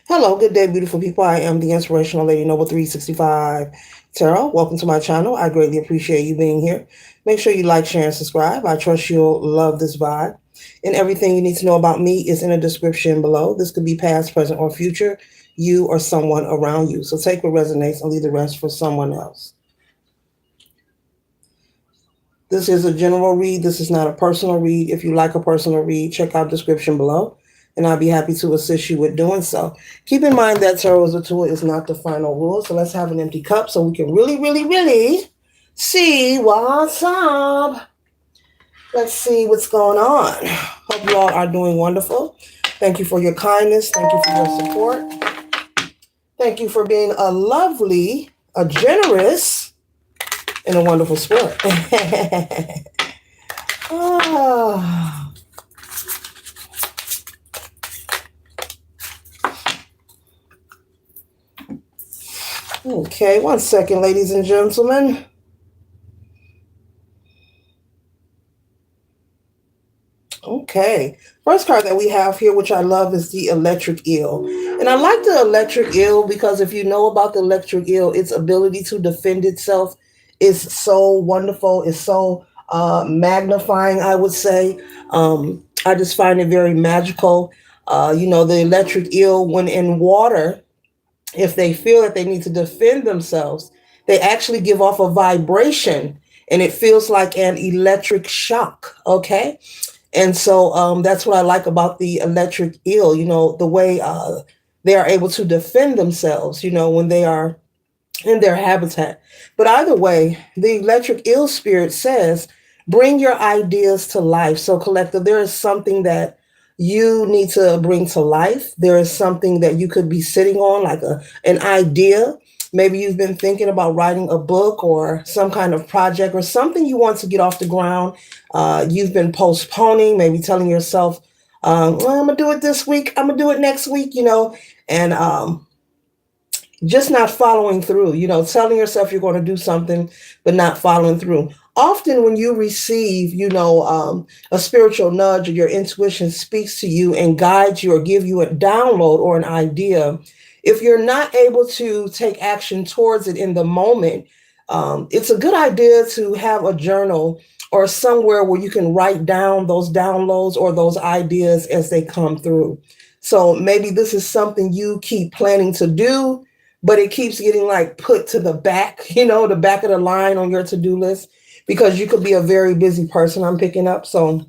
Hello, good day, beautiful people. I am the Inspirational Lady Noble 365 Tarot. Welcome to my channel. I greatly appreciate you being here. Make sure you like, share, and subscribe. I trust you'll love this vibe. And everything you need to know about me is in the description below. This could be past, present, or future, you or someone around you. So take what resonates and leave the rest for someone else. This is a general read. This is not a personal read. If you like a personal read, check out description below, and I'll be happy to assist you with doing so. Keep in mind that tarot as a tool is not the final rule. So let's have an empty cup so we can really see what's up. Let's see what's going on. Hope you all are doing wonderful. Thank you for your kindness. Thank you for your support. Thank you for being a lovely, a generous, and a wonderful sport. Ah. Okay, one second, ladies and gentlemen. Okay, first card that we have here, which I love, is the electric eel. And I like the electric eel because if you know about the electric eel, its ability to defend itself is so wonderful. It's so magnifying, I would say. I just find it very magical. The electric eel, when in water, if they feel that they need to defend themselves, they actually give off a vibration and it feels like an electric shock. Okay. And so that's what I like about the electric eel, the way they are able to defend themselves, when they are in their habitat. But either way, the electric eel spirit says, bring your ideas to life. So, collective, there is something that you need to bring to life. There is something that you could be sitting on, like an idea. Maybe you've been thinking about writing a book or some kind of project or something you want to get off the ground. You've been postponing, maybe telling yourself, well, I'm going to do it this week. I'm going to do it next week, and just not following through, telling yourself you're going to do something, but not following through. Often when you receive, a spiritual nudge or your intuition speaks to you and guides you or give you a download or an idea, if you're not able to take action towards it in the moment, it's a good idea to have a journal or somewhere where you can write down those downloads or those ideas as they come through. So maybe this is something you keep planning to do, but it keeps getting like put to the back, the back of the line on your to-do list because you could be a very busy person, I'm picking up. So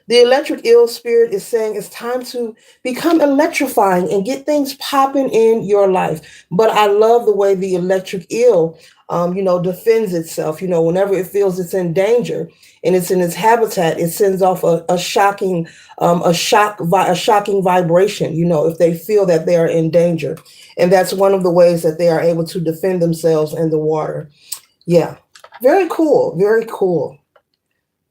the electric eel spirit is saying it's time to become electrifying and get things popping in your life. But I love the way the electric eel, defends itself. Whenever it feels it's in danger and it's in its habitat, it sends off a shocking, a shocking vibration. If they feel that they are in danger, and that's one of the ways that they are able to defend themselves in the water. Yeah, very cool. Very cool.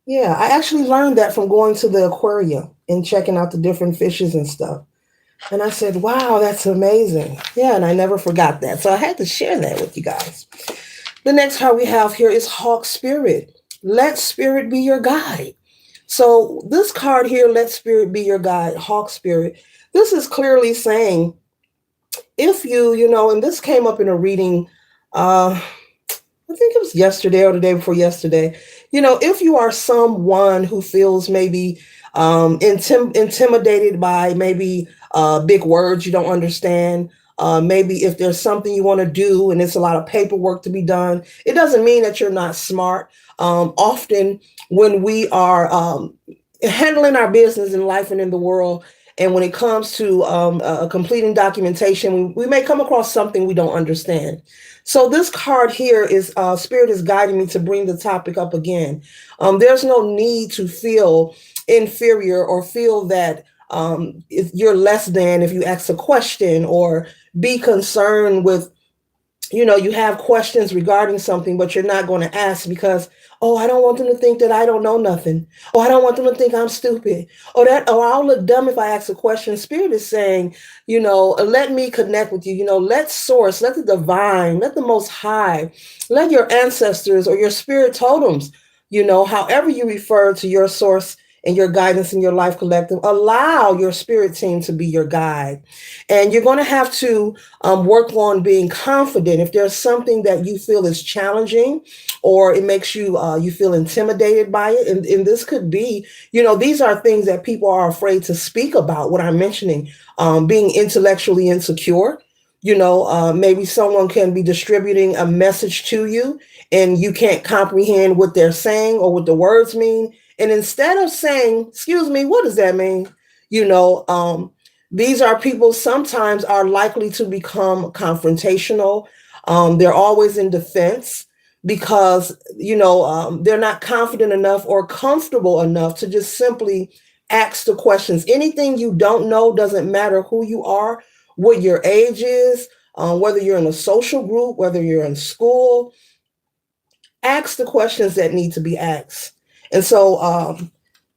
Yeah, I actually learned that from going to the aquarium and checking out the different fishes and stuff. And I said, wow, that's amazing. Yeah, and I never forgot that. So I had to share that with you guys. The next card we have here is Hawk Spirit. Let Spirit be your guide. So this card here, Let Spirit be your guide, Hawk Spirit. This is clearly saying, if and this came up in a reading, I think it was yesterday or the day before yesterday. If you are someone who feels maybe intimidated by maybe big words you don't understand, maybe if there's something you want to do and it's a lot of paperwork to be done, it doesn't mean that you're not smart. Often when we are handling our business in life and in the world, and when it comes to completing documentation, we may come across something we don't understand. So this card here is Spirit is guiding me to bring the topic up again. There's no need to feel inferior or feel that if you're less than if you ask a question, or be concerned with, you have questions regarding something, but you're not going to ask because, oh, I don't want them to think that I don't know nothing. Or I don't want them to think I'm stupid. Or I'll look dumb if I ask a question. Spirit is saying, let me connect with you. Let source, let the divine, let the most high, let your ancestors or your spirit totems, however you refer to your source and your guidance in your life collective. Allow your spirit team to be your guide. And you're going to have to work on being confident. If there's something that you feel is challenging or it makes you you feel intimidated by it, and this could be, these are things that people are afraid to speak about, what I'm mentioning, being intellectually insecure. Maybe someone can be distributing a message to you and you can't comprehend what they're saying or what the words mean. And instead of saying, excuse me, what does that mean? You know, um, these are people sometimes are likely to become confrontational. They're always in defense because, they're not confident enough or comfortable enough to just simply ask the questions. Anything you don't know, doesn't matter who you are, what your age is, whether you're in a social group, whether you're in school, ask the questions that need to be asked. And so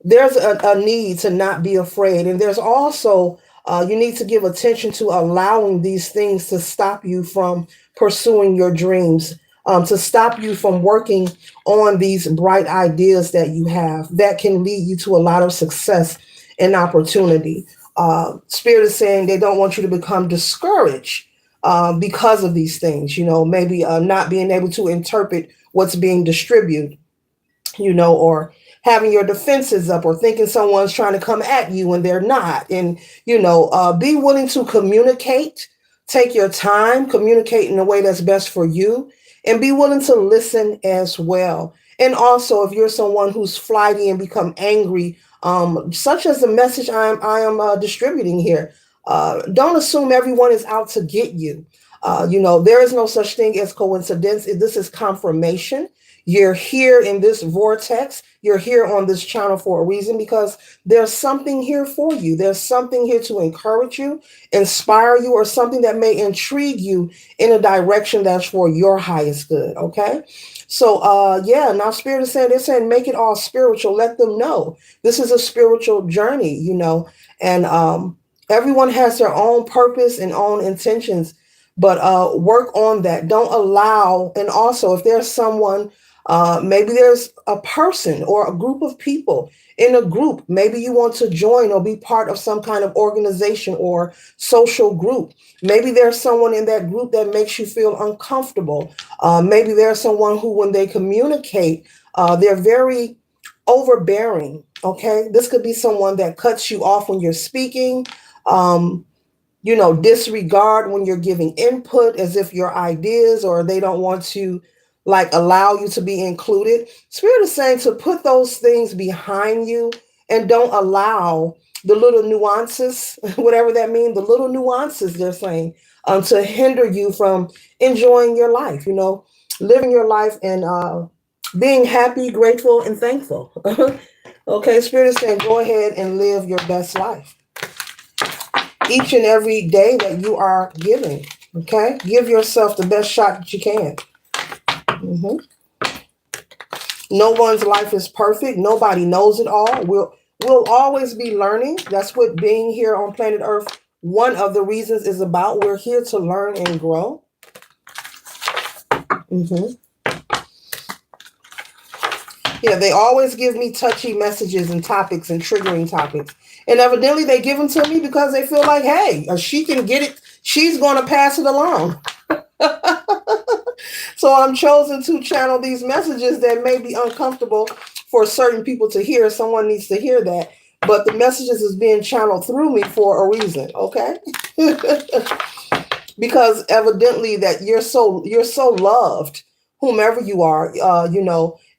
there's a need to not be afraid. And there's also, you need to give attention to allowing these things to stop you from pursuing your dreams, to stop you from working on these bright ideas that you have that can lead you to a lot of success and opportunity. Spirit is saying they don't want you to become discouraged because of these things, maybe not being able to interpret what's being distributed, or having your defenses up or thinking someone's trying to come at you when they're not. And, be willing to communicate, take your time, communicate in a way that's best for you, and be willing to listen as well. And also, if you're someone who's flighty and become angry, such as the message I am distributing here, don't assume everyone is out to get you. There is no such thing as coincidence. This is confirmation. You're here in this vortex. You're here on this channel for a reason because there's something here for you. There's something here to encourage you, inspire you, or something that may intrigue you in a direction that's for your highest good. Okay. So, yeah, now Spirit is saying, they're saying, make it all spiritual. Let them know this is a spiritual journey, and everyone has their own purpose and own intentions, but work on that. Don't allow, and also if there's someone, maybe there's a person or a group of people in a group, maybe you want to join or be part of some kind of organization or social group. Maybe there's someone in that group that makes you feel uncomfortable. Maybe there's someone who, when they communicate, they're very overbearing. Okay. This could be someone that cuts you off when you're speaking. Um, disregard when you're giving input as if your ideas, or they don't want to like allow you to be included. Spirit is saying to put those things behind you and don't allow the little nuances, whatever that means, the little nuances they're saying, to hinder you from enjoying your life, living your life and being happy, grateful, and thankful. Okay, Spirit is saying go ahead and live your best life each and every day that you are giving. Okay, give yourself the best shot that you can. hmm No one's life is perfect. Nobody knows it all. We'll always be learning. That's what being here on planet Earth, one of the reasons, is about. We're here to learn and grow. hmm Yeah, they always give me touchy messages and topics and triggering topics. And evidently they give them to me because they feel like, hey, she can get it. She's going to pass it along. So I'm chosen to channel these messages that may be uncomfortable for certain people to hear. Someone needs to hear that. But the messages is being channeled through me for a reason, okay? Because evidently that you're so loved, whomever you are,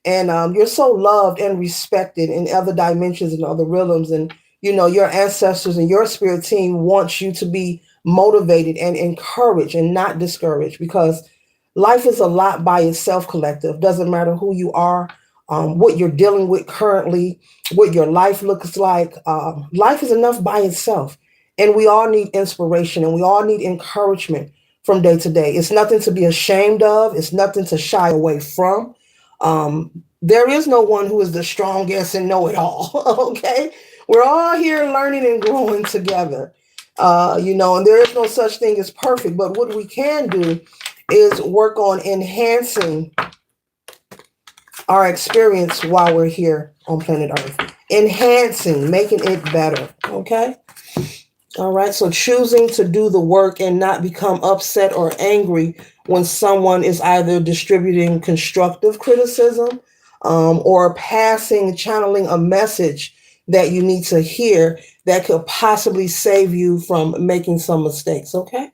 and you're so loved and respected in other dimensions and other rhythms, and your ancestors and your spirit team wants you to be motivated and encouraged and not discouraged, because life is a lot by itself, collective. Doesn't matter who you are, what you're dealing with currently, what your life looks like. Life is enough by itself. And we all need inspiration and we all need encouragement from day to day. It's nothing to be ashamed of. It's nothing to shy away from. There is no one who is the strongest and know it all. Okay. We're all here learning and growing together. And there is no such thing as perfect, but what we can do is work on enhancing our experience while we're here on planet Earth. enhancing, making it better. Okay. All right. So choosing to do the work and not become upset or angry when someone is either distributing constructive criticism, or channeling a message that you need to hear that could possibly save you from making some mistakes. Okay.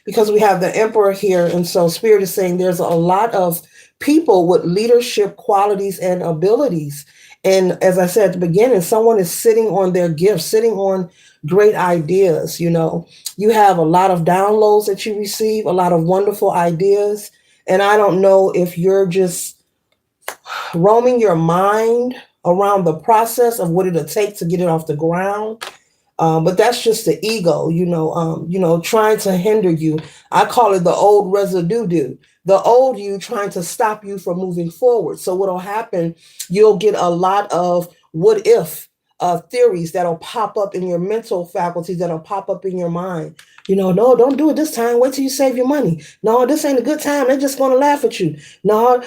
Because we have the emperor here. And so Spirit is saying there's a lot of people with leadership qualities and abilities. And as I said at the beginning, someone is sitting on their gifts, sitting on great ideas. You have a lot of downloads that you receive, a lot of wonderful ideas. And I don't know if you're just roaming your mind around the process of what it'll take to get it off the ground, but that's just the ego, trying to hinder you. I call it the old residue, the old you trying to stop you from moving forward. So what'll happen, you'll get a lot of what if theories that'll pop up in your mental faculties, that'll pop up in your mind. No, don't do it this time. Wait till you save your money. No, this ain't a good time. They're just going to laugh at you. No,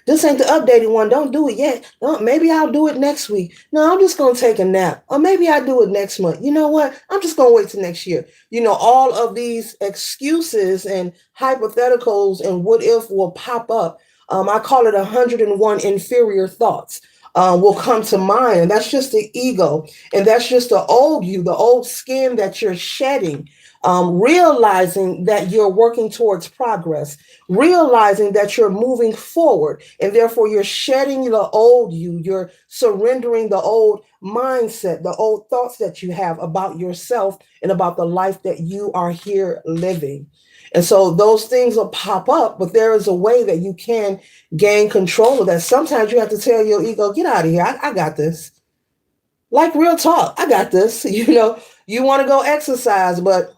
this ain't the updated one. Don't do it yet. No, maybe I'll do it next week. No, I'm just going to take a nap. Or maybe I'll do it next month. You know what? I'm just going to wait till next year. All of these excuses and hypotheticals and what if will pop up. I call it 101 inferior thoughts. Will come to mind. And that's just the ego. And that's just the old you, the old skin that you're shedding. Realizing that you're working towards progress, realizing that you're moving forward, and therefore you're shedding the old you, you're surrendering the old mindset, the old thoughts that you have about yourself and about the life that you are here living. And so those things will pop up, but there is a way that you can gain control of that. Sometimes you have to tell your ego, get out of here. I got this. Like real talk. I got this. You want to go exercise, but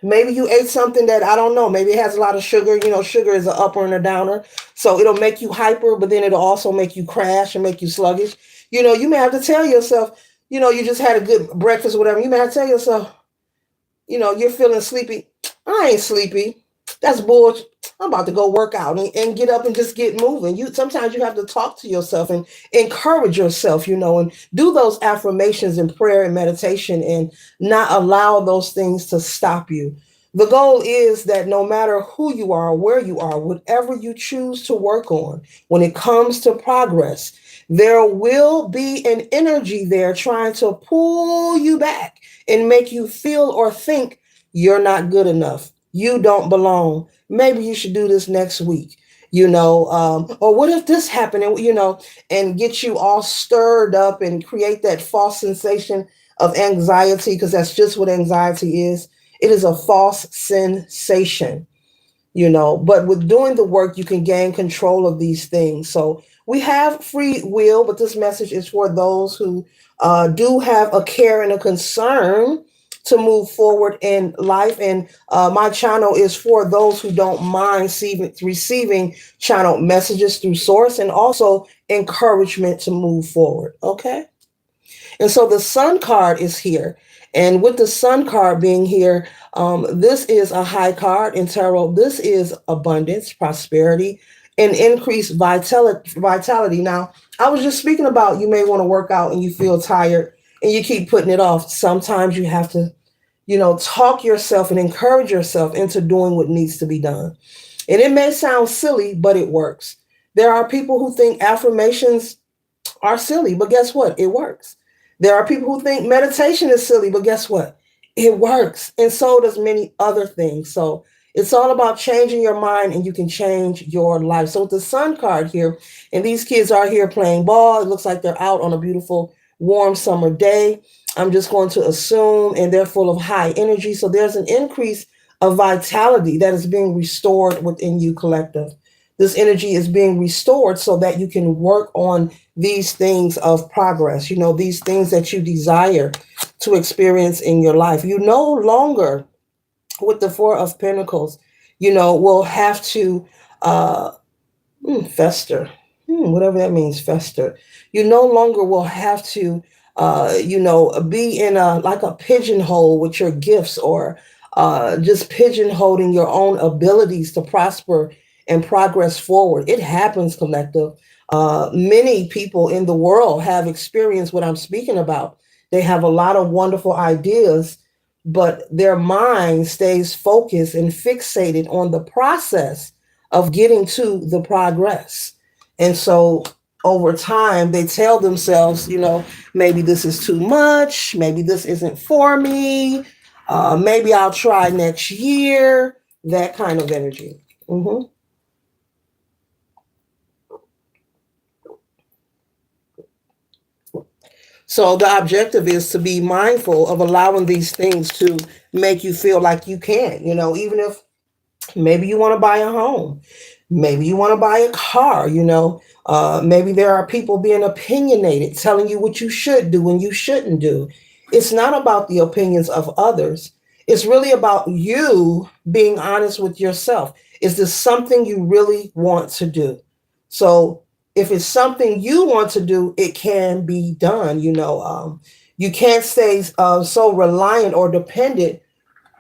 maybe you ate something that I don't know. Maybe it has a lot of sugar. Sugar is an upper and a downer. So it'll make you hyper, but then it'll also make you crash and make you sluggish. You may have to tell yourself, you just had a good breakfast or whatever. You may have to tell yourself, you're feeling sleepy. I ain't sleepy. That's bullshit. I'm about to go work out and get up and just get moving. Sometimes you have to talk to yourself and encourage yourself, and do those affirmations and prayer and meditation and not allow those things to stop you. The goal is that no matter who you are, where you are, whatever you choose to work on, when it comes to progress, there will be an energy there trying to pull you back and make you feel or think you're not good enough. You don't belong. Maybe you should do this next week, or what if this happened, and get you all stirred up and create that false sensation of anxiety, because that's just what anxiety is. It is a false sensation, but with doing the work, you can gain control of these things. So we have free will, but this message is for those who do have a care and a concern to move forward in life. And my channel is for those who don't mind receiving channel messages through source and also encouragement to move forward. Okay. And so the sun card is here. And with the sun card being here, this is a high card in tarot. This is abundance, prosperity, and increased vitality. Now, I was just speaking about you may want to work out and you feel tired and you keep putting it off. Sometimes you have to, talk yourself and encourage yourself into doing what needs to be done. And it may sound silly, but it works. There are people who think affirmations are silly, but guess what? It works. There are people who think meditation is silly, but guess what? It works. And so does many other things. So it's all about changing your mind and you can change your life. So with the sun card here, and these kids are here playing ball. It looks like they're out on a beautiful, warm summer day. I'm just going to assume, and they're full of high energy. So there's an increase of vitality that is being restored within you, collective. This energy is being restored so that you can work on these things of progress, these things that you desire to experience in your life. You no longer, with the Four of Pentacles, will have to fester, whatever that means, fester. You no longer will have to, be in a pigeonhole with your gifts or just pigeonholing your own abilities to prosper and progress forward. It happens, collective. Many people in the world have experienced what I'm speaking about. They have a lot of wonderful ideas, but their mind stays focused and fixated on the process of getting to the progress. And so over time, they tell themselves, maybe this is too much, maybe this isn't for me, maybe I'll try next year, that kind of energy. Hmm. So the objective is to be mindful of allowing these things to make you feel like you can, even if maybe you want to buy a home, maybe you want to buy a car, maybe there are people being opinionated, telling you what you should do and you shouldn't do. It's not about the opinions of others. It's really about you being honest with yourself. Is this something you really want to do? So if it's something you want to do, it can be done. You can't stay so reliant or dependent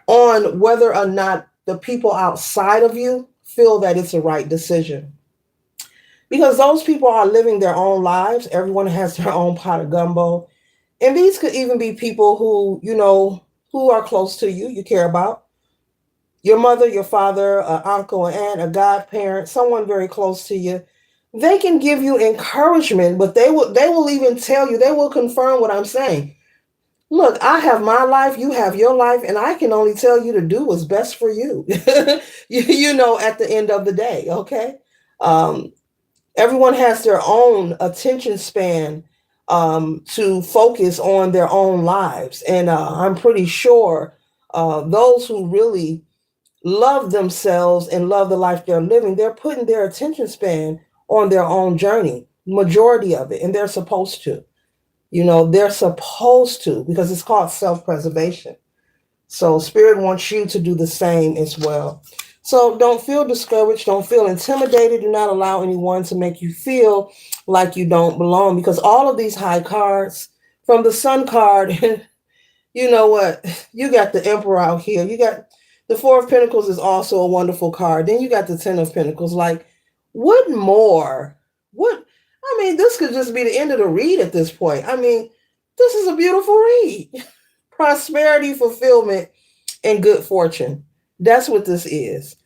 on whether or not the people outside of you feel that it's a right decision. Because those people are living their own lives. Everyone has their own pot of gumbo. And these could even be people who are close to you, you care about. Your mother, your father, an uncle, an aunt, a godparent, someone very close to you. They can give you encouragement, but they will even tell you, they will confirm what I'm saying. Look, I have my life, you have your life, and I can only tell you to do what's best for you. At the end of the day, okay? Um, Everyone has their own attention span to focus on their own lives. And I'm pretty sure those who really love themselves and love the life they're living, they're putting their attention span on their own journey, majority of it, and they're supposed to. They're supposed to because it's called self preservation. So, Spirit wants you to do the same as well. So, don't feel discouraged. Don't feel intimidated. Do not allow anyone to make you feel like you don't belong because all of these high cards, from the Sun card, you know what? You got the Emperor out here. You got the Four of Pentacles is also a wonderful card. Then you got the Ten of Pentacles. Like, what more? What? I mean, this could just be the end of the read at this point. I mean, this is a beautiful read. Prosperity, fulfillment, and good fortune. That's what this is.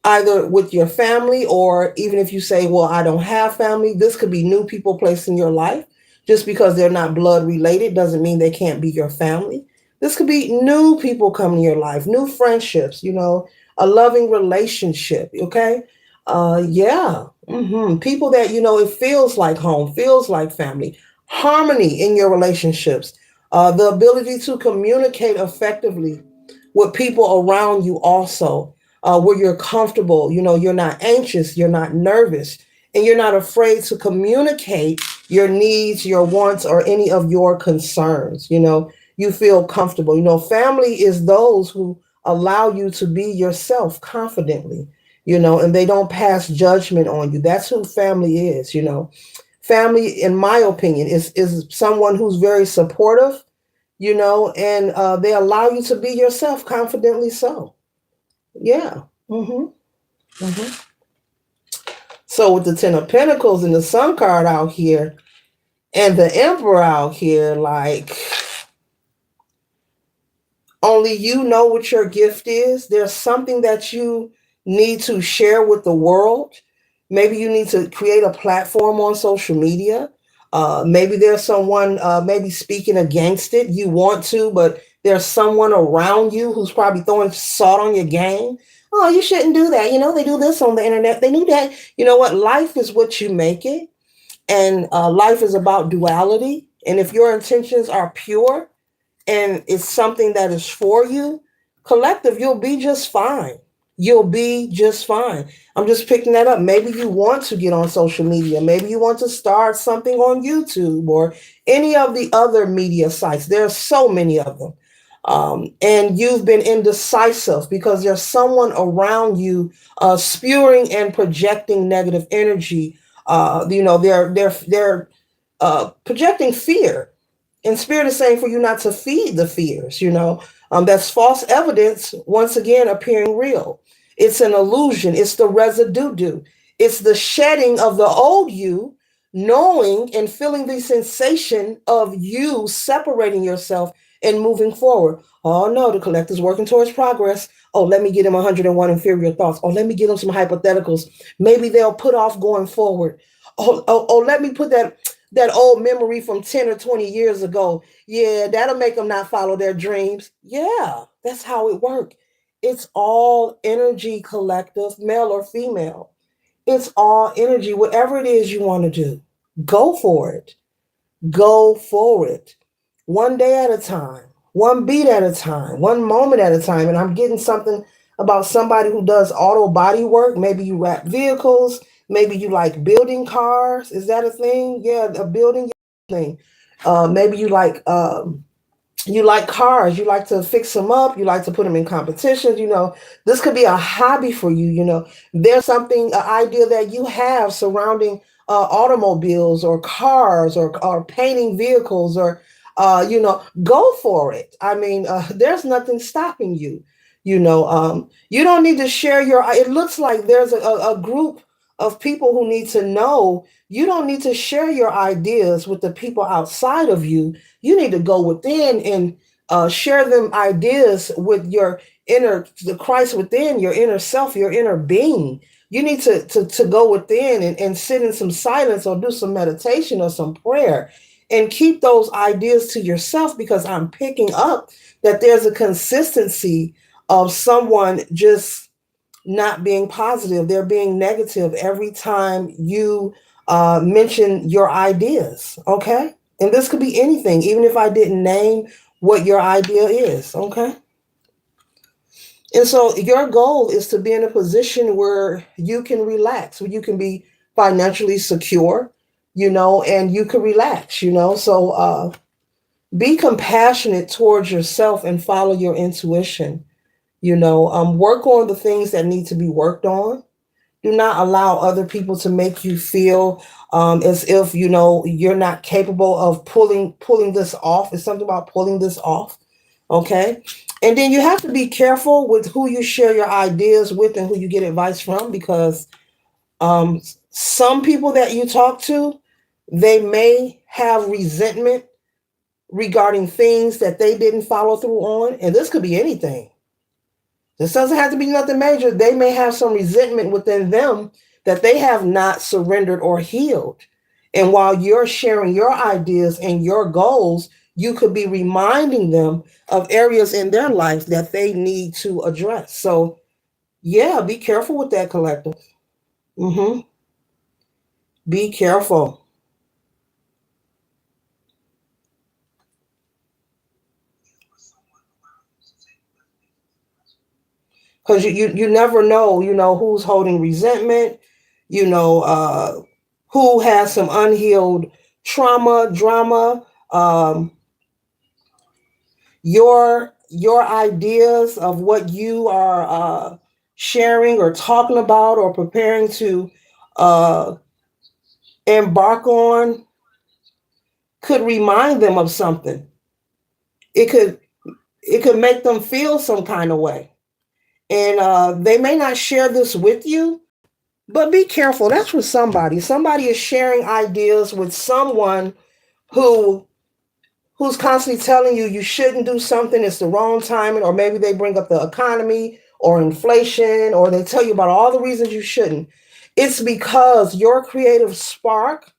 Either with your family, or even if you say, well, I don't have family, this could be new people placed in your life. Just because they're not blood related doesn't mean they can't be your family. This could be new people coming in your life, new friendships, a loving relationship. Okay. Yeah. People that, it feels like home, feels like family, harmony in your relationships, the ability to communicate effectively with people around you also, where you're comfortable, you're not anxious, you're not nervous, and you're not afraid to communicate your needs, your wants, or any of your concerns. You feel comfortable. Family is those who allow you to be yourself confidently, and they don't pass judgment on you. That's who family is. Family, in my opinion, is someone who's very supportive, and they allow you to be yourself confidently. So, yeah. hmm hmm So, with the Ten of Pentacles and the Sun card out here, and the Emperor out here, like, only you know what your gift is. There's something that you need to share with the world. Maybe you need to create a platform on social media. Maybe there's someone maybe speaking against it. You want to, but there's someone around you who's probably throwing salt on your game. Oh, you shouldn't do that. They do this on the internet. They knew that. You know what? Life is what you make it. And life is about duality. And if your intentions are pure, and it's something that is for you, collective, you'll be just fine. You'll be just fine. I'm just picking that up. Maybe you want to get on social media. Maybe you want to start something on YouTube or any of the other media sites. There are so many of them. And you've been indecisive because there's someone around you spewing and projecting negative energy. They're projecting fear, and Spirit is saying for you not to feed the fears. That's false evidence, once again, appearing real. It's an illusion. It's the residue. It's the shedding of the old you knowing and feeling the sensation of you separating yourself and moving forward. Oh no, the collector's working towards progress. Oh, let me get him 101 inferior thoughts. Oh, let me get him some hypotheticals. Maybe they'll put off going forward. Oh, let me put that old memory from 10 or 20 years ago. Yeah, that'll make them not follow their dreams. Yeah, that's how it works. It's all energy, collective, male or female. It's all energy. Whatever it is you want to do, go for it. Go for it. One day at a time, one beat at a time, one moment at a time. And I'm getting something about somebody who does auto body work. Maybe you wrap vehicles. Maybe you like building cars. Is that a thing? Yeah, a building thing. Maybe you like cars, you like to fix them up, you like to put them in competitions. This could be a hobby for you. There's something, an idea that you have surrounding automobiles or cars, or painting vehicles, or go for it. I mean, there's nothing stopping you. You don't need to share your, it looks like there's a group of people who need to know you don't need to share your ideas with the people outside of you. You need to go within and share them ideas with your the Christ within, your inner self, your inner being. You need to go within and sit in some silence or do some meditation or some prayer and keep those ideas to yourself, because I'm picking up that there's a consistency of someone just not being positive. They're being negative every time you mention your ideas. Okay. And this could be anything, even if I didn't name what your idea is. Okay. And so your goal is to be in a position where you can relax, where you can be financially secure, and you can relax, So be compassionate towards yourself and follow your intuition. Work on the things that need to be worked on. Do not allow other people to make you feel as if you're not capable of pulling this off. It's something about pulling this off. Okay. And then you have to be careful with who you share your ideas with and who you get advice from, because um, some people that you talk to, they may have resentment regarding things that they didn't follow through on. And this could be anything. This doesn't have to be nothing major. They may have some resentment within them that they have not surrendered or healed. And while you're sharing your ideas and your goals, you could be reminding them of areas in their life that they need to address. So, yeah, be careful with that, collective. Mm-hmm. Be careful, because you never know, who's holding resentment, you know, uh, who has some unhealed trauma, drama. Um, your ideas of what you are sharing or talking about or preparing to uh, embark on could remind them of something. It could it could make them feel some kind of way, and they may not share this with you. But be careful. That's for somebody. Somebody is sharing ideas with someone who who's constantly telling you shouldn't do something, it's the wrong timing, or maybe they bring up the economy or inflation, or they tell you about all the reasons you shouldn't. It's because your creative spark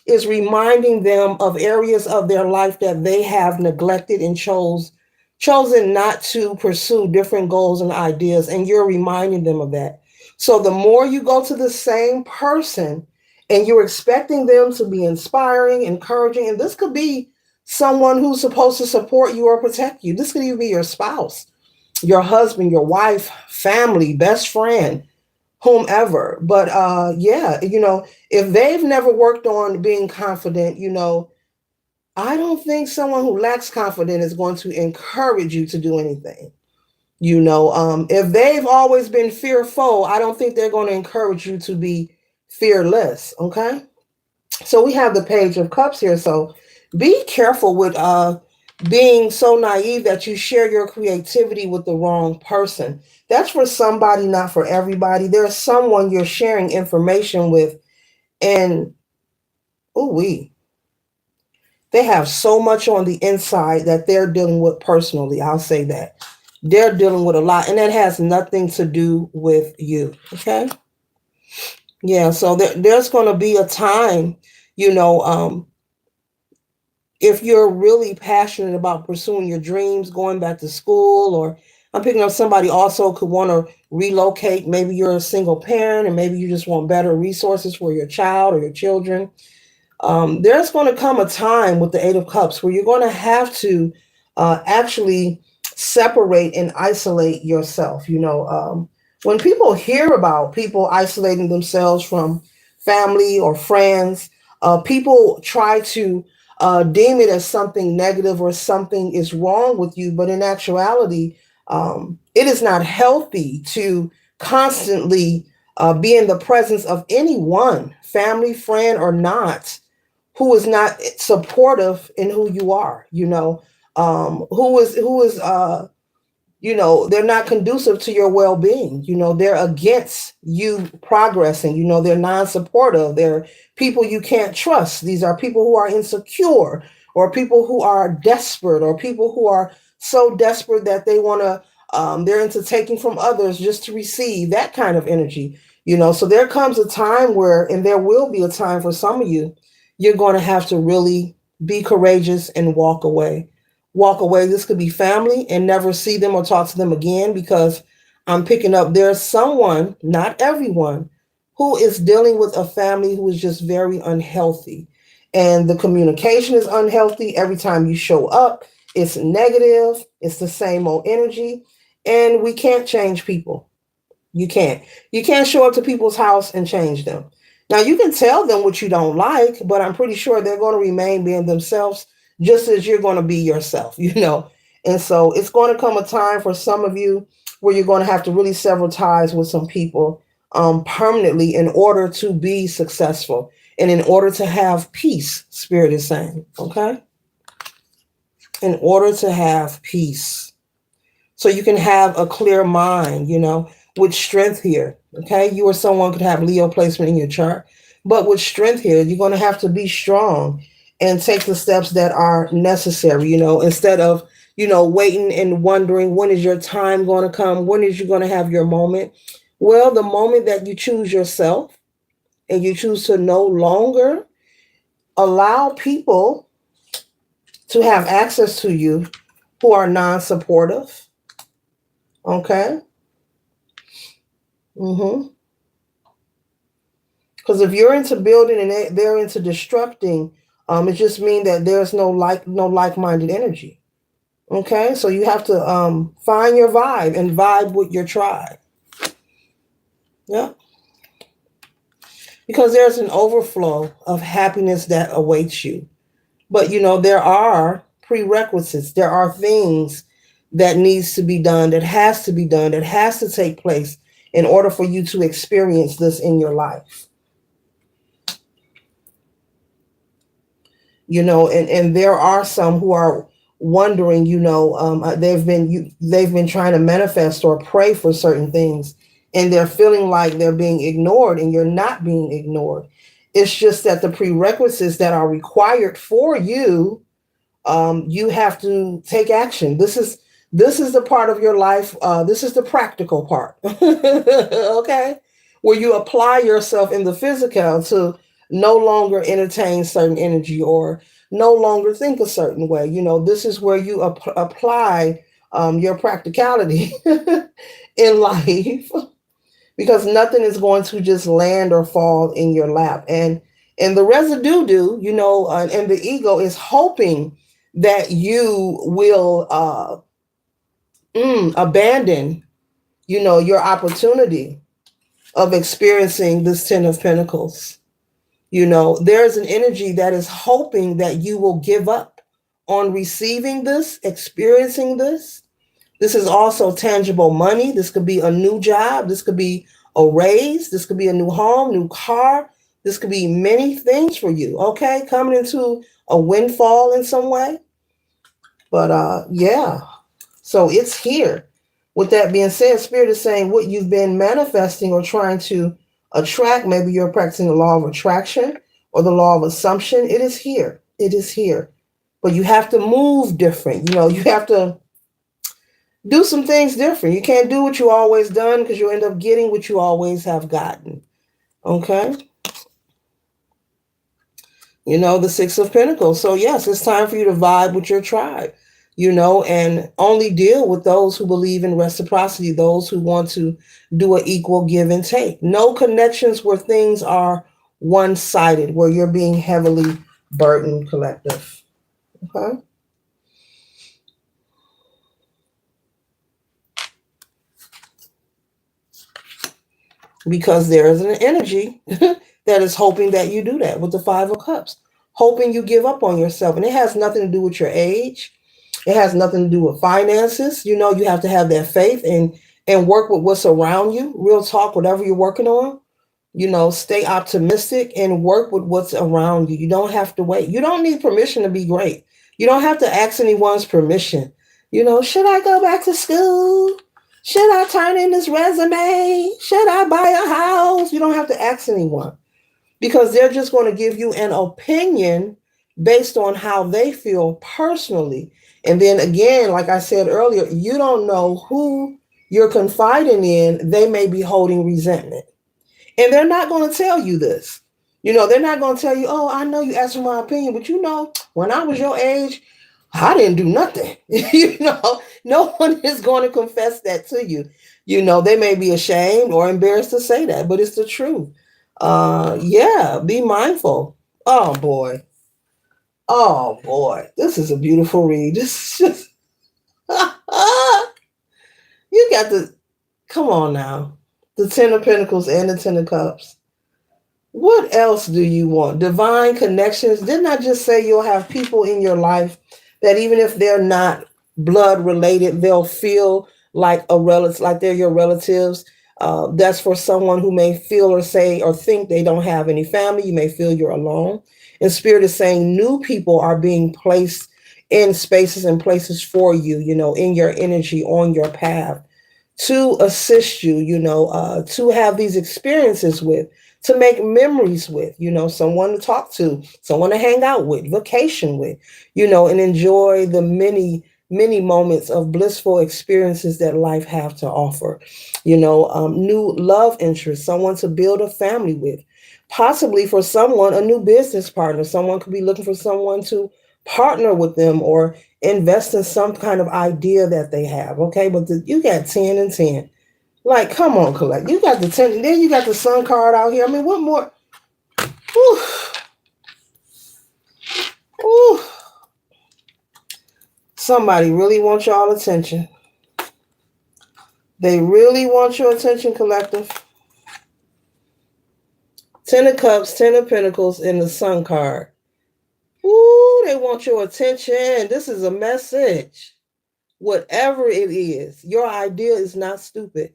is reminding them of areas of their life that they have neglected and chosen not to pursue different goals and ideas, and you're reminding them of that. So the more you go to the same person and you're expecting them to be inspiring, encouraging, and this could be someone who's supposed to support you or protect you. This could even be your spouse, your husband, your wife, family, best friend, whomever. But yeah, if they've never worked on being confident, I don't think someone who lacks confidence is going to encourage you to do anything. If they've always been fearful, I don't think they're going to encourage you to be fearless. Okay. So we have the Page of Cups here. So be careful with being so naive that you share your creativity with the wrong person. That's for somebody, not for everybody. There's someone you're sharing information with, and Oh, they have so much on the inside that they're dealing with personally. I'll say that. They're dealing with a lot, and that has nothing to do with you. Okay. Yeah. So there's going to be a time, you know, if you're really passionate about pursuing your dreams, going back to school, or I'm picking up somebody also could want to relocate. Maybe you're a single parent and maybe you just want better resources for your child or your children. There's going to come a time with the Eight of Cups where you're going to have to actually separate and isolate yourself. When people hear about people isolating themselves from family or friends, people try to deem it as something negative or something is wrong with you. But in actuality, it is not healthy to constantly be in the presence of anyone, family, friend, or not, who is not supportive in who you are, who is they're not conducive to your well-being. They're against you progressing. They're non-supportive. They're people you can't trust. These are people who are insecure, or people who are desperate, or people who are so desperate that they want to they're into taking from others just to receive that kind of energy. So there comes a time where, and there will be a time for some of you, you're going to have to really be courageous and walk away. This could be family, and never see them or talk to them again, because I'm picking up there's someone, not everyone, who is dealing with a family who is just very unhealthy. And the communication is unhealthy. Every time you show up, it's negative, it's the same old energy. And we can't change people. You can't. You can't show up to people's house and change them. Now you can tell them what you don't like, but I'm pretty sure they're going to remain being themselves, just as you're going to be yourself. And so it's going to come a time for some of you where you're going to have to really sever ties with some people permanently in order to be successful and in order to have peace, Spirit is saying. Okay? In order to have peace, so you can have a clear mind, with strength here. Okay. You or someone could have Leo placement in your chart, but with strength here, you're going to have to be strong and take the steps that are necessary, instead of, waiting and wondering, when is your time going to come? When is you going to have your moment? Well, the moment that you choose yourself and you choose to no longer allow people to have access to you who are non-supportive. Okay. Mm-hmm. Because if you're into building and they're into destructing, it just means that there's no like-minded energy. Okay, so you have to find your vibe and vibe with your tribe. Yeah, because there's an overflow of happiness that awaits you. But there are prerequisites. There are things that needs to be done, that has to be done, that has to take place in order for you to experience this in your life. And there are some who are wondering, they've been trying to manifest or pray for certain things, and they're feeling like they're being ignored, and you're not being ignored. It's just that the prerequisites that are required for you, you have to take action. This is the part of your life. This is the practical part. Okay, where you apply yourself in the physical to no longer entertain certain energy or no longer think a certain way. This is where you apply your practicality in life, because nothing is going to just land or fall in your lap. And the residue and the ego is hoping that you will abandon, your opportunity of experiencing this Ten of Pentacles. There's an energy that is hoping that you will give up on receiving this, experiencing this. This is also tangible money. This could be a new job. This could be a raise. This could be a new home, new car. This could be many things for you. Okay, coming into a windfall in some way. But yeah, so it's here. With that being said, Spirit is saying what you've been manifesting or trying to attract. Maybe you're practicing the law of attraction, or the law of assumption. It is here. It is here. But you have to move different. You have to do some things different. You can't do what you always done because you'll end up getting what you always have gotten. Okay? The Six of Pentacles. So, yes, it's time for you to vibe with your tribe, and only deal with those who believe in reciprocity, those who want to do an equal give and take. No connections where things are one sided, where you're being heavily burdened, collective. Okay? Because there is an energy that is hoping that you do that with the Five of Cups, hoping you give up on yourself. And it has nothing to do with your age. It has nothing to do with finances. You have to have that faith and work with what's around you. Real talk, whatever you're working on, stay optimistic and work with what's around you. You don't have to wait. You don't need permission to be great. You don't have to ask anyone's permission. Should I go back to school? Should I turn in this resume? Should I buy a house? You don't have to ask anyone because they're just going to give you an opinion based on how they feel personally. And then again, like I said earlier, you don't know who you're confiding in. They may be holding resentment. And they're not going to tell you this. They're not going to tell you, oh, I know you asked for my opinion, but when I was your age, I didn't do nothing. No one is going to confess that to you. They may be ashamed or embarrassed to say that, but it's the truth. Yeah, be mindful. Oh boy. Oh boy. This is a beautiful read. This is just you got the come on now. The Ten of Pentacles and the Ten of Cups. What else do you want? Divine connections. Didn't I just say you'll have people in your life that even if they're not blood related, they'll feel like a relative, like they're your relatives. That's for someone who may feel or say or think they don't have any family. You may feel you're alone. And Spirit is saying new people are being placed in spaces and places for you, in your energy, on your path to assist you, to have these experiences with, to make memories with, someone to talk to, someone to hang out with, vacation with, and enjoy the many, many moments of blissful experiences that life have to offer. New love interest, someone to build a family with, possibly for someone, a new business partner. Someone could be looking for someone to partner with them or invest in some kind of idea that they have. Okay, but you got 10 and 10. Like, come on, collect. You got the 10, then you got the sun card out here. I mean, what more? Whew. Whew. Somebody really wants y'all attention. They really want your attention, collective. 10 of Cups, 10 of Pentacles, and the Sun card. Ooh, they want your attention. This is a message. Whatever it is, your idea is not stupid.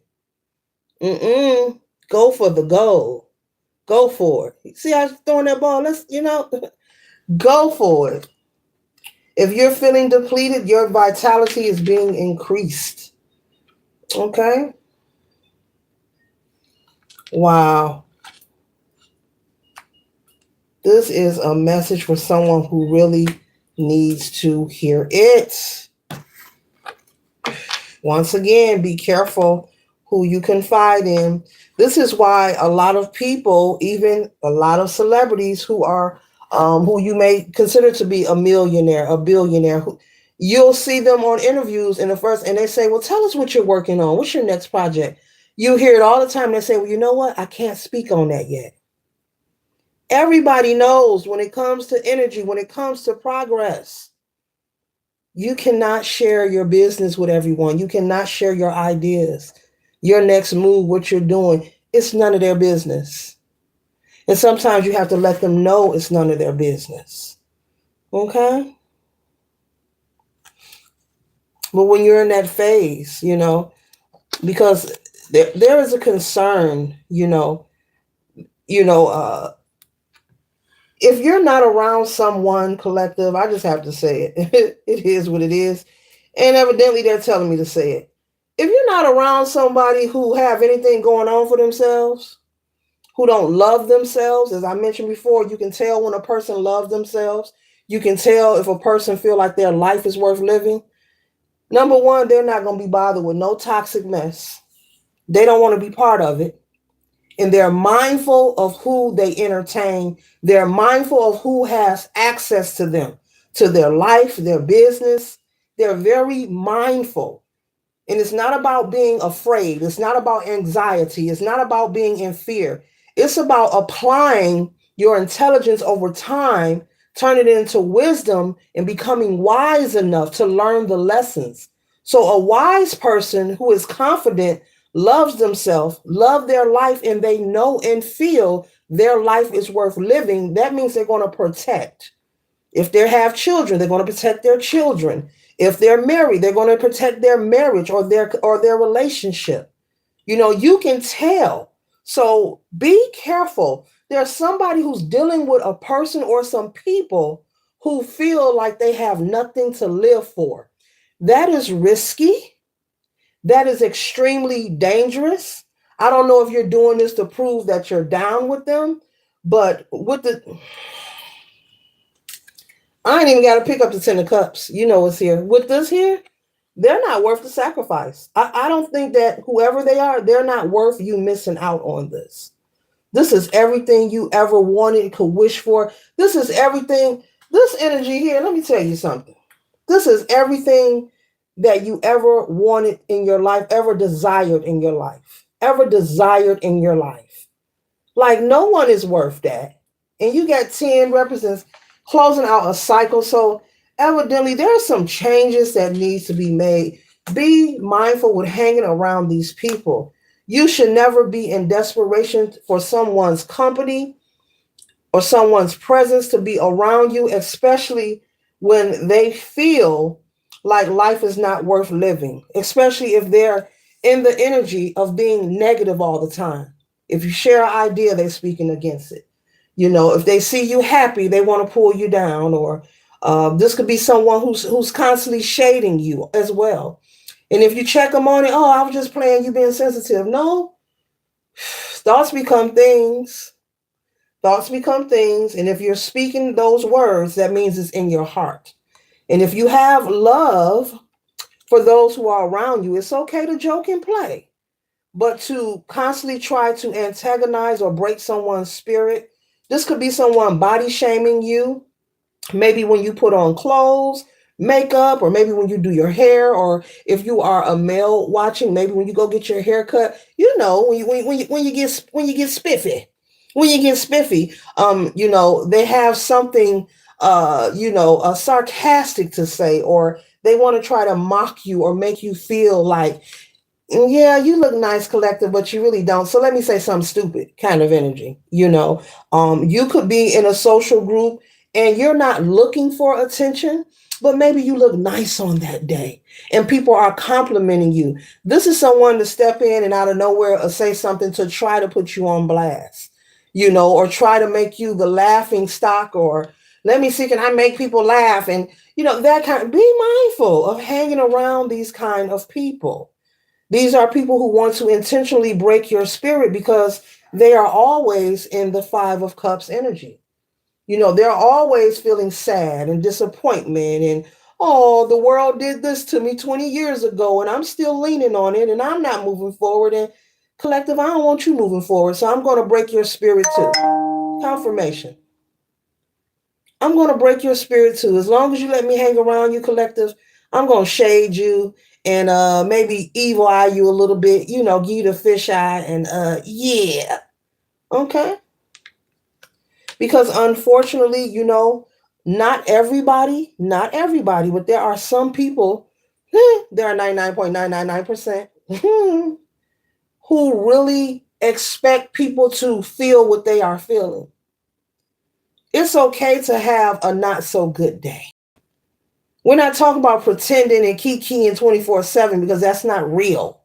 Go for the goal. Go for it. See how I'm throwing that ball? Go for it. If you're feeling depleted, your vitality is being increased. Okay? Wow. This is a message for someone who really needs to hear it. Once again, be careful who you confide in. This is why a lot of people, even a lot of celebrities who are, who you may consider to be a millionaire, a billionaire, you'll see them on interviews and they say, well, tell us what you're working on. What's your next project? You hear it all the time. They say, well, you know what? I can't speak on that yet. Everybody knows when it comes to energy, when it comes to progress, you cannot share your business with everyone. You cannot share your ideas, your next move, what you're doing. It's none of their business. And sometimes you have to let them know it's none of their business. Okay? But when you're in that phase, because there is a concern, if you're not around someone, collective, I just have to say it. It is what it is. And evidently they're telling me to say it. If you're not around somebody who have anything going on for themselves, who don't love themselves. As I mentioned before, you can tell when a person loves themselves. You can tell if a person feel like their life is worth living. Number one, they're not going to be bothered with no toxic mess. They don't want to be part of it. And they're mindful of who they entertain. They're mindful of who has access to them, to their life, their business. They're very mindful. And it's not about being afraid. It's not about anxiety. It's not about being in fear. It's about applying your intelligence over time, turning it into wisdom, and becoming wise enough to learn the lessons. So, a wise person who is confident loves themselves, love their life, and they know and feel their life is worth living. That means they're going to protect. If they have children, they're going to protect their children. If they're married, they're going to protect their marriage or their relationship. You can tell. So be careful. There's somebody who's dealing with a person or some people who feel like they have nothing to live for. That is risky. That is extremely dangerous. I don't know if you're doing this to prove that you're down with them, but I ain't even got to pick up the 10 of cups. You know what's here. With this here, they're not worth the sacrifice. I don't think that whoever they are, they're not worth you missing out on this. This is everything you ever wanted, could wish for. This is everything. This energy here, let me tell you something. This is everything that you ever wanted in your life, ever desired in your life, ever desired in your life. Like no one is worth that. And you got 10 represents closing out a cycle. So evidently there are some changes that needs to be made. Be mindful with hanging around these people. You should never be in desperation for someone's company or someone's presence to be around you, especially when they feel like life is not worth living, especially if they're in the energy of being negative all the time. If you share an idea, they're speaking against it. If they see you happy, they want to pull you down, or this could be someone who's constantly shading you as well. And if you check them on it, oh, I was just playing, you being sensitive. No, thoughts become things. Thoughts become things. And if you're speaking those words, that means it's in your heart. And if you have love for those who are around you, it's okay to joke and play. But to constantly try to antagonize or break someone's spirit, this could be someone body shaming you, maybe when you put on clothes, makeup, or maybe when you do your hair, or if you are a male watching, maybe when you go get your hair cut, when you get spiffy. When you get spiffy, they have something sarcastic to say, or they want to try to mock you or make you feel like, yeah, you look nice, collective, but you really don't. So let me say something stupid kind of energy. You could be in a social group and you're not looking for attention, but maybe you look nice on that day and people are complimenting you. This is someone to step in and out of nowhere or say something to try to put you on blast, or try to make you the laughing stock, or let me see, can I make people laugh? And, that kind. Be mindful of hanging around these kind of people. These are people who want to intentionally break your spirit because they are always in the 5 of Cups energy. They're always feeling sad and disappointment and, oh, the world did this to me 20 years ago and I'm still leaning on it and I'm not moving forward. And collective, I don't want you moving forward. So I'm going to break your spirit too. Confirmation. I'm going to break your spirit too. As long as you let me hang around you, collective, I'm going to shade you and maybe evil eye you a little bit, give you the fish eye and yeah. Okay. Because unfortunately, not everybody, but there are some people, there are 99.999%, who really expect people to feel what they are feeling. It's okay to have a not so good day. We're not talking about pretending and kikiing 24/7 because that's not real.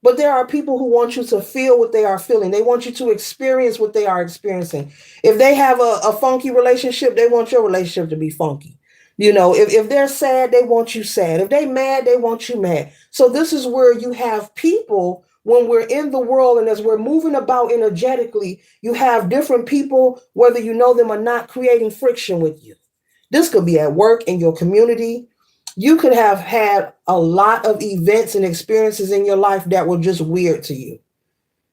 But there are people who want you to feel what they are feeling. They want you to experience what they are experiencing. If they have a funky relationship, they want your relationship to be funky. If they're sad, they want you sad. If they mad, they want you mad. So this is where you have people when we're in the world and as we're moving about energetically, you have different people, whether you know them or not, creating friction with you. This could be at work, in your community. You could have had a lot of events and experiences in your life that were just weird to you.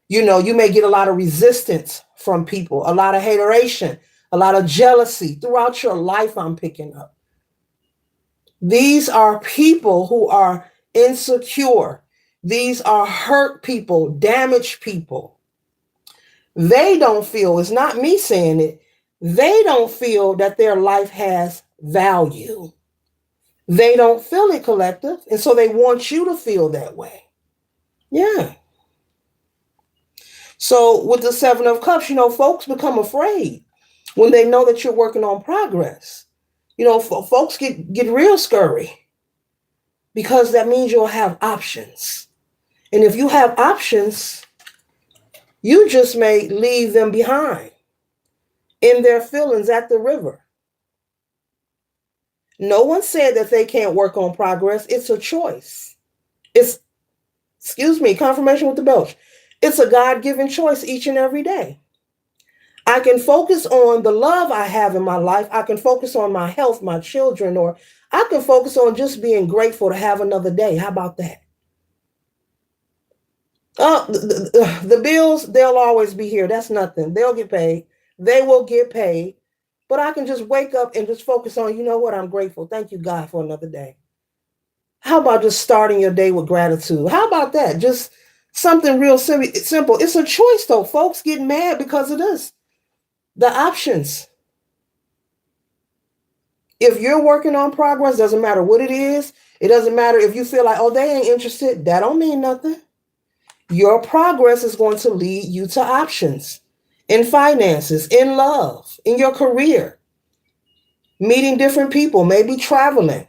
You may get a lot of resistance from people, a lot of hateration, a lot of jealousy throughout your life. I'm picking up. These are people who are insecure. These are hurt people, damaged people. They don't feel, it's not me saying it, they don't feel that their life has value. They don't feel it, collective. And so they want you to feel that way. Yeah. So with the Seven of Cups, folks become afraid when they know that you're working on progress. Folks get real scurry because that means you'll have options. And if you have options, you just may leave them behind in their feelings at the river. No one said that they can't work on progress. It's a choice. It's, excuse me, confirmation with the belch. It's a God-given choice each and every day. I can focus on the love I have in my life. I can focus on my health, my children, or I can focus on just being grateful to have another day. How about that? The bills, they'll always be here. That's nothing. They'll get paid. They will get paid. But I can just wake up and just focus on, you know what? I'm grateful. Thank you, God, for another day. How about just starting your day with gratitude? How about that? Just something real simple. It's a choice, though. Folks get mad because of this. The options. If you're working on progress, doesn't matter what it is. It doesn't matter if you feel like, oh, they ain't interested. That don't mean nothing. Your progress is going to lead you to options in finances, in love, in your career, meeting different people, maybe traveling,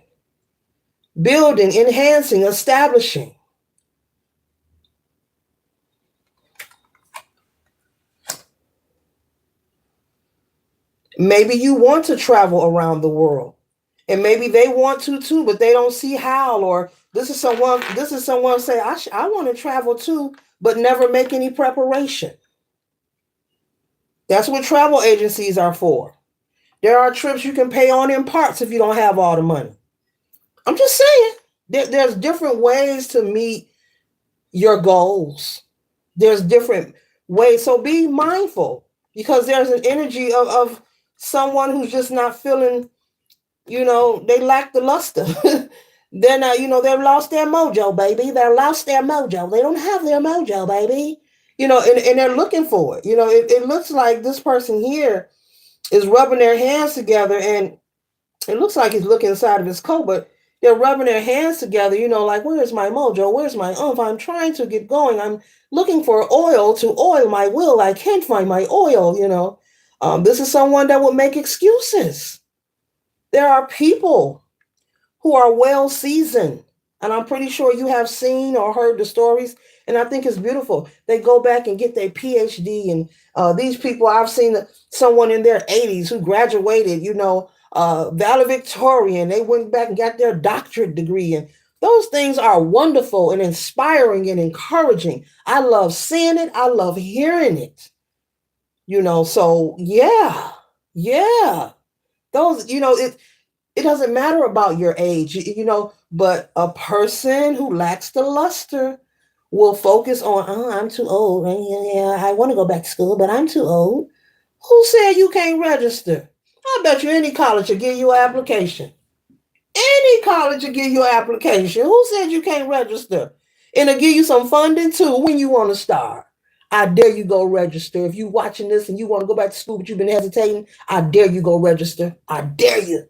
building, enhancing, establishing. Maybe you want to travel around the world, and maybe they want to too, but they don't see how. Or this is someone say, I want to travel too, but never make any preparation. That's what travel agencies are for. There are trips you can pay on in parts if you don't have all the money. I'm just saying, there's different ways to meet your goals. There's different ways. So be mindful, because there's an energy of someone who's just not feeling, they lack the luster. They're not, they've lost their mojo, baby. They're lost their mojo. They don't have their mojo, baby. And they're looking for it. It looks like this person here is rubbing their hands together, and it looks like he's looking inside of his coat, but they're rubbing their hands together, like, where's my mojo? Where's my oomph? I'm trying to get going. I'm looking for oil to oil my will. I can't find my oil. This is someone that will make excuses. There are people who are well seasoned. And I'm pretty sure you have seen or heard the stories. And I think it's beautiful. They go back and get their PhD. And these people, I've seen someone in their 80s who graduated, valedictorian. They went back and got their doctorate degree. And those things are wonderful and inspiring and encouraging. I love seeing it. I love hearing it. So yeah, yeah. Those, it doesn't matter about your age, but a person who lacks the luster will focus on, oh, I'm too old. Yeah, I want to go back to school, but I'm too old. Who said you can't register? I bet you any college will give you an application. Any college will give you an application. Who said you can't register? And it'll give you some funding too when you want to start. I dare you go register. If you're watching this and you want to go back to school, but you've been hesitating, I dare you go register. I dare you.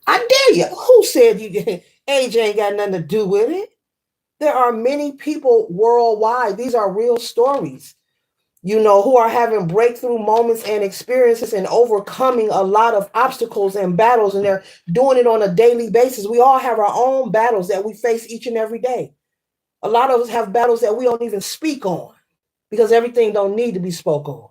I dare you. Who said you age ain't got nothing to do with it? There are many people worldwide. These are real stories, who are having breakthrough moments and experiences and overcoming a lot of obstacles and battles, and they're doing it on a daily basis. We all have our own battles that we face each and every day. A lot of us have battles that we don't even speak on because everything don't need to be spoken on.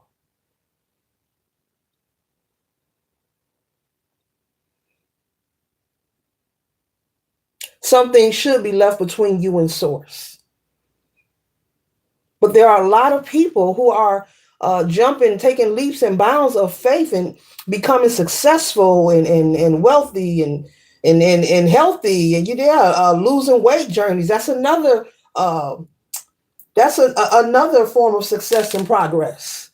Something should be left between you and source. But there are a lot of people who are jumping, taking leaps and bounds of faith and becoming successful and wealthy and healthy and losing weight journeys. Uh, another form of success and progress.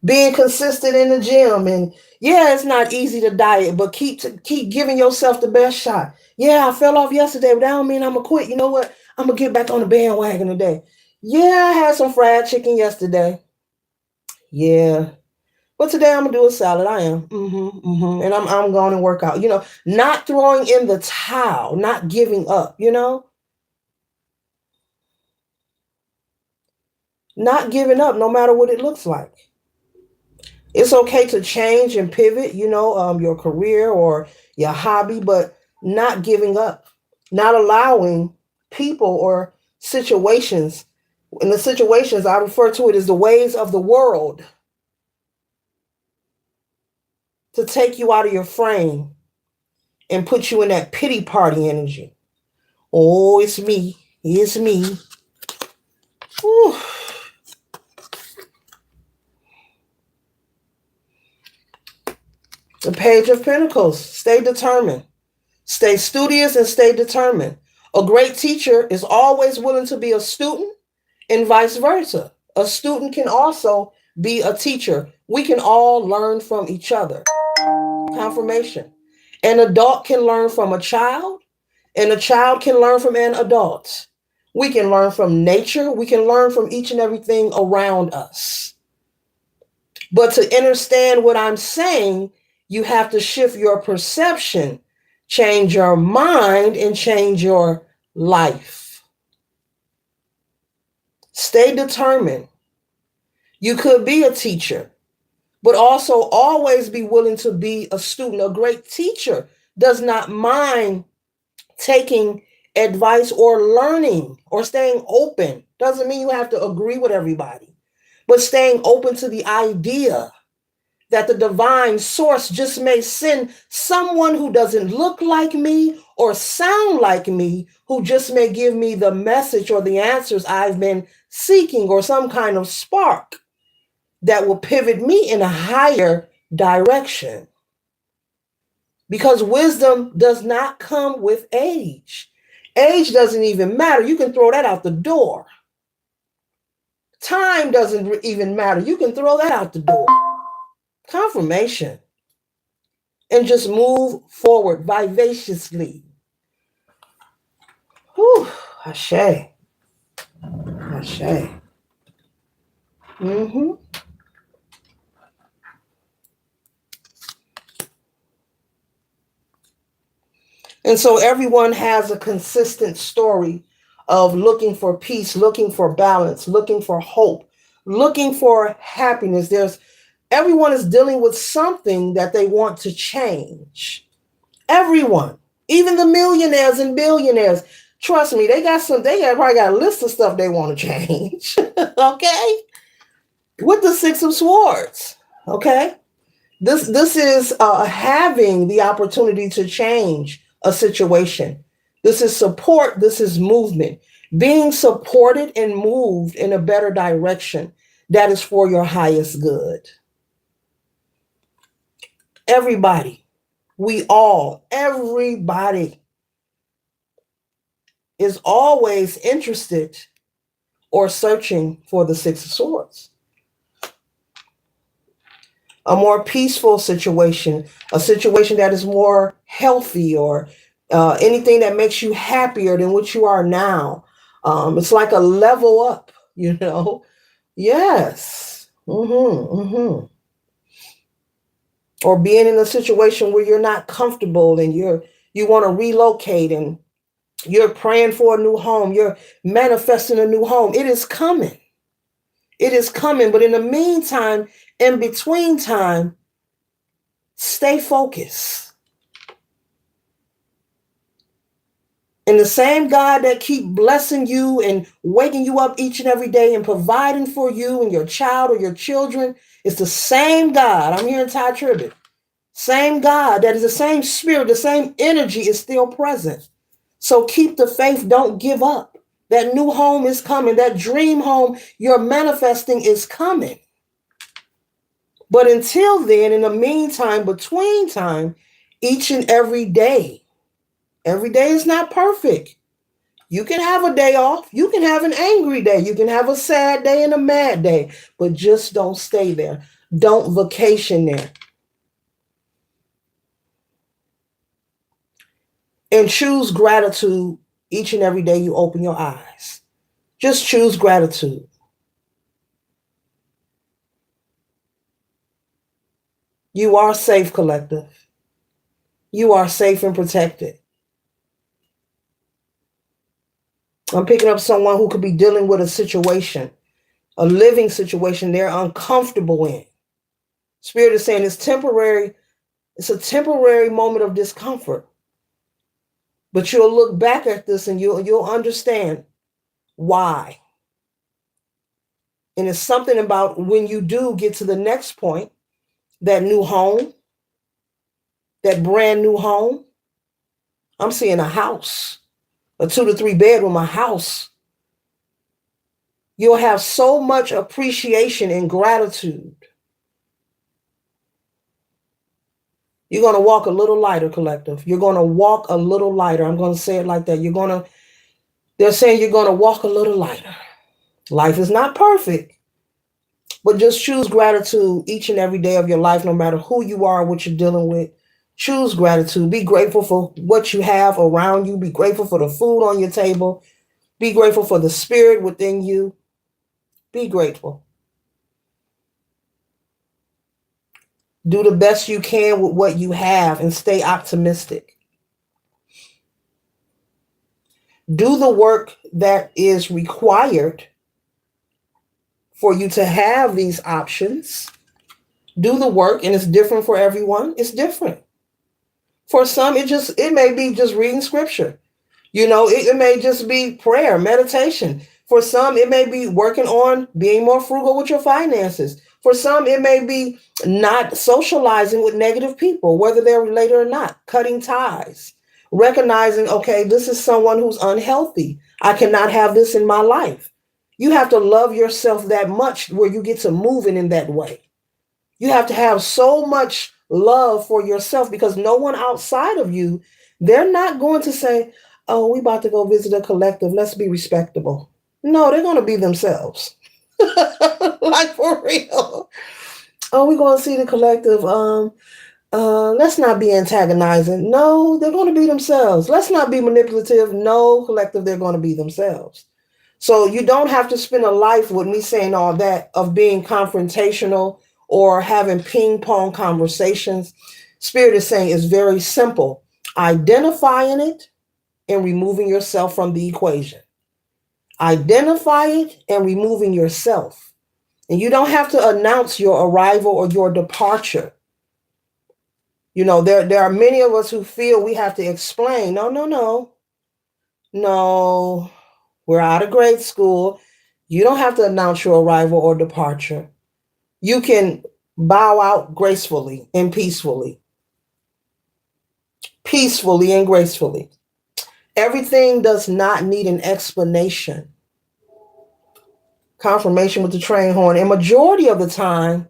Being consistent in the gym, and yeah, it's not easy to diet, but keep giving yourself the best shot. Yeah, I fell off yesterday, but that don't mean I'm gonna quit. You know what? I'm gonna get back on the bandwagon today. Yeah, I had some fried chicken yesterday. Yeah, but today I'm gonna do a salad. I am, and I'm going to work out. Not throwing in the towel, not giving up. Not giving up, no matter what it looks like. It's okay to change and pivot, your career or your hobby, but not giving up, not allowing people or situations. And the situations, I refer to it as the ways of the world, to take you out of your frame and put you in that pity party energy. Oh, it's me. It's me. Whew. The Page of Pentacles. Stay determined. Stay studious and stay determined. A great teacher is always willing to be a student and vice versa. A student can also be a teacher. We can all learn from each other. Confirmation. An adult can learn from a child, and a child can learn from an adult. We can learn from nature. We can learn from each and everything around us. But to understand what I'm saying, you have to shift your perception, change your mind, and change your life. Stay determined. You could be a teacher, but also always be willing to be a student. A great teacher does not mind taking advice or learning or staying open. Doesn't mean you have to agree with everybody, but staying open to the idea that the divine source just may send someone who doesn't look like me or sound like me, who just may give me the message or the answers I've been seeking, or some kind of spark that will pivot me in a higher direction. Because wisdom does not come with age. Age doesn't even matter. You can throw that out the door. Time doesn't even matter. You can throw that out the door. Confirmation. And just move forward vivaciously. Whew. Ashe. Ashe. Mm-hmm. And so everyone has a consistent story of looking for peace, looking for balance, looking for hope, looking for happiness. Everyone is dealing with something that they want to change. Everyone, even the millionaires and billionaires. Trust me, probably got a list of stuff they want to change. Okay? With the Six of Swords. Okay? This is having the opportunity to change a situation. This is support. This is movement. Being supported and moved in a better direction that is for your highest good. Everybody, everybody is always interested or searching for the Six of Swords. A more peaceful situation, a situation that is more healthy, or anything that makes you happier than what you are now. It's like a level up, Yes. Or being in a situation where you're not comfortable and you want to relocate, and you're praying for a new home. You're manifesting a new home. It is coming. It is coming. But in the meantime, in between time, stay focused. And the same God that keep blessing you and waking you up each and every day and providing for you and your child or your children is the same God. I'm here in Thai Tribute. Same God, that is the same spirit, the same energy is still present. So keep the faith. Don't give up. That new home is coming. That dream home you're manifesting is coming. But until then, in the meantime, between time, each and every day is not perfect. You can have a day off. You can have an angry day. You can have a sad day and a mad day, but just don't stay there. Don't vacation there. And choose gratitude each and every day you open your eyes. Just choose gratitude. You are safe, collective. You are safe and protected. I'm picking up someone who could be dealing with a situation, a living situation they're uncomfortable in. Spirit is saying it's temporary. It's a temporary moment of discomfort. But you'll look back at this and you'll understand why. And it's something about when you do get to the next point, that new home, that brand new home. I'm seeing a house, a 2 to 3 bedroom, a house. You'll have so much appreciation and gratitude. You're going to walk a little lighter, collective. You're going to walk a little lighter. I'm going to say it like that. They're saying you're going to walk a little lighter. Life is not perfect, but just choose gratitude each and every day of your life, no matter who you are, what you're dealing with. Choose gratitude. Be grateful for what you have around you. Be grateful for the food on your table. Be grateful for the spirit within you. Be grateful. Do the best you can with what you have and stay optimistic. Do the work that is required for you to have these options. Do the work, and it's different for everyone. It's different. For some, it may be just reading scripture. It may just be prayer, meditation. For some, it may be working on being more frugal with your finances. For some, it may be not socializing with negative people, whether they're related or not, cutting ties, recognizing, okay, this is someone who's unhealthy. I cannot have this in my life. You have to love yourself that much where you get to moving in that way. You have to have so much love for yourself because no one outside of you, they're not going to say, oh, we about to go visit a collective. Let's be respectable. No, they're going to be themselves. Like for real. Oh, we're going to see the collective. Let's not be antagonizing. No, they're going to be themselves. Let's not be manipulative. No, collective, they're going to be themselves. So you don't have to spend a life with me saying all that of being confrontational or having ping pong conversations. Spirit is saying it's very simple. Identifying it and removing yourself from the equation. Identify it and removing yourself. And you don't have to announce your arrival or your departure. There are many of us who feel we have to explain. No, no, no. No, we're out of grade school. You don't have to announce your arrival or departure. You can bow out gracefully and peacefully. Peacefully and gracefully. Everything does not need an explanation. Confirmation with the train horn. And majority of the time,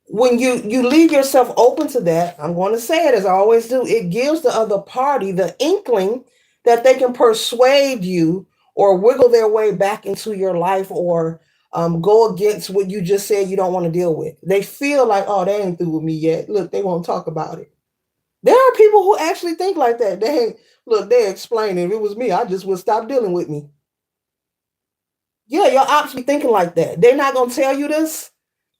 when you leave yourself open to that, I'm going to say it as I always do, it gives the other party the inkling that they can persuade you or wiggle their way back into your life or go against what you just said you don't want to deal with. They feel like, oh, they ain't through with me yet. Look, they won't talk about it. There are people who actually think like that. They explain it. If it was me, I just would stop dealing with me. Yeah, your ops be thinking like that. They're not going to tell you this,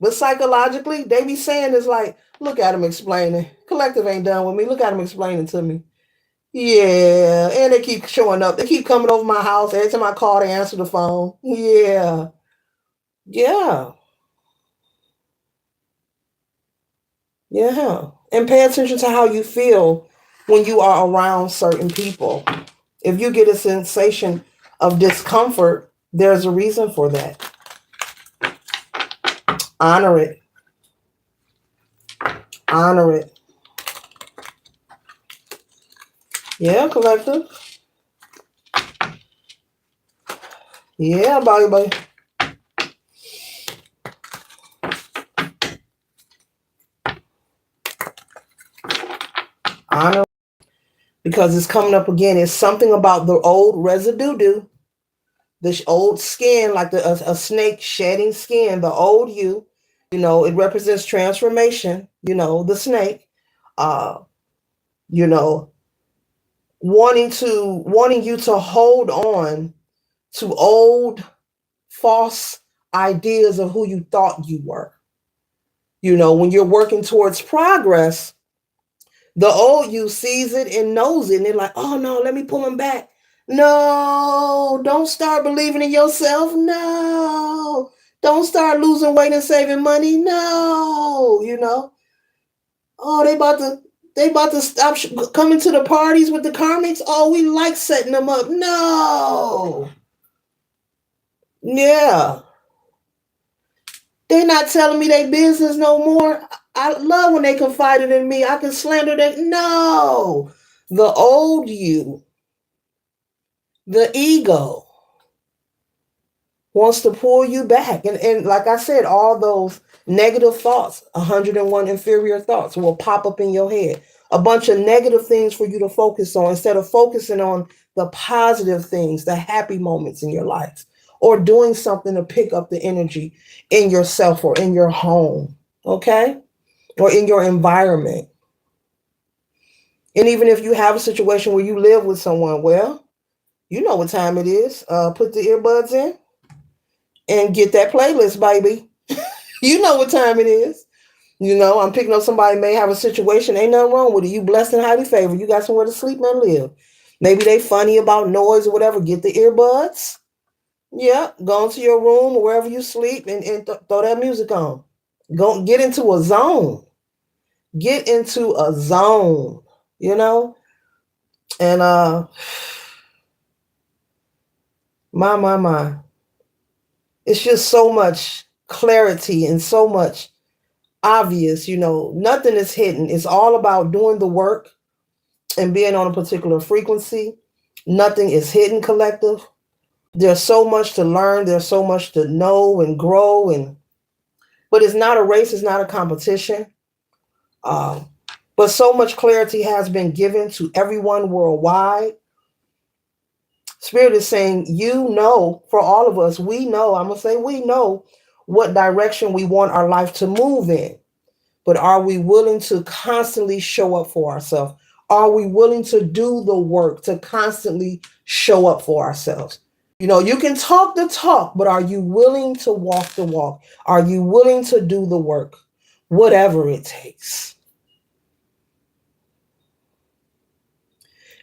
but psychologically, they be saying it's like, look at them explaining. Collective ain't done with me. Look at them explaining to me. Yeah, and they keep showing up. They keep coming over my house. Every time I call, they answer the phone. Yeah, yeah, yeah. And pay attention to how you feel when you are around certain people. If you get a sensation of discomfort, there's a reason for that. Honor it. Honor it. Yeah, collective. Yeah, baby. Honor, because it's coming up again. It's something about the old residue, the old skin, like a snake shedding skin, the old you. It represents transformation. The snake. Uh, you know, wanting you to hold on to old false ideas of who you thought you were. When you're working towards progress, the old you sees it and knows it, and they're like, oh no, let me pull them back. No, don't start believing in yourself. No, don't start losing weight and saving money. No, oh, they about to stop coming to the parties with the karmics. Oh, we like setting them up. No, yeah, they not telling me their business no more. I love when they confided in me. I can slander them. No, the old you, the ego, wants to pull you back. And like I said, all those negative thoughts, 101 inferior thoughts will pop up in your head. A bunch of negative things for you to focus on instead of focusing on the positive things, the happy moments in your life, or doing something to pick up the energy in yourself or in your home, okay? Or in your environment. And even if you have a situation where you live with someone, well, you know what time it is. Put the earbuds in and get that playlist, baby. You know what time it is. I'm picking up somebody may have a situation. Ain't nothing wrong with it. You blessed and highly favored. You got somewhere to sleep and live. Maybe they funny about noise or whatever. Get the earbuds. Yeah, go into your room or wherever you sleep and throw that music on. Go get into a zone. Get into a zone. You know, and my, it's just so much clarity and so much obvious. Nothing is hidden. It's all about doing the work and being on a particular frequency. Nothing is hidden, collective. There's so much to learn. There's so much to know and grow. But it's not a race. It's not a competition. Um, but so much clarity has been given to everyone worldwide. Spirit is saying, for all of us, we know, I'm going to say we know what direction we want our life to move in. But are we willing to constantly show up for ourselves? Are we willing to do the work to constantly show up for ourselves? You can talk the talk, but are you willing to walk the walk? Are you willing to do the work? Whatever it takes.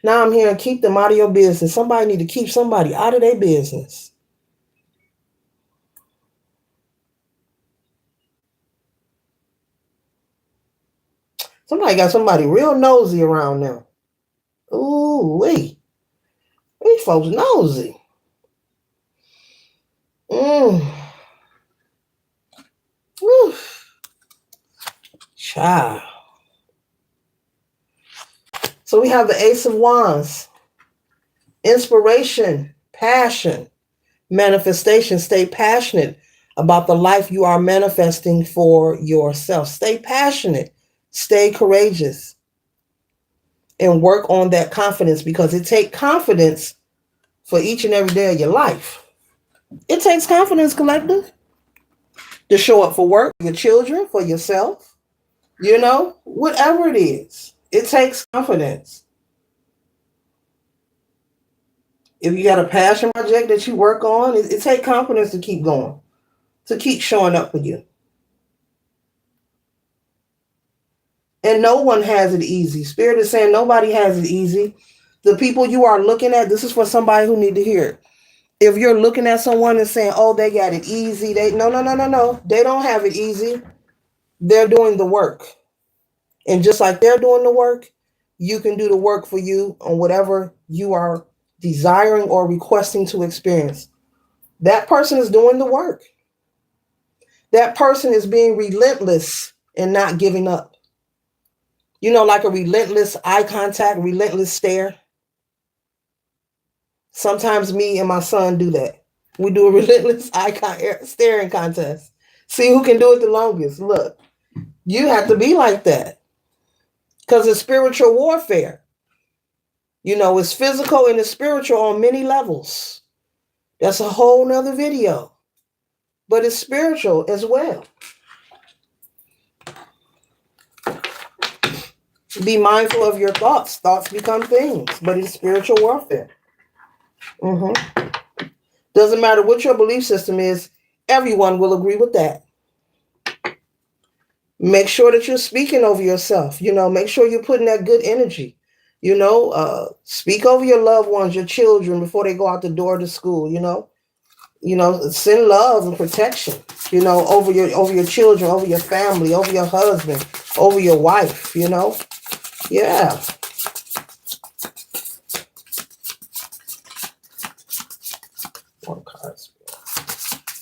Now I'm here and keep them out of your business. Somebody need to keep somebody out of their business. Somebody got somebody real nosy around them. Ooh, these folks nosy. Woo. Child. So we have the Ace of Wands. Inspiration, passion, manifestation. Stay passionate about the life you are manifesting for yourself. Stay passionate. Stay courageous. And work on that confidence, because it takes confidence for each and every day of your life. It takes confidence, collective, to show up for work, for your children, for yourself, whatever it is. It takes confidence. If you got a passion project that you work on, it takes confidence to keep going, to keep showing up for you. And no one has it easy. Spirit is saying nobody has it easy. The people you are looking at, this is for somebody who need to hear it. If you're looking at someone and saying, oh, they got it easy, no. They don't have it easy. They're doing the work. And just like they're doing the work, you can do the work for you on whatever you are desiring or requesting to experience. That person is doing the work. That person is being relentless and not giving up. Like a relentless eye contact, relentless stare. Sometimes me and my son do that. We do a relentless staring contest. See who can do it the longest. Look, you have to be like that because it's spiritual warfare. It's physical and it's spiritual on many levels. That's a whole nother video, but it's spiritual as well. Be mindful of your thoughts. Thoughts become things, but it's spiritual warfare. Mm-hmm. Doesn't matter what your belief system is, everyone will agree with that. Make sure that you're speaking over yourself. Make sure you're putting that good energy. Speak over your loved ones, your children before they go out the door to school. Send love and protection. Over your children, over your family, over your husband, over your wife. Yeah. One card.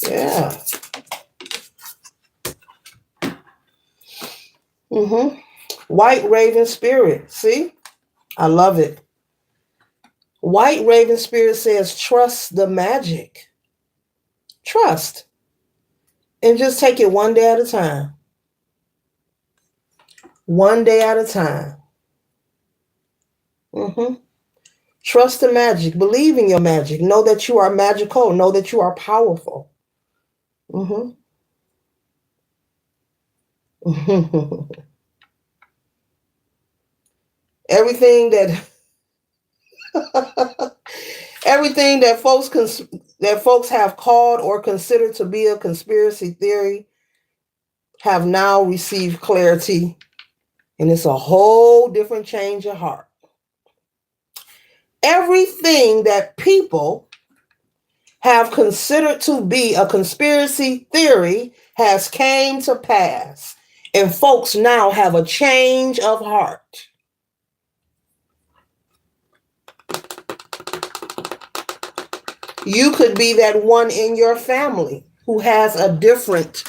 Yeah. Mm-hmm. White Raven Spirit. See? I love it. White Raven Spirit says, trust the magic. Trust. And just take it one day at a time. One day at a time. Mm-hmm. Trust the magic. Believe in your magic. Know that you are magical. Know that you are powerful. Mm-hmm. Everything that everything that folks have called or considered to be a conspiracy theory have now received clarity, and it's a whole different change of heart. Everything that people have considered to be a conspiracy theory has came to pass, and folks now have a change of heart. You could be that one in your family who has a different,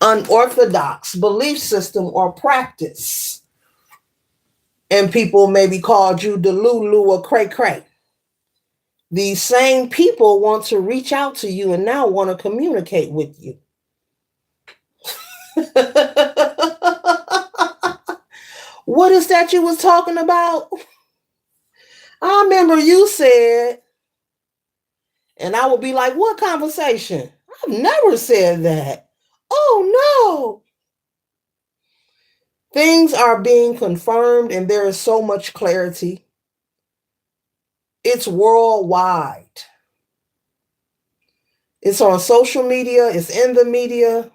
unorthodox belief system or practice, and people maybe called you the Lulu or cray cray. These same people want to reach out to you and now want to communicate with you. What is that you was talking about? I remember you said, and I would be like, what conversation? I've never said that. Oh no. Things are being confirmed and there is so much clarity. It's worldwide. It's on social media. It's in the media.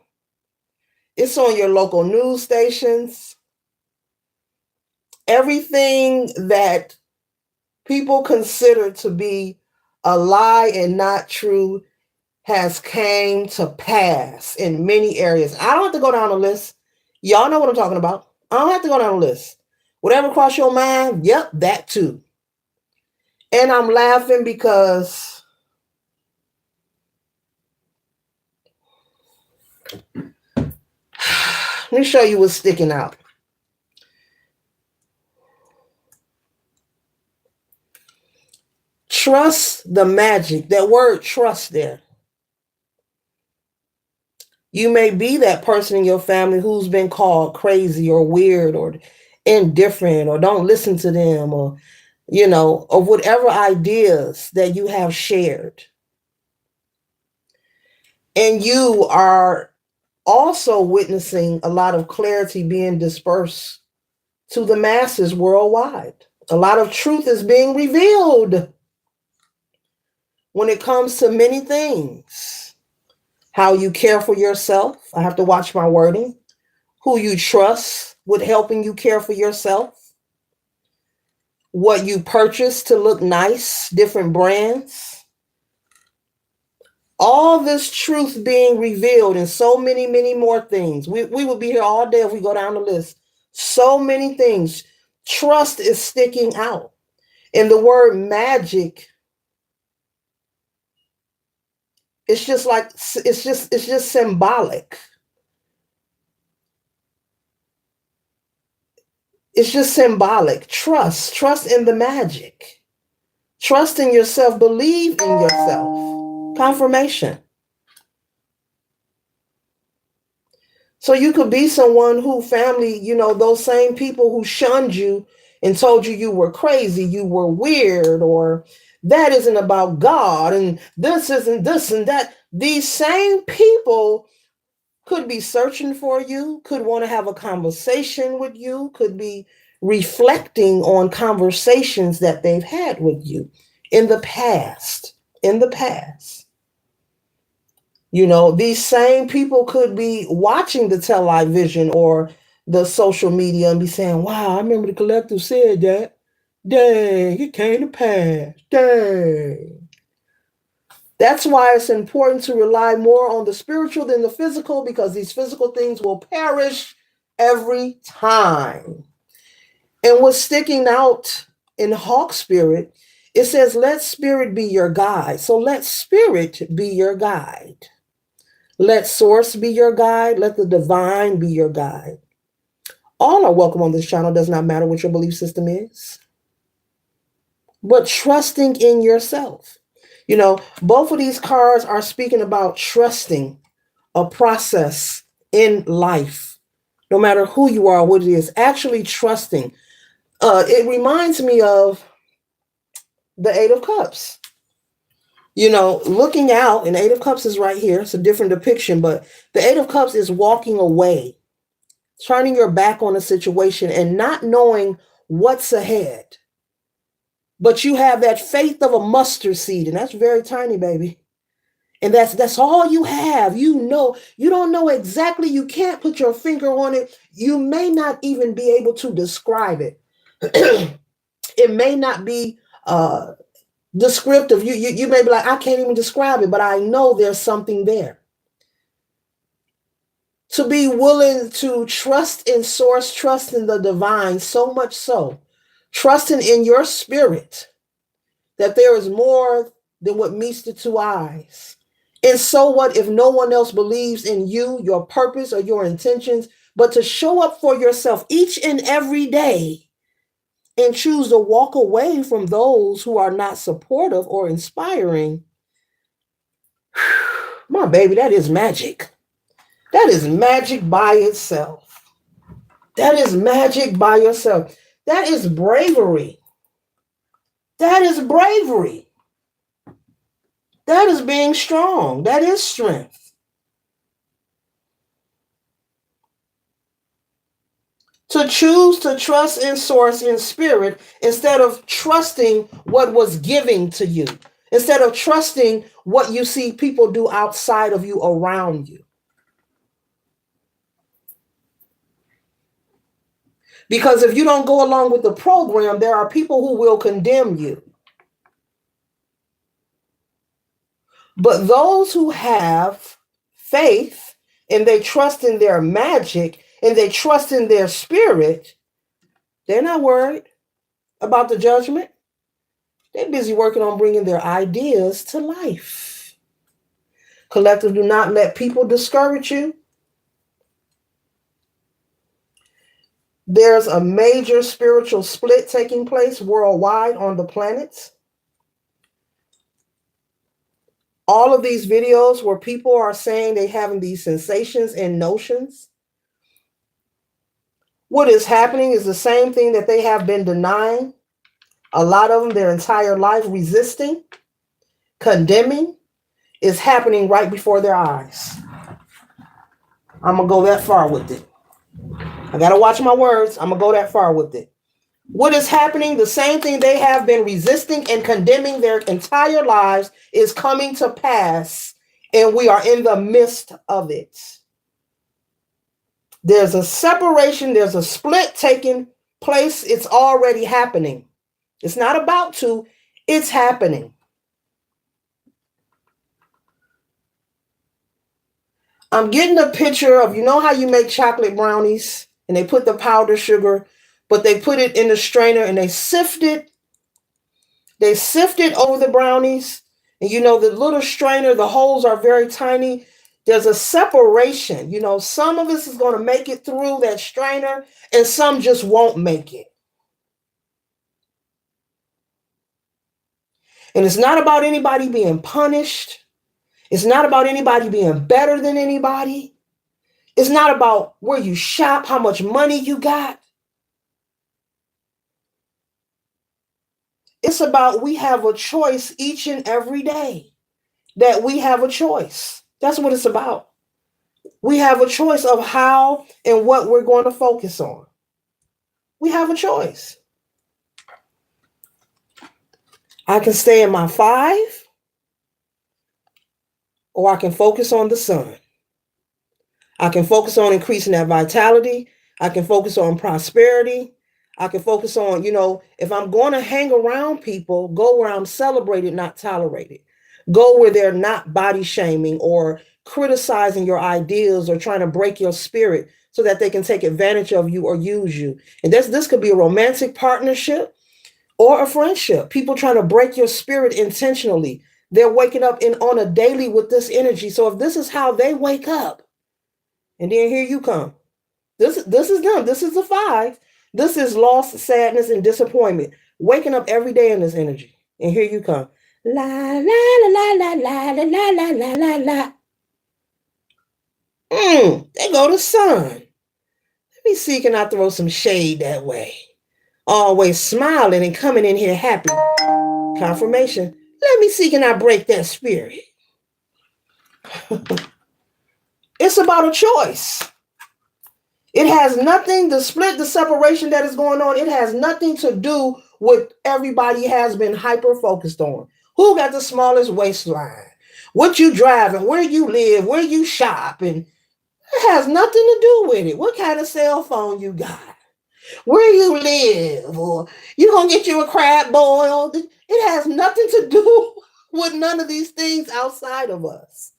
It's on your local news stations. Everything that people consider to be a lie and not true has came to pass in many areas. I don't have to go down the list. Y'all know what I'm talking about. I don't have to go down the list. Whatever cross your mind, yep, that too. And I'm laughing because let me show you what's sticking out. Trust the magic. That word trust there. You may be that person in your family who's been called crazy or weird or indifferent or don't listen to them or, or whatever ideas that you have shared. And you are also witnessing a lot of clarity being dispersed to the masses worldwide. A lot of truth is being revealed when it comes to many things. How you care for yourself. I have to watch my wording. Who you trust with helping you care for yourself. What you purchase to look nice, different brands. All this truth being revealed and so many, many more things. We would be here all day if we go down the list. So many things. Trust is sticking out. And the word magic, it's just symbolic. It's just symbolic. Trust in the magic. Trust in yourself. Believe in yourself. Confirmation. So you could be someone who family, those same people who shunned you and told you you were crazy, you were weird, or that isn't about God, and this isn't this and that. These same people could be searching for you, could want to have a conversation with you, could be reflecting on conversations that they've had with you in the past. In the past. These same people could be watching the television or the social media and be saying, wow, I remember the collective said that. Dang, it came to pass. Dang. That's why it's important to rely more on the spiritual than the physical, because these physical things will perish every time. And what's sticking out in Hawk Spirit, it says, let spirit be your guide. So let spirit be your guide. Let source be your guide. Let the divine be your guide. All are welcome on this channel. Does not matter what your belief system is. But trusting in yourself. Both of these cards are speaking about trusting a process in life. No matter who you are, what it is, actually trusting. It reminds me of the Eight of Cups. Looking out, and Eight of Cups is right here. It's a different depiction, but the Eight of Cups is walking away, turning your back on a situation and not knowing what's ahead. But you have that faith of a mustard seed, and that's very tiny, baby. And that's all you have. You don't know exactly. You can't put your finger on it. You may not even be able to describe it. It may not be descriptive. You may be like, I can't even describe it, but I know there's something there. To be willing to trust in source, trust in the divine, so much so, trusting in your spirit that there is more than what meets the two eyes. And so what if no one else believes in you, your purpose, or your intentions, but to show up for yourself each and every day and choose to walk away from those who are not supportive or inspiring. My baby, that is magic. That is magic by itself. That is magic by yourself. That is bravery. That is bravery. That is being strong. That is strength. To choose to trust in source, in spirit, instead of trusting what was giving to you, instead of trusting what you see people do outside of you, around you. Because if you don't go along with the program, there are people who will condemn you. But those who have faith and they trust in their magic and they trust in their spirit, they're not worried about the judgment. They're busy working on bringing their ideas to life. Collective, do not let people discourage you. There's a major spiritual split taking place worldwide on the planets. All of these videos where people are saying they having these sensations and notions, what is happening is the same thing that they have been denying. A lot of them their entire life, resisting, condemning, is happening right before their eyes. I'm going to go that far with it. I got to watch my words. I'm going to go that far with it. What is happening, the same thing they have been resisting and condemning their entire lives, is coming to pass, and we are in the midst of it. There's a separation, there's a split taking place. It's already happening. It's not about to, it's happening. I'm getting a picture of, how you make chocolate brownies and they put the powdered sugar, but they put it in the strainer and they sift it. They sift it over the brownies. And the little strainer, the holes are very tiny. There's a separation. Some of us is going to make it through that strainer and some just won't make it. And it's not about anybody being punished. It's not about anybody being better than anybody. It's not about where you shop, how much money you got. It's about we have a choice each and every day. That we have a choice. That's what it's about. We have a choice of how and what we're going to focus on. We have a choice. I can stay in my five, or I can focus on the sun. I can focus on increasing that vitality. I can focus on prosperity. I can focus on, if I'm going to hang around people, go where I'm celebrated, not tolerated. Go where they're not body shaming or criticizing your ideas or trying to break your spirit so that they can take advantage of you or use you. And this could be a romantic partnership or a friendship. People trying to break your spirit intentionally. They're waking up on a daily with this energy. So if this is how they wake up, and then here you come. This is them. This is the five. This is loss, sadness, and disappointment. Waking up every day in this energy. And here you come. La la la la la la la la la la la. There go the sun. Let me see, can I throw some shade that way? Always smiling and coming in here happy. Confirmation. Let me see, can I break that spirit? It's about a choice. It has nothing, the split, the separation that is going on, it has nothing to do with everybody has been hyper focused on. Who got the smallest waistline? What you driving, where you live, where you shop, and it has nothing to do with it. What kind of cell phone you got? Where you live, or you gonna get you a crab boil? It has nothing to do with none of these things outside of us.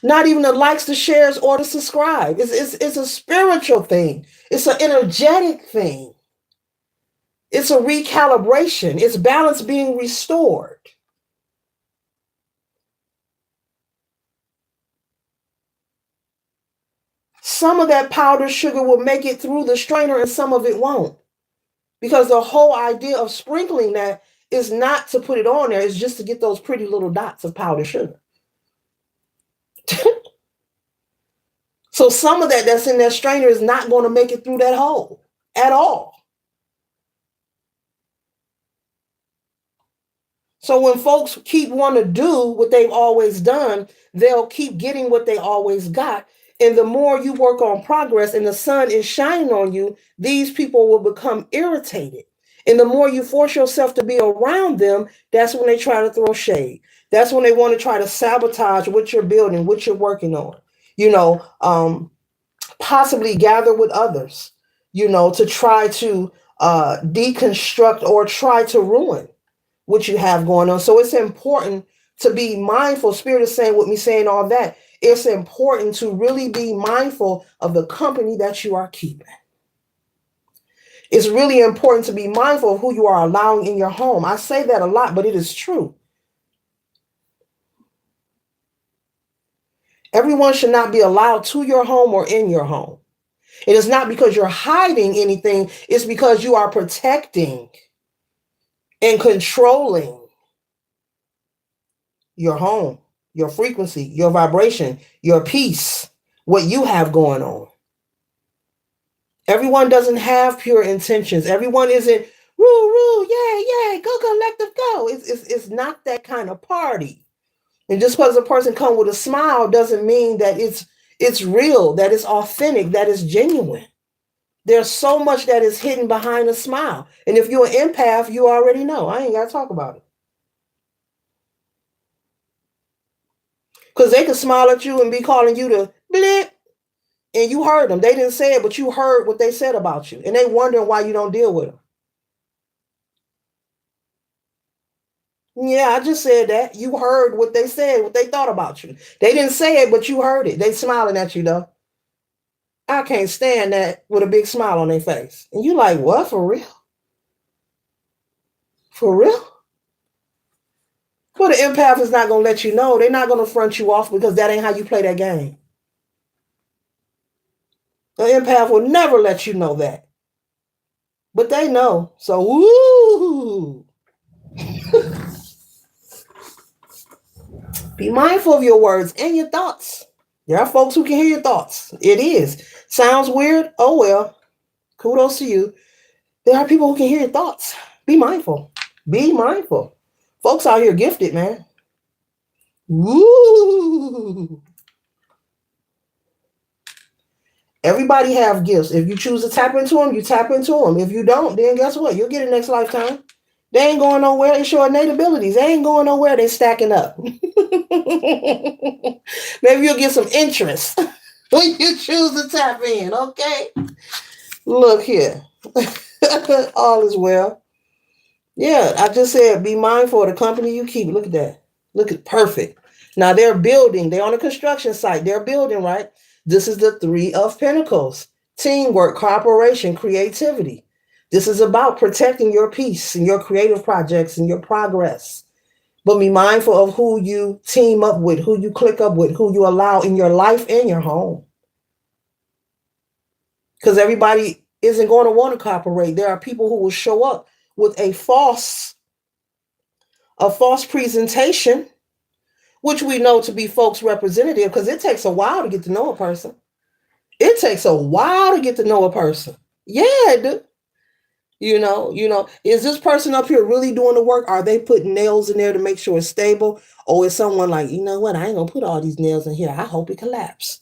Not even the likes, the shares, or the subscribe. It's a spiritual thing. It's an energetic thing. It's a recalibration. It's balance being restored. Some of that powdered sugar will make it through the strainer and some of it won't. Because the whole idea of sprinkling that is not to put it on there, it's just to get those pretty little dots of powdered sugar. So some of that's in that strainer is not going to make it through that hole at all. So when folks keep wanting to do what they've always done, they'll keep getting what they always got. And the more you work on progress and the sun is shining on you, these people will become irritated. And the more you force yourself to be around them, that's when they try to throw shade. That's when they want to try to sabotage what you're building, what you're working on. Possibly gather with others, to try to deconstruct or try to ruin what you have going on. So it's important to be mindful. Spirit is saying with me saying all that. It's important to really be mindful of the company that you are keeping. It's really important to be mindful of who you are allowing in your home. I say that a lot, but it is true. Everyone should not be allowed to your home or in your home. It is not because you're hiding anything. It's because you are protecting and controlling your home, your frequency, your vibration, your peace, what you have going on. Everyone doesn't have pure intentions. Everyone isn't rule, yeah, go collective, go. It's not that kind of party. And just because a person comes with a smile doesn't mean that it's real, that it's authentic, that it's genuine. There's so much that is hidden behind a smile. And if you're an empath, you already know. I ain't got to talk about it. Because they could smile at you and be calling you to blip. And you heard them. They didn't say it, but you heard what they said about you. And they wondering why you don't deal with them. Yeah, I just said that. You heard what they said, what they thought about you. They didn't say it, but you heard it. They smiling at you, though. I can't stand that with a big smile on their face. And you like, what? For real? For real? Well, the empath is not going to let you know. They're not going to front you off because that ain't how you play that game. The empath will never let you know that. But they know. So, woo! Be mindful of your words and your thoughts. There are folks who can hear your thoughts. It is. Sounds weird? Oh well. Kudos to you. There are people who can hear your thoughts. Be mindful. Be mindful. Folks out here gifted, man. Woo! Everybody have gifts. If you choose to tap into them, you tap into them. If you don't, then guess what? You'll get it next lifetime. They ain't going nowhere. They showing innate abilities. They ain't going nowhere. They stacking up. Maybe you'll get some interest when you choose to tap in. Okay. Look here. All is well. Yeah, I just said be mindful of the company you keep. Look at that. Look at perfect. Now they're building. They're on a construction site. They're building, right? This is the Three of Pentacles. Teamwork, cooperation, creativity. This is about protecting your peace and your creative projects and your progress. But be mindful of who you team up with, who you click up with, who you allow in your life and your home. Because everybody isn't going to want to cooperate. There are people who will show up with a false presentation, which we know to be folks representative, because it takes a while to get to know a person. It takes a while to get to know a person. Yeah, dude. Is this person up here really doing the work? Are they putting nails in there to make sure it's stable? Or is someone like, you know what, I ain't gonna put all these nails in here. I hope it collapses.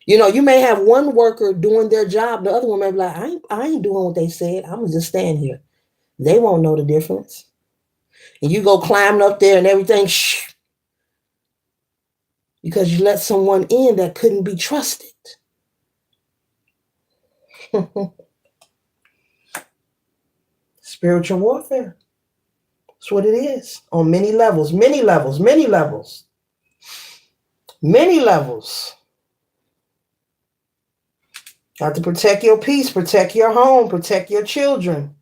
You may have one worker doing their job. The other one may be like, I ain't doing what they said. I'm gonna just stand here. They won't know the difference. And you go climbing up there and everything, because you let someone in that couldn't be trusted. Spiritual warfare. That's what it is on many levels, many levels, many levels, many levels. Got to protect your peace, protect your home, protect your children.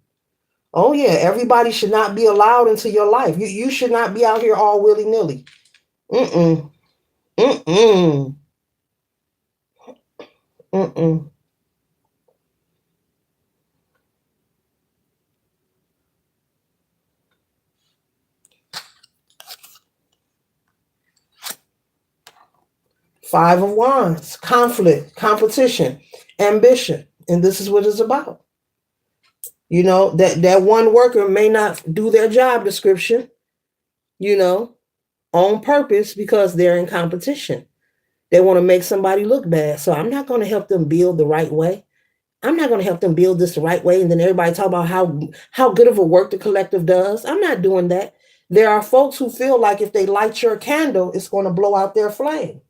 Oh yeah, everybody should not be allowed into your life. You should not be out here all willy-nilly. Mm-mm. Mm-mm. Mm-mm. Five of Wands, conflict, competition, ambition. And this is what it's about. That one worker may not do their job description, on purpose because they're in competition. They want to make somebody look bad. So I'm not going to help them build the right way. I'm not going to help them build this the right way. And then everybody talk about how good of a work the collective does. I'm not doing that. There are folks who feel like if they light your candle, it's going to blow out their flame.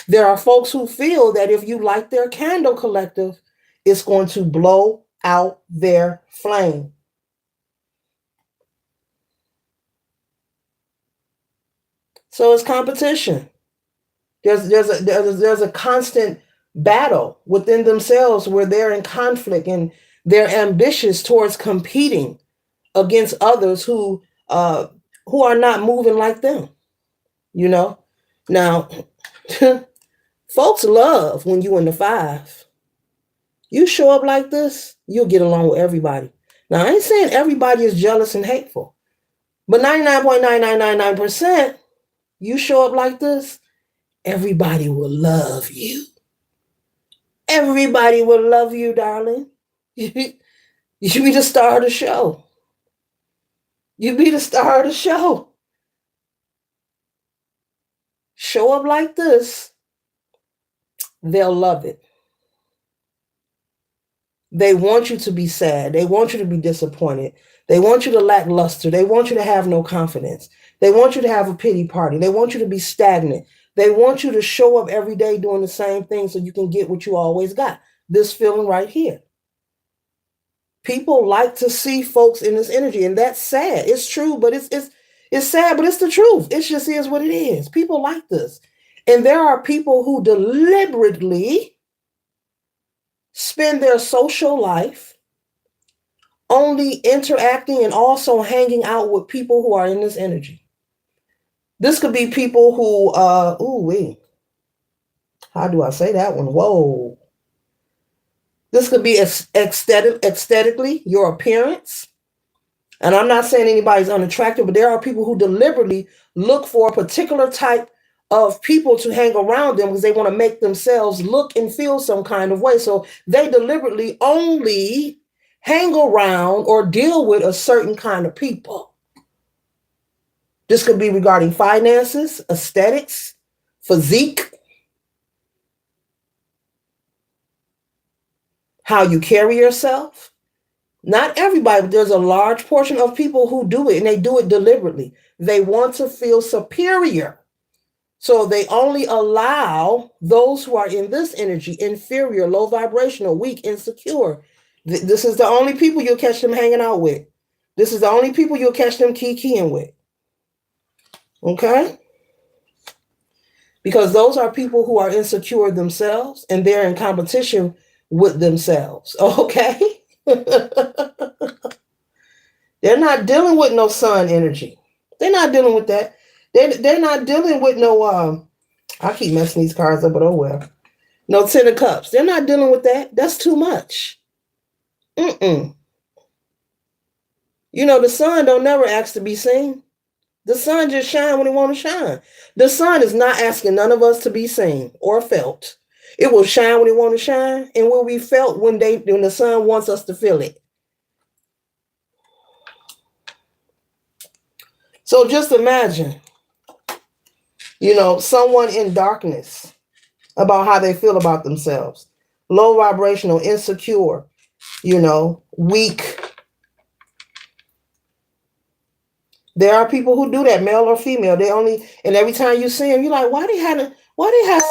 There are folks who feel that if you light their candle, collective, it's going to blow out their flame. So it's competition. There's a constant battle within themselves where they're in conflict and they're ambitious towards competing against others who are not moving like them. Now folks love when you in the five. You show up like this, you'll get along with everybody. Now I ain't saying everybody is jealous and hateful, but 99.9999%, you show up like this, everybody will love you. Everybody will love you, darling. You be the star of the show. You be the star of the show. Show up like this, they'll love it. They want you to be sad. They want you to be disappointed. They want you to lack luster. They want you to have no confidence. They want you to have a pity party. They want you to be stagnant. They want you to show up every day doing the same thing so you can get what you always got. This feeling right here. People like to see folks in this energy, and that's sad. It's true, but it's sad, but it's the truth. It just is what it is. People like this. And there are people who deliberately spend their social life only interacting and also hanging out with people who are in this energy. This could be people who, how do I say that one? Whoa. This could be aesthetically, your appearance. And I'm not saying anybody's unattractive, but there are people who deliberately look for a particular type of people to hang around them because they want to make themselves look and feel some kind of way. So they deliberately only hang around or deal with a certain kind of people. This could be regarding finances, aesthetics, physique, how you carry yourself. Not everybody, but there's a large portion of people who do it, and they do it deliberately. They want to feel superior. So they only allow those who are in this energy, inferior, low vibrational, weak, insecure. This is the only people you'll catch them hanging out with. This is the only people you'll catch them keying with. Okay? Because those are people who are insecure themselves and they're in competition with themselves. Okay? They're not dealing with no sun energy. They're not dealing with that. They're not dealing with no I keep messing these cards up, but oh well. No 10 of cups. They're not dealing with that. That's too much. Mm-mm. You know, the sun don't never ask to be seen. The sun just shine when it want to shine. The sun is not asking none of us to be seen or felt. It will shine when it want to shine and will be felt when the sun wants us to feel it. So just imagine, you know, someone in darkness about how they feel about themselves. Low vibrational, insecure, you know, weak. There are people who do that, male or female. They only, and every time you see them, you're like, why they have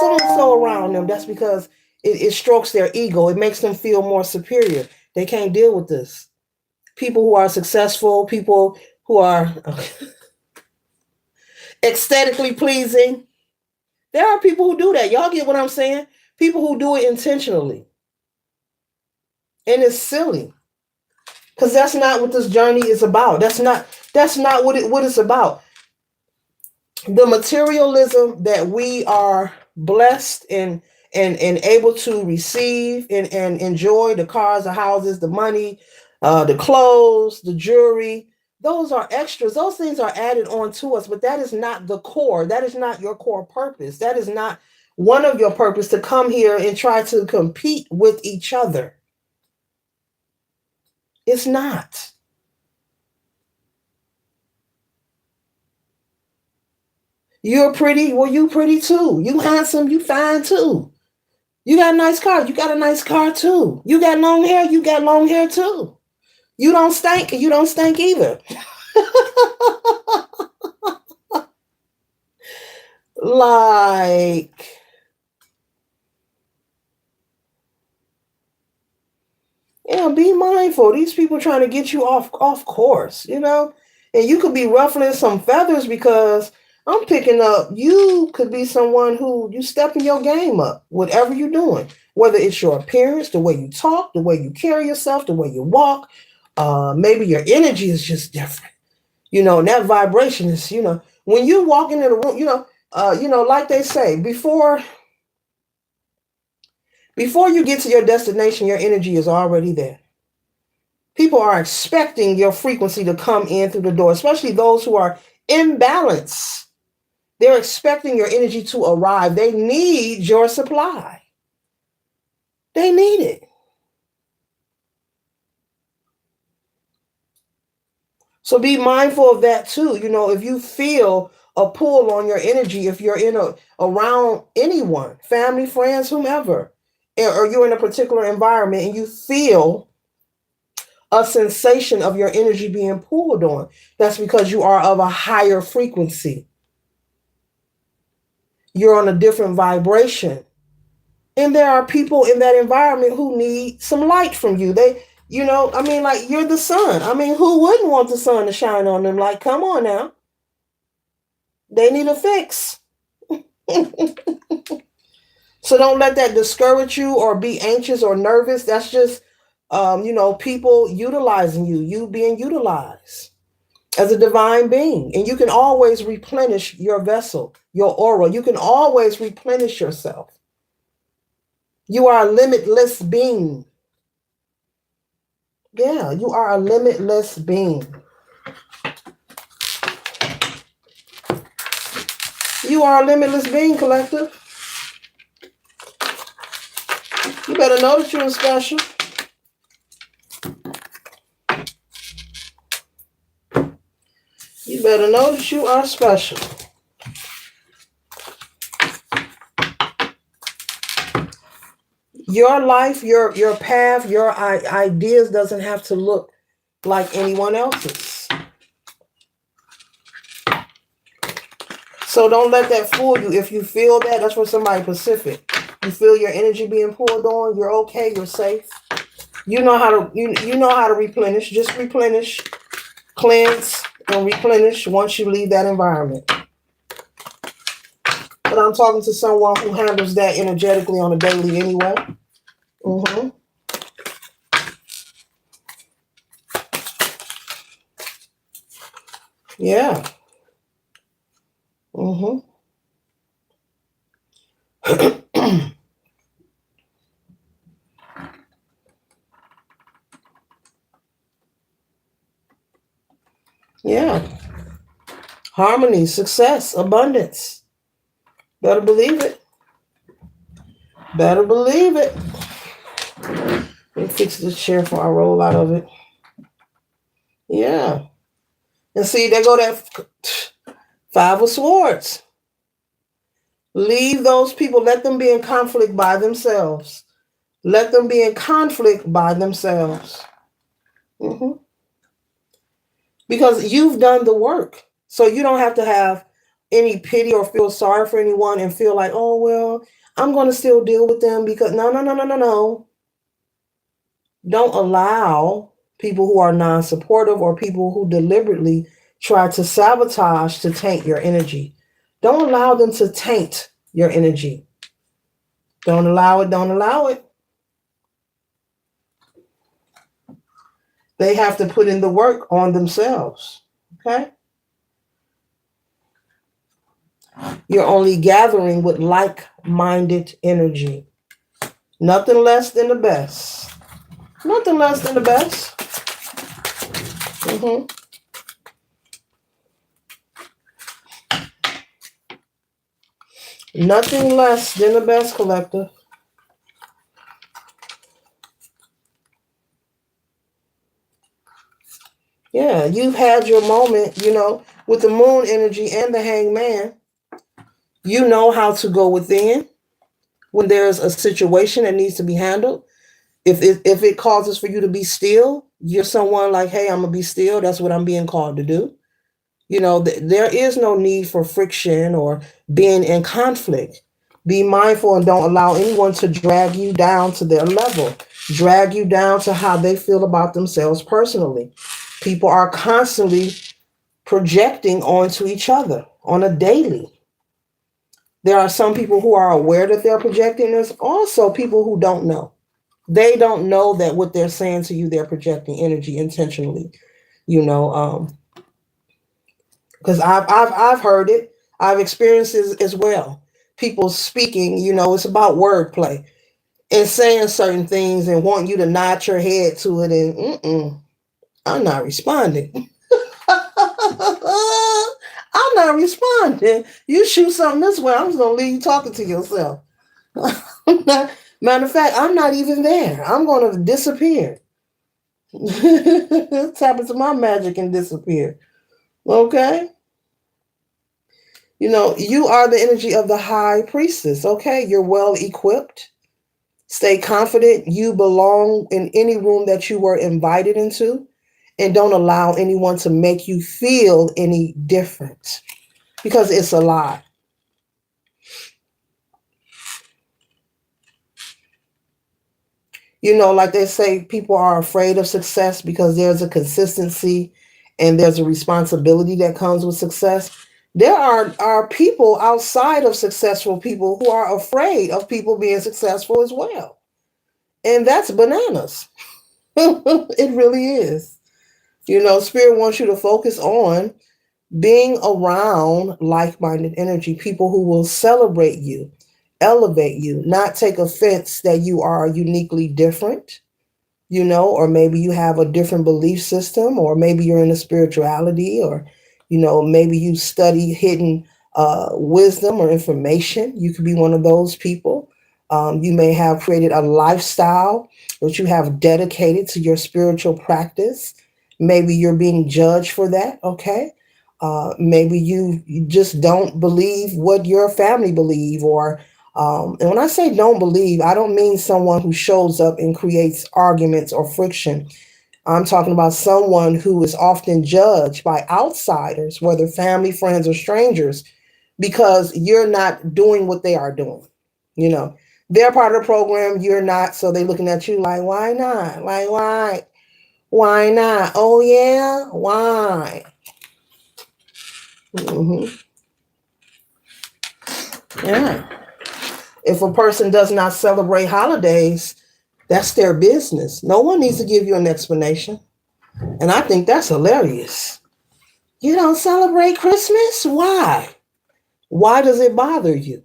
so and so around them? That's because it strokes their ego. It makes them feel more superior. They can't deal with this. People who are successful, people who are aesthetically pleasing. There are people who do that. Y'all get what I'm saying? People who do it intentionally. And it's silly. Because that's not what this journey is about. That's not what it's about. The materialism that we are blessed and able to receive and enjoy, the cars, the houses, the money, the clothes, the jewelry, those are extras. Those things are added on to us, but that is not the core. That is not your core purpose. That is not one of your purpose to come here and try to compete with each other. It's not. You're pretty. Well, you pretty too. You handsome. You fine too. You got a nice car. You got a nice car too. You got long hair. You got long hair too. You don't stink. You don't stink either. Like, be mindful. These people trying to get you off course, and you could be ruffling some feathers because I'm picking up. You could be someone who you stepping your game up, whatever you're doing, whether it's your appearance, the way you talk, the way you carry yourself, the way you walk. Maybe your energy is just different, and that vibration is, when you walk into the room, like they say, before you get to your destination, your energy is already there. People are expecting your frequency to come in through the door, especially those who are imbalanced. They're expecting your energy to arrive. They need your supply. They need it. So be mindful of that too. If you feel a pull on your energy, if you're around anyone, family, friends, whomever, or you're in a particular environment and you feel a sensation of your energy being pulled on, that's because you are of a higher frequency. You're on a different vibration. And there are people in that environment who need some light from you. Like you're the sun. Who wouldn't want the sun to shine on them? Like, come on now. They need a fix. So don't let that discourage you or be anxious or nervous. That's just, people utilizing you being utilized as a divine being. And you can always replenish your vessel, your aura. You can always replenish yourself. You are a limitless being. Yeah, you are a limitless being. You are a limitless being, collective. You better know that you're special. You better know that you are special. Your life, your path, your ideas doesn't have to look like anyone else's. So don't let that fool you. If you feel that, that's for somebody Pacific. You feel your energy being pulled on, you're okay, you're safe. You know how to you know how to replenish. Just replenish, cleanse, and replenish once you leave that environment. But I'm talking to someone who handles that energetically on a daily anyway. Mm-hmm. Yeah. Mm-hmm. Yeah. Harmony, success, abundance. Better believe it. Better believe it. Let me fix this chair before I roll out of it. Yeah. And see, there go that Five of Swords. Leave those people. Let them be in conflict by themselves. Let them be in conflict by themselves. Mm-hmm. Because you've done the work. So you don't have to have any pity or feel sorry for anyone and feel like, oh, well, I'm going to still deal with them because no, no, no, no, no, no. Don't allow people who are non-supportive or people who deliberately try to sabotage to taint your energy. Don't allow them to taint your energy. Don't allow it. Don't allow it. They have to put in the work on themselves. Okay? You're only gathering with like-minded energy. Nothing less than the best. Nothing less than the best. Mm-hmm. Nothing less than the best, collective. Yeah, you've had your moment, with the moon energy and the hangman. You know how to go within when there's a situation that needs to be handled. If it causes for you to be still, you're someone like, hey, I'm going to be still. That's what I'm being called to do. There is no need for friction or being in conflict. Be mindful and don't allow anyone to drag you down to their level, drag you down to how they feel about themselves personally. People are constantly projecting onto each other on a daily. There are some people who are aware that they're projecting. There's also people who don't know. They don't know that what they're saying to you, they're projecting energy intentionally. Because I've heard it. I've experienced it as well. People speaking, it's about wordplay and saying certain things and want you to nod your head to it, and I'm not responding. I'm not responding. You shoot something this way, I'm just gonna leave you talking to yourself. Matter of fact, I'm not even there. I'm gonna disappear. Tap into my magic and disappear. Okay? You are the energy of the high priestess. Okay? You're well equipped. Stay confident. You belong in any room that you were invited into. And don't allow anyone to make you feel any different because it's a lie. Like they say, people are afraid of success because there's a consistency and there's a responsibility that comes with success. There are people outside of successful people who are afraid of people being successful as well. And that's bananas. It really is. Spirit wants you to focus on being around like-minded energy, people who will celebrate you, elevate you, not take offense that you are uniquely different, or maybe you have a different belief system, or maybe you're in a spirituality, or, maybe you study hidden wisdom or information. You could be one of those people. You may have created a lifestyle that you have dedicated to your spiritual practice. Maybe you're being judged for that, okay? Maybe you just don't believe what your family believe, or and when I say don't believe, I don't mean someone who shows up and creates arguments or friction. I'm talking about someone who is often judged by outsiders, whether family, friends, or strangers, because you're not doing what they are doing. You know, they're part of the program, you're not, so they're looking at you like, why not? Like, why? Why not? Oh, yeah? Why? Hmm. Yeah. If a person does not celebrate holidays, that's their business. No one needs to give you an explanation. And I think that's hilarious. You don't celebrate Christmas? Why? Why does it bother you?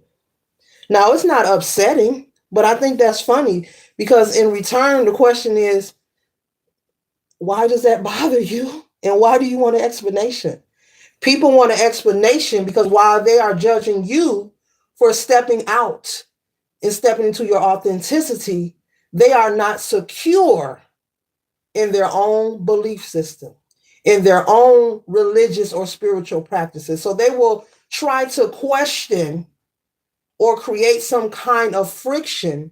Now, it's not upsetting, but I think that's funny because in return, the question is, why does that bother you? And why do you want an explanation? People want an explanation because while they are judging you for stepping out and stepping into your authenticity, they are not secure in their own belief system, in their own religious or spiritual practices. So they will try to question or create some kind of friction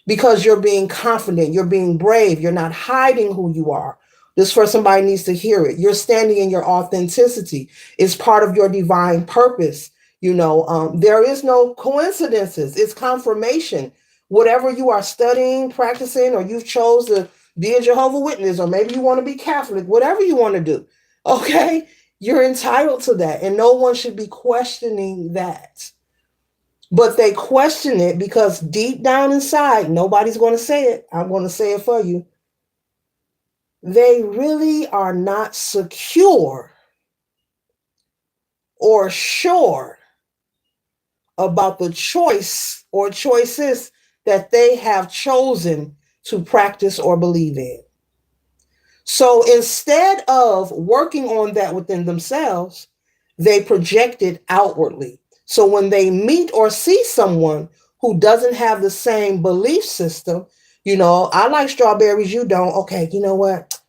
because you're being confident, you're being brave, you're not hiding who you are. This for somebody needs to hear it. You're standing in your authenticity. It's part of your divine purpose. There is no coincidences. It's confirmation. Whatever you are studying, practicing, or you've chose to be a Jehovah Witness, or maybe you want to be Catholic, whatever you want to do, okay? You're entitled to that, and no one should be questioning that. But they question it because deep down inside, nobody's going to say it. I'm going to say it for you. They really are not secure or sure about the choice or choices that they have chosen to practice or believe in. So instead of working on that within themselves, they project it outwardly. So when they meet or see someone who doesn't have the same belief system, I like strawberries, you don't. Okay, you know what?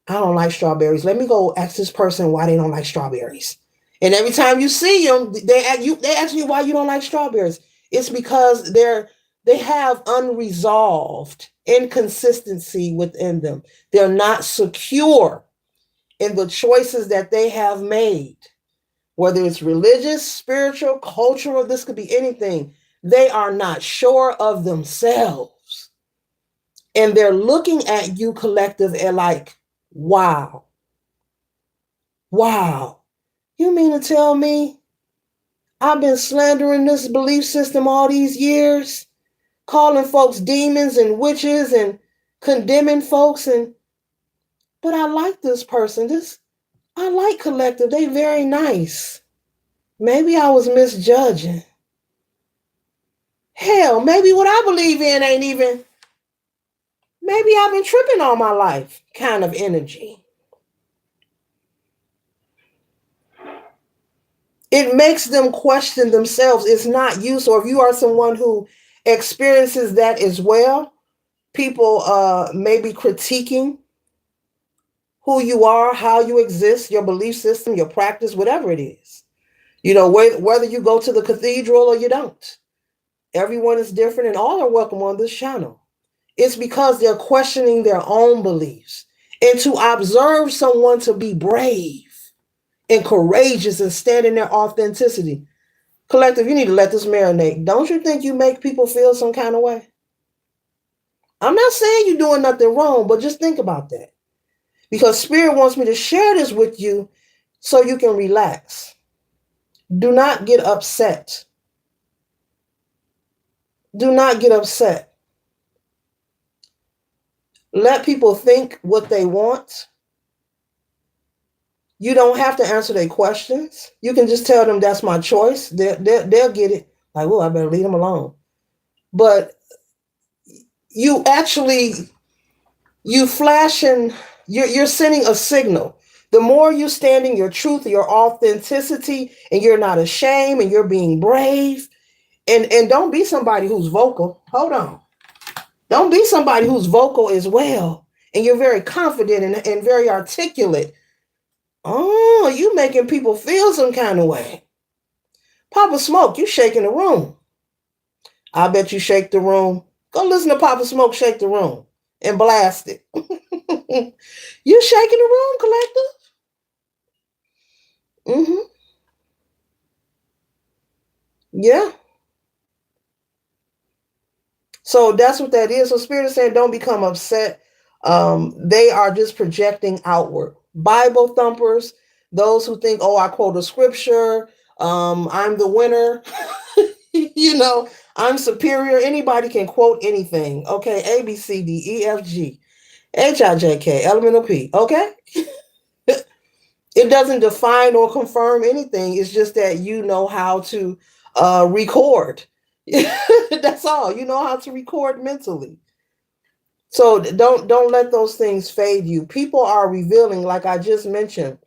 I don't like strawberries. Let me go ask this person why they don't like strawberries. And every time you see them, they ask you why you don't like strawberries. It's because they have unresolved inconsistency within them. They're not secure in the choices that they have made, whether it's religious, spiritual, cultural, this could be anything. They are not sure of themselves. And they're looking at you, collective, and like, wow, wow. You mean to tell me I've been slandering this belief system all these years, calling folks demons and witches and condemning folks, but I like this person. I like collective. They very nice. Maybe I was misjudging. Hell, maybe what I believe in ain't even, maybe I've been tripping all my life kind of energy. It makes them question themselves. It's not you. So if you are someone who experiences that as well, people may be critiquing who you are, how you exist, your belief system, your practice, whatever it is. Whether you go to the cathedral or you don't. Everyone is different and all are welcome on this channel. It's because they're questioning their own beliefs. And to observe someone to be brave and courageous and stand in their authenticity. Collective, you need to let this marinate. Don't you think you make people feel some kind of way? I'm not saying you're doing nothing wrong, but just think about that. Because Spirit wants me to share this with you so you can relax. Do not get upset. Do not get upset. Let people think what they want. You don't have to answer their questions. You can just tell them that's my choice. They'll get it. Like, oh, I better leave them alone. But you flashing, you're sending a signal The more you stand in your truth, your authenticity, and you're not ashamed and you're being brave, and don't be somebody who's vocal. Hold on. Don't be somebody who's vocal as well. And you're very confident and very articulate. Oh, you making people feel some kind of way. Papa Smoke, you shaking the room. I bet you shake the room. Go listen to Papa Smoke shake the room and blast it. You shaking the room, collector? Mm-hmm. Yeah. So that's what that is. So Spirit is saying, don't become upset. They are just projecting outward. Bible thumpers, those who think, oh, I quote a scripture, I'm the winner, you know, I'm superior. Anybody can quote anything. Okay, A, B, C, D, E, F, G, H, I, J, K, elemental P. Okay, it doesn't define or confirm anything. It's just that you know how to record. That's all. You know how to record mentally. So don't let those things fade you. People are revealing, like I just mentioned,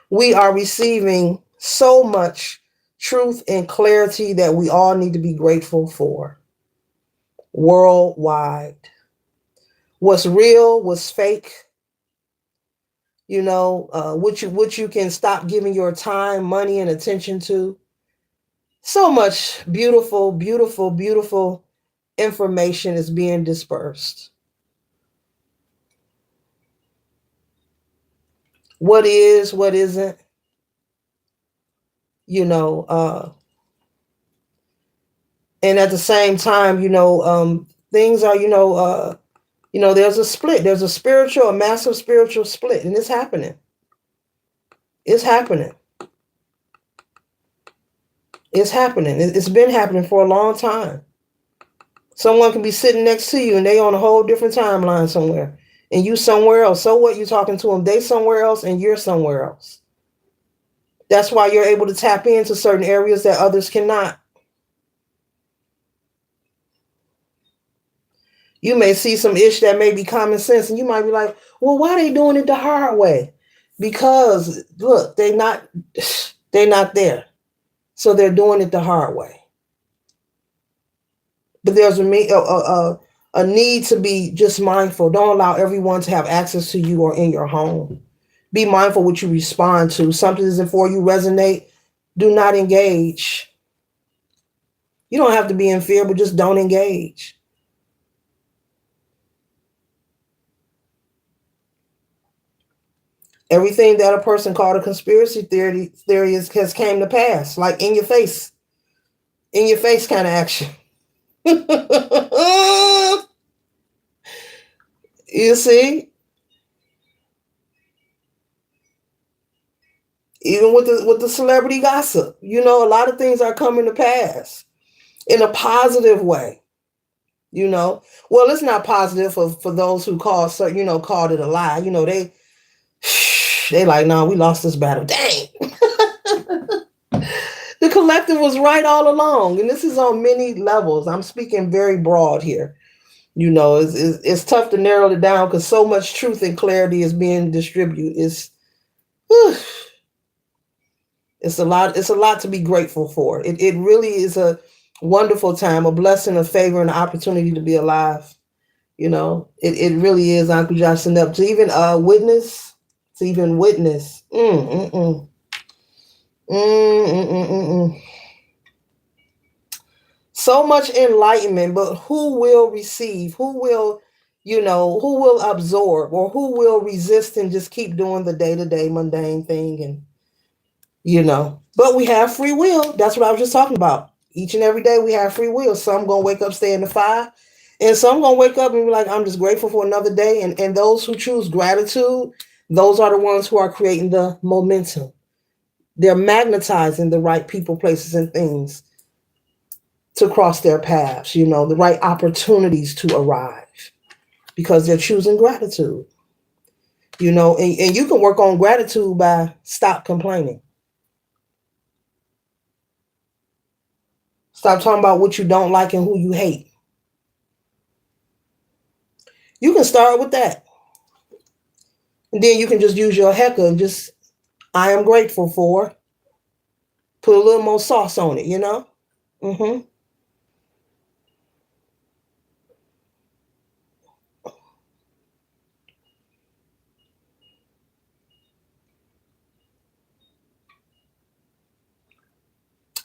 we are receiving so much truth and clarity that we all need to be grateful for worldwide. What's real, what's fake, which you can stop giving your time, money, and attention to. So much beautiful, beautiful, beautiful information is being dispersed. What is, what isn't, you know, and at the same time, things are, there's a split. There's a massive spiritual split, and it's happening. It's happening. It's happening. It's been happening for a long time. Someone can be sitting next to you and they on a whole different timeline somewhere. And you somewhere else. So what, you talking to them? They somewhere else and you're somewhere else. That's why you're able to tap into certain areas that others cannot. You may see some ish that may be common sense and you might be like, well, why are they doing it the hard way? Because look, they're not there. So they're doing it the hard way. But there's a need to be just mindful. Don't allow everyone to have access to you or in your home. Be mindful what you respond to. Something isn't for you, resonate. Do not engage. You don't have to be in fear, but just don't engage. Everything that a person called a conspiracy theory has came to pass, like in your face kind of action. You see, even with the celebrity gossip, a lot of things are coming to pass in a positive way. Well, it's not positive for those who called it a lie. They like, no, we lost this battle. Dang. The collective was right all along, and this is on many levels. I'm speaking very broad here. It's tough to narrow it down because so much truth and clarity is being distributed. It's a lot. It's a lot to be grateful for. It really is a wonderful time, a blessing, a favor, and an opportunity to be alive. It really is, Uncle Josh, up to even witness, to even witness. So much enlightenment, but who will receive? Who will absorb, or who will resist and just keep doing the day-to-day mundane thing? But we have free will. That's what I was just talking about. Each and every day we have free will. Some gonna wake up, stay in the fire, and some gonna wake up and be like, I'm just grateful for another day. And those who choose gratitude, those are the ones who are creating the momentum. They're magnetizing the right people, places, and things to cross their paths, the right opportunities to arrive because they're choosing gratitude. And you can work on gratitude by stop complaining. Stop talking about what you don't like and who you hate. You can start with that. And then you can just use your hecker and just, I am grateful for, put a little more sauce on it, you know? Mm-hmm.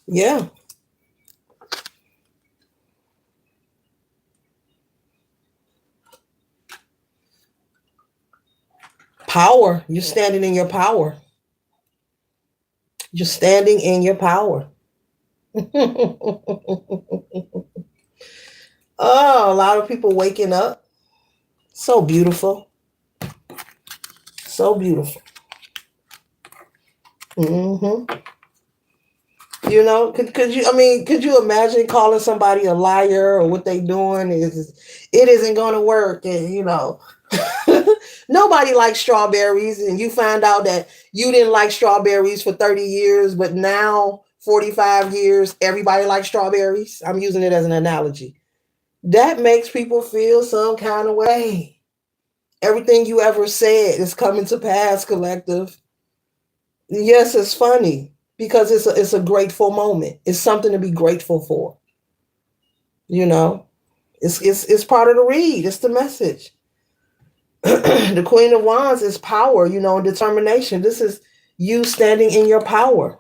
Yeah. Power. You're standing in your power. You're standing in your power. Oh, a lot of people waking up. So beautiful. So beautiful. Hmm. You know, could you? I mean, could you imagine calling somebody a liar or what they doing is it isn't going to work, and you know, nobody likes strawberries, and you find out that you didn't like strawberries for 30 years, but now 45 years, everybody likes strawberries. I'm using it as an analogy. That makes people feel some kind of way. Everything you ever said is coming to pass, collective. Yes, it's funny because it's a grateful moment. It's something to be grateful for. You know, it's part of the read. It's the message. The Queen of Wands is power. You know, and determination. This is you standing in your power.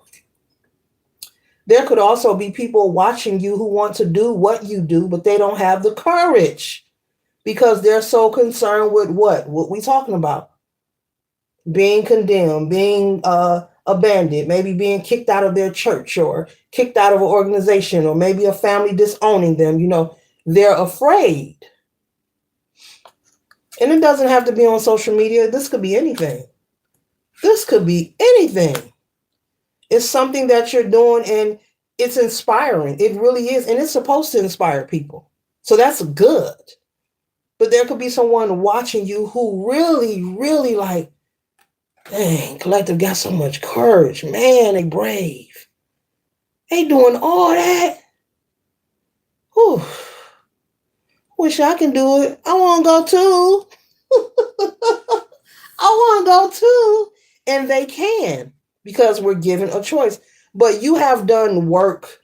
There could also be people watching you who want to do what you do, but they don't have the courage because they're so concerned with what we talking about, being condemned, being abandoned, maybe being kicked out of their church or kicked out of an organization, or maybe a family disowning them. You know, they're afraid. And it doesn't have to be on social media. This could be anything. This could be anything. It's something that you're doing and it's inspiring. It really is. And it's supposed to inspire people. So that's good. But there could be someone watching you who really, really like, dang, collective got so much courage. Man, they brave. They doing all that. Whew. Wish I can do it. I want to go too. I want to go too. And they can because we're given a choice. But you have done work.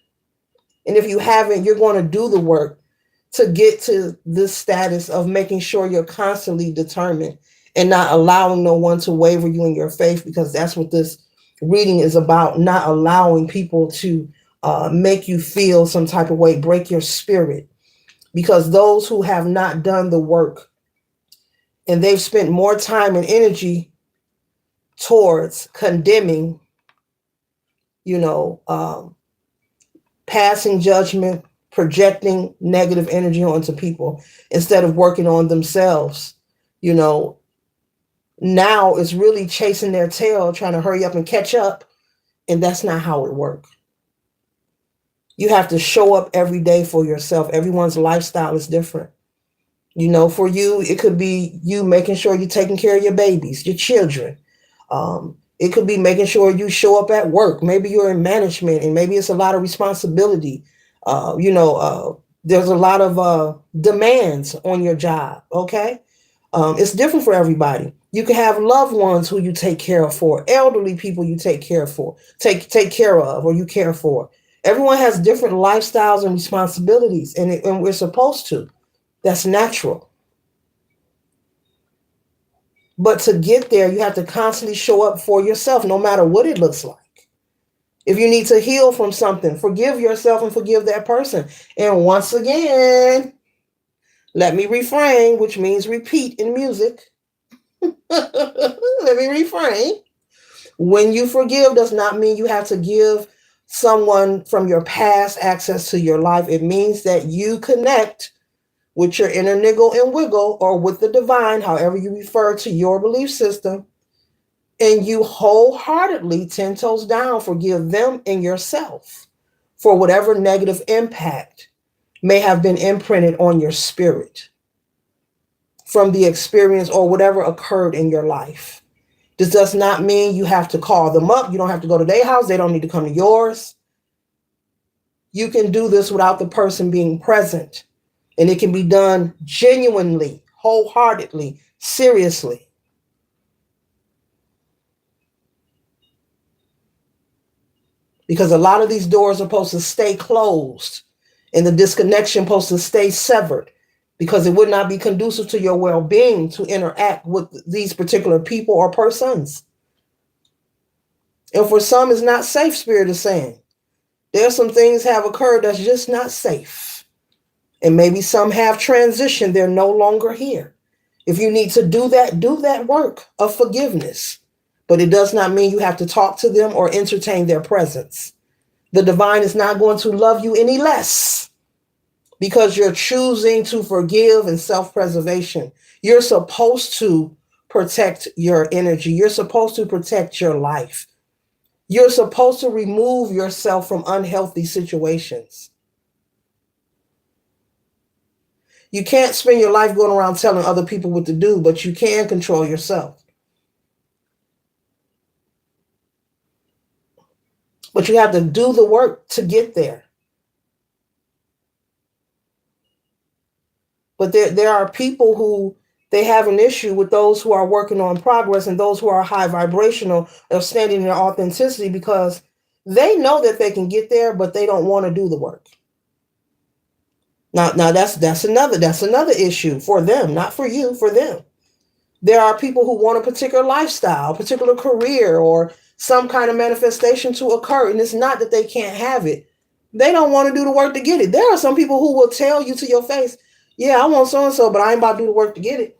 And if you haven't, you're going to do the work to get to this status of making sure you're constantly determined and not allowing no one to waver you in your faith, because that's what this reading is about, not allowing people to make you feel some type of way, break your spirit. Because those who have not done the work and they've spent more time and energy towards condemning, you know, passing judgment, projecting negative energy onto people instead of working on themselves, you know, now it's really chasing their tail, trying to hurry up and catch up. And that's not how it works. You have to show up every day for yourself. Everyone's lifestyle is different. You know, for you, it could be you making sure you're taking care of your babies, your children. It could be making sure you show up at work. Maybe you're in management and maybe it's a lot of responsibility. There's a lot of demands on your job. Okay. It's different for everybody. You can have loved ones who you take care of for, elderly people you take care for, take care of, or you care for. Everyone has different lifestyles and responsibilities, and we're supposed to. That's natural. But to get there, you have to constantly show up for yourself, no matter what it looks like. If you need to heal from something, forgive yourself and forgive that person. And once again, let me refrain, which means repeat in music. Let me refrain. When you forgive does not mean you have to give someone from your past access to your life. It means that you connect with your inner niggle and wiggle, or with the divine, however you refer to your belief system, and you wholeheartedly, 10 toes down, forgive them and yourself for whatever negative impact may have been imprinted on your spirit from the experience or whatever occurred in your life. This does not mean you have to call them up. You don't have to go to their house. They don't need to come to yours. You can do this without the person being present. And it can be done genuinely, wholeheartedly, seriously. because a lot of these doors are supposed to stay closed and the disconnection supposed to stay severed because it would not be conducive to your well-being to interact with these particular people or persons. And for some, it's not safe, Spirit is saying. There's some things have occurred that's just not safe. And maybe some have transitioned. They're no longer here. If you need to do that work of forgiveness. But it does not mean you have to talk to them or entertain their presence. The divine is not going to love you any less because you're choosing to forgive and self-preservation. You're supposed to protect your energy. You're supposed to protect your life. You're supposed to remove yourself from unhealthy situations. You can't spend your life going around telling other people what to do, but you can control yourself. But you have to do the work to get there. But there are people who they have an issue with those who are working on progress and those who are high vibrational or standing in their authenticity because they know that they can get there, but they don't want to do the work. Now that's another issue for them, not for you, for them. There are people who want a particular lifestyle, a particular career, or some kind of manifestation to occur, and it's not that they can't have it. They don't want to do the work to get it. There are some people who will tell you to your face, yeah, I want so-and-so, but I ain't about to do the work to get it.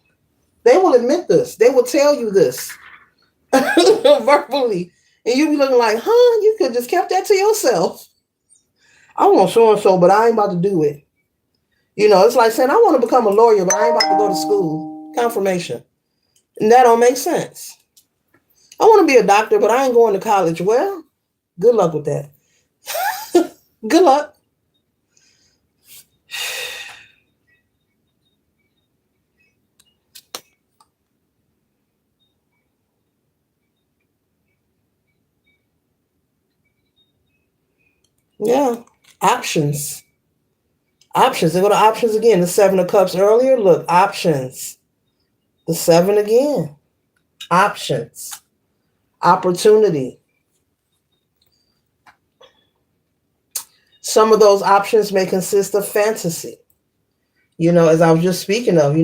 They will admit this. They will tell you this verbally. And you be looking like, you could just kept that to yourself. I want so-and-so, but I ain't about to do it. It's like saying, I want to become a lawyer, but I ain't about to go to school. Confirmation. And that don't make sense. I want to be a doctor, but I ain't going to college. Well, good luck with that. Good luck. Yeah. Options. Options. They go to options again. The 7 of Cups earlier. Look, options. The 7 again. Options. Opportunity. Some of those options may consist of fantasy. As I was just speaking of,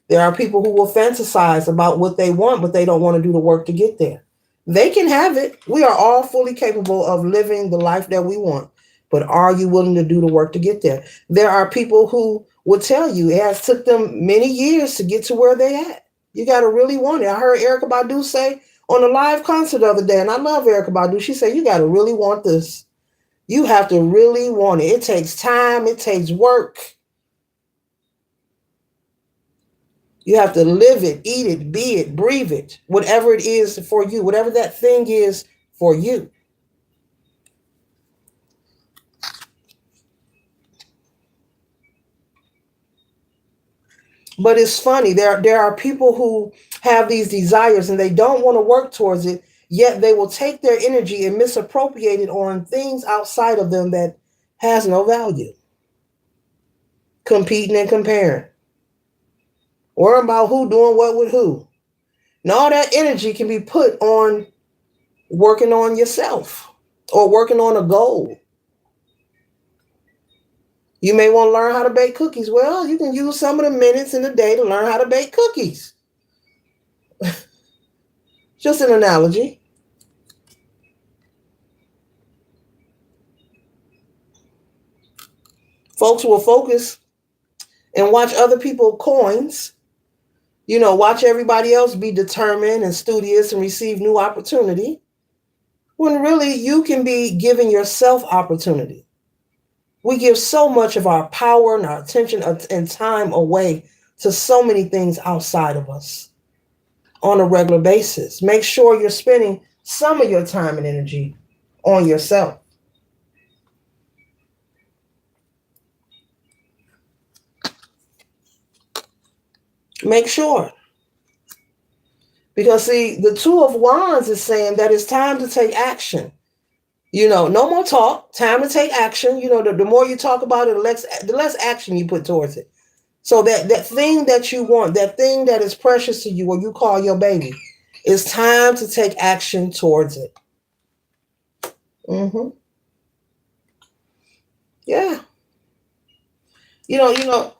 there are people who will fantasize about what they want, but they don't want to do the work to get there. They can have it. We are all fully capable of living the life that we want. But are you willing to do the work to get there? There are people who will tell you it has took them many years to get to where they at. You got to really want it. I heard Erykah Badu say on a live concert the other day, and I love Erykah Badu. She said, you got to really want this. You have to really want it. It takes time. It takes work. You have to live it, eat it, be it, breathe it, whatever it is for you, whatever that thing is for you. But it's funny. There are people who have these desires and they don't want to work towards it, yet they will take their energy and misappropriate it on things outside of them that has no value. Competing and comparing. Worrying about who doing what with who. And all that energy can be put on working on yourself or working on a goal. You may want to learn how to bake cookies. Well, you can use some of the minutes in the day to learn how to bake cookies. Just an analogy. Folks will focus and watch other people coins. Watch everybody else be determined and studious and receive new opportunity. When really you can be giving yourself opportunity. We give so much of our power and our attention and time away to so many things outside of us on a regular basis. Make sure you're spending some of your time and energy on yourself. Make sure. Because see, the 2 of Wands is saying that it's time to take action. No more talk, time to take action. The more you talk about it, the less action you put towards it. So that thing that you want, that thing that is precious to you or you call your baby, it's time to take action towards it. Mm-hmm. Yeah. You know,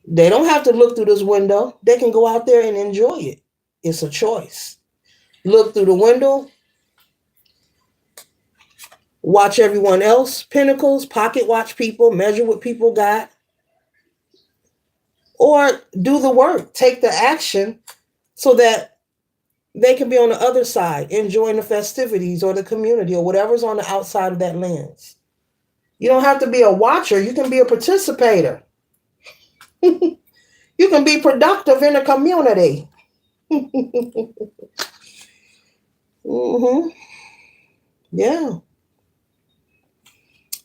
they don't have to look through this window. They can go out there and enjoy it. It's a choice. Look through the window, watch everyone else, pinnacles, pocket watch people, measure what people got, or do the work, take the action so that they can be on the other side, enjoying the festivities or the community or whatever's on the outside of that lens. You don't have to be a watcher, you can be a participator. You can be productive in the community. Mm-hmm. Yeah.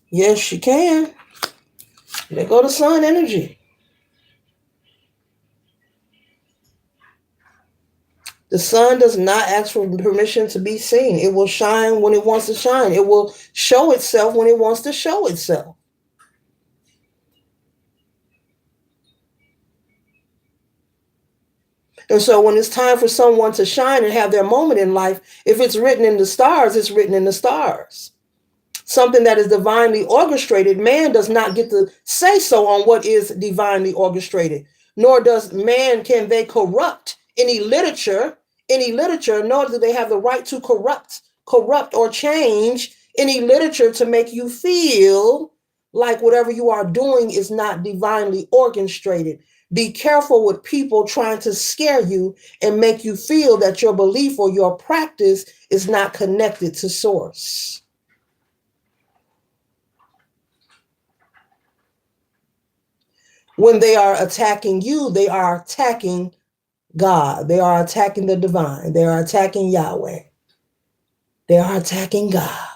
Yes, you can. There go the sun energy. The sun does not ask for permission to be seen. It will shine when it wants to shine. It will show itself when it wants to show itself. And so when it's time for someone to shine and have their moment in life, if it's written in the stars, it's written in the stars. Something that is divinely orchestrated, man does not get to say so on what is divinely orchestrated, nor does man can they corrupt any literature, nor do they have the right to corrupt or change any literature to make you feel like whatever you are doing is not divinely orchestrated. Be careful with people trying to scare you and make you feel that your belief or your practice is not connected to source. When they are attacking you, they are attacking God. They are attacking the divine. They are attacking Yahweh. They are attacking God.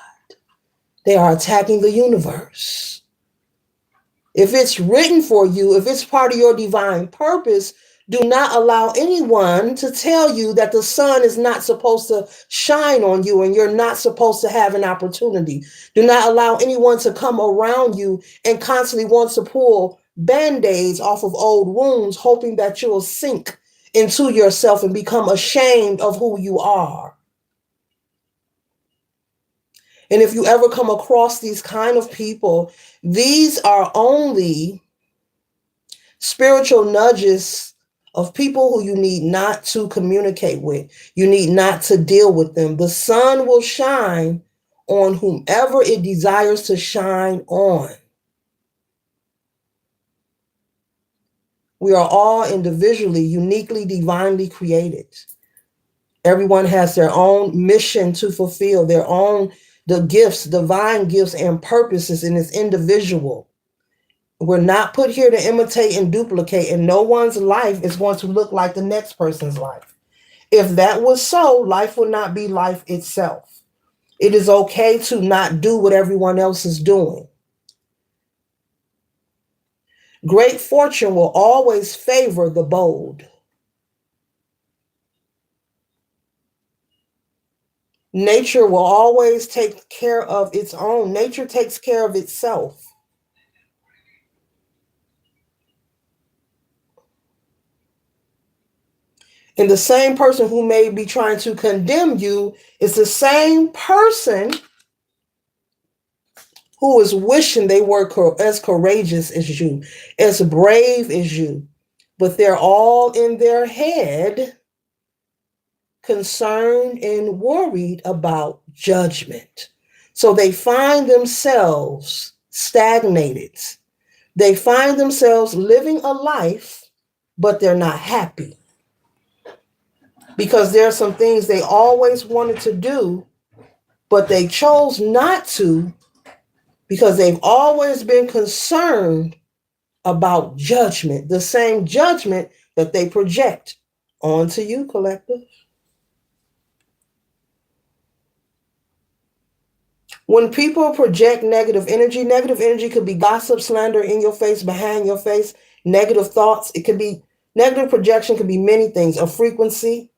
They are attacking the universe. If it's written for you, if it's part of your divine purpose, do not allow anyone to tell you that the sun is not supposed to shine on you and you're not supposed to have an opportunity. Do not allow anyone to come around you and constantly want to pull band-aids off of old wounds, hoping that you'll sink into yourself and become ashamed of who you are. And if you ever come across these kind of people, these are only spiritual nudges of people who you need not to communicate with. You need not to deal with them. The sun will shine on whomever it desires to shine on. We are all individually, uniquely, divinely created. Everyone has their own mission to fulfill, the gifts, divine gifts and purposes in this individual. We're not put here to imitate and duplicate, and no one's life is going to look like the next person's life. If that was so, life would not be life itself. It is okay to not do what everyone else is doing. Great fortune will always favor the bold. Nature will always take care of its own. Nature takes care of itself. And the same person who may be trying to condemn you is the same person who is wishing they were as courageous as you, as brave as you. But they're all in their head concerned and worried about judgment. So they find themselves stagnated. They find themselves living a life, but they're not happy. Because there are some things they always wanted to do, but they chose not to because they've always been concerned about judgment, the same judgment that they project onto you, collective. When people project negative energy could be gossip, slander in your face, behind your face, negative thoughts. It could be negative projection, could be many things, a frequency.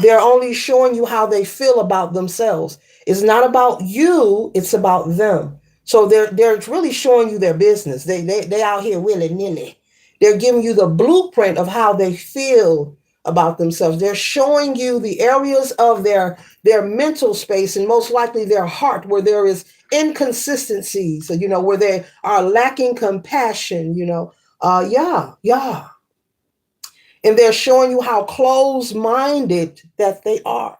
They're only showing you how they feel about themselves. It's not about you, it's about them. So they're really showing you their business. They out here willy-nilly. They're giving you the blueprint of how they feel about themselves. They're showing you the areas of their mental space and most likely their heart where there is inconsistencies, so, where they are lacking compassion, yeah. And they're showing you how closed-minded that they are.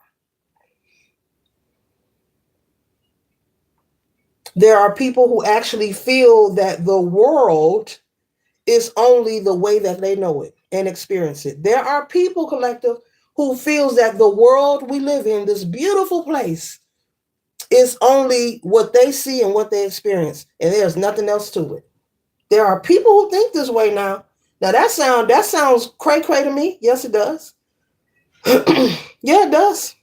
There are people who actually feel that the world is only the way that they know it and experience it. There are people, collective, who feels that the world we live in, this beautiful place, is only what they see and what they experience, and there's nothing else to it. There are people who think this way now. Now that sounds cray cray to me. Yes, it does. Yeah, it does.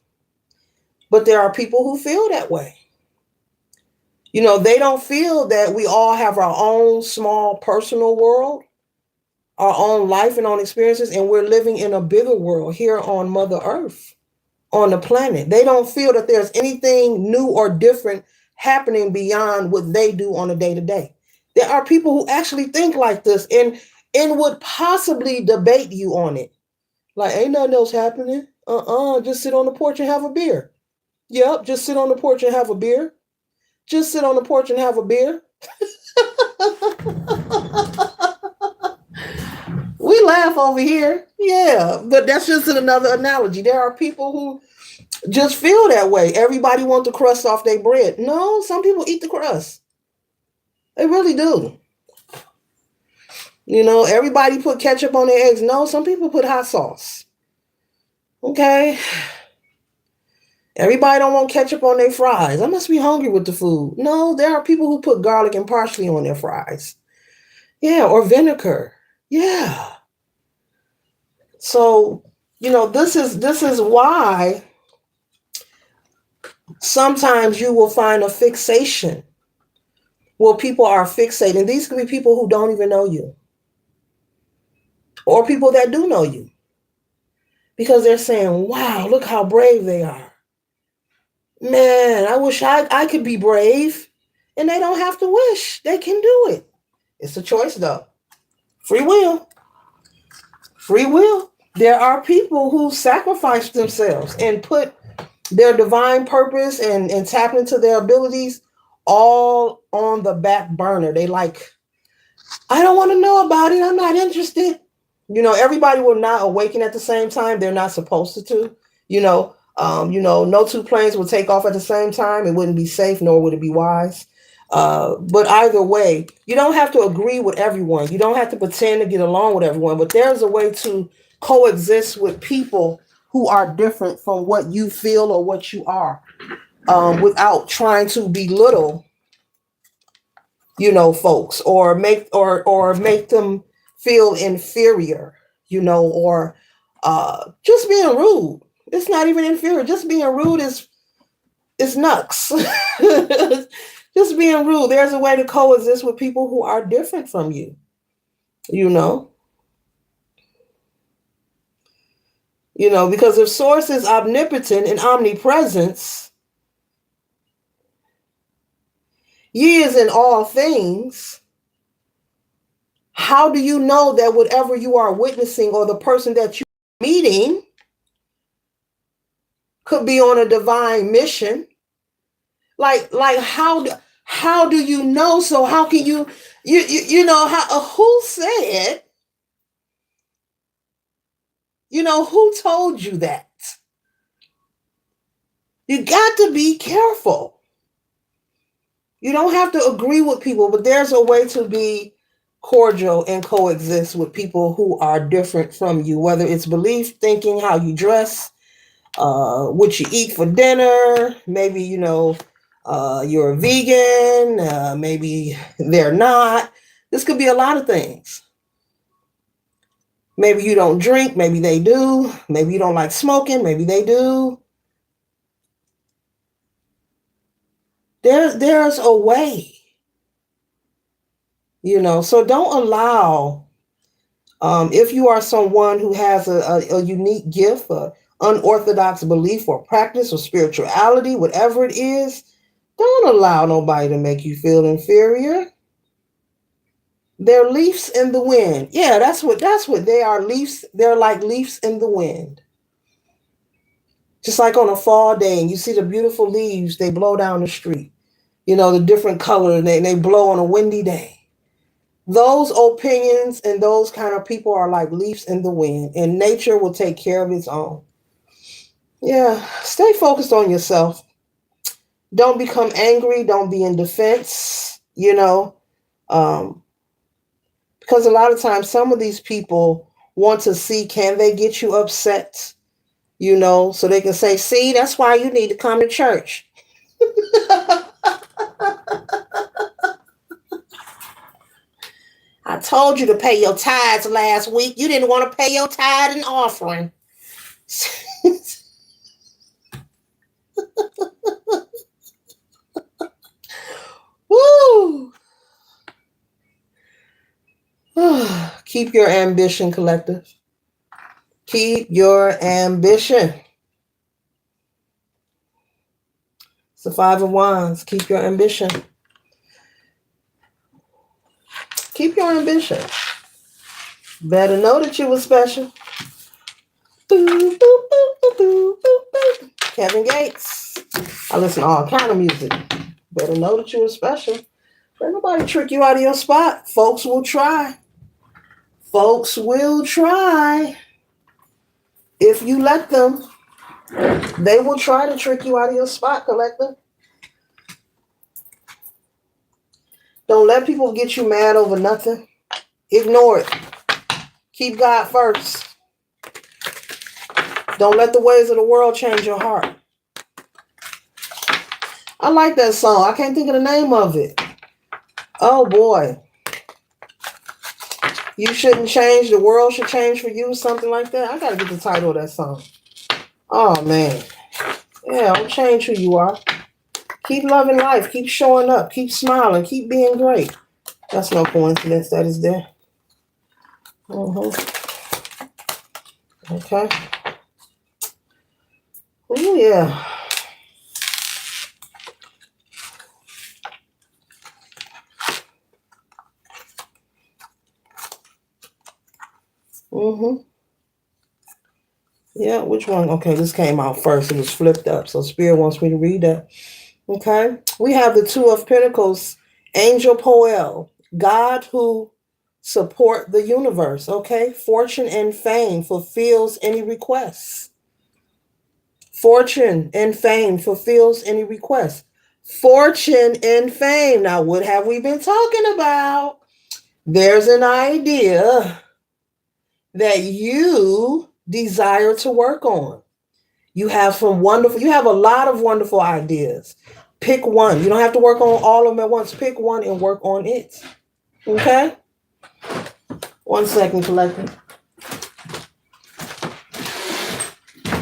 But there are people who feel that way. They don't feel that we all have our own small personal world, our own life and own experiences, and we're living in a bigger world here on Mother Earth, on the planet. They don't feel that there's anything new or different happening beyond what they do on a day to day. There are people who actually think like this and would possibly debate you on it. Like, ain't nothing else happening. Just sit on the porch and have a beer. Yep, just sit on the porch and have a beer. Just sit on the porch and have a beer. We laugh over here. Yeah, but that's just another analogy. There are people who just feel that way. Everybody wants the crust off their bread. No, some people eat the crust. They really do. Everybody put ketchup on their eggs. No, some people put hot sauce. Okay. Everybody don't want ketchup on their fries. I must be hungry with the food. No, there are people who put garlic and parsley on their fries. Yeah, or vinegar. Yeah. So, this is why sometimes you will find a fixation. Well, people are fixated. These could be people who don't even know you, or people that do know you, because they're saying, wow, look how brave they are. Man, I wish I could be brave. And they don't have to wish. They can do it. It's a choice, though. Free will. Free will. There are people who sacrifice themselves and put their divine purpose and tap into their abilities all on the back burner. They like, I don't want to know about it. I'm not interested. Everybody will not awaken at the same time. They're not supposed to. No two planes will take off at the same time. It wouldn't be safe, nor would it be wise. But either way, you don't have to agree with everyone. You don't have to pretend to get along with everyone. But there's a way to coexist with people who are different from what you feel or what you are, without trying to belittle, folks, or make them feel inferior, or just being rude. It's not even inferior. Just being rude is nuts. Just being rude. There's a way to coexist with people who are different from you. Because if Source is omnipotent and omnipresence, Ye is in all things. How do you know that whatever you are witnessing or the person that you're meeting could be on a divine mission? Like how do you know? So how can you who said, who told you that? You got to be careful. You don't have to agree with people, but there's a way to be cordial and coexist with people who are different from you, whether it's belief, thinking, how you dress, what you eat for dinner. Maybe, you're a vegan, maybe they're not. This could be a lot of things. Maybe you don't drink, maybe they do. Maybe you don't like smoking, maybe they do. There's a way, so don't allow, if you are someone who has a unique gift, a unorthodox belief or practice or spirituality, whatever it is, don't allow nobody to make you feel inferior. They're leaves in the wind. Yeah, that's what they are. Leaves. They're like leaves in the wind. Just like on a fall day, and you see the beautiful leaves, they blow down the street. The different color, and they blow on a windy day. Those opinions and those kind of people are like leaves in the wind, and nature will take care of its own. Yeah, stay focused on yourself. Don't become angry. Don't be in defense. Um, because a lot of times some of these people want to see, can they get you upset, so they can say, see, that's why you need to come to church. I told you to pay your tithes last week. You didn't want to pay your tithe and offering. Woo! Keep your ambition, collective. Keep your ambition. It's the Five of Wands. Keep your ambition. Keep your ambition. Better know that you were special. Boo, boo, boo, boo, boo, boo, boo. Kevin Gates. I listen to all kind of music. Better know that you were special. Let nobody trick you out of your spot. Folks will try. Folks will try. If you let them, they will try to trick you out of your spot, collector. Don't let people get you mad over nothing. Ignore it. Keep God first. Don't let the ways of the world change your heart. I like that song. I can't think of the name of it. Oh boy. You shouldn't change. The world should change for you. Something like that. I got to get the title of that song. Oh man. Yeah, don't change who you are. Keep loving life. Keep showing up. Keep smiling. Keep being great. That's no coincidence that is there. Okay. Oh yeah. Yeah, which one? Okay, this came out first. It was flipped up. So Spirit wants me to read that. Okay. We have the Two of Pentacles, Angel Poel, God who support the universe. Okay. Fortune and fame fulfills any requests. Fortune and fame fulfills any request. Fortune and fame. Now, what have we been talking about? There's an idea that you desire to work on. You have you have a lot of wonderful ideas. Pick one. You don't have to work on all of them at once. Pick one and work on it. Okay? 1 second, collector.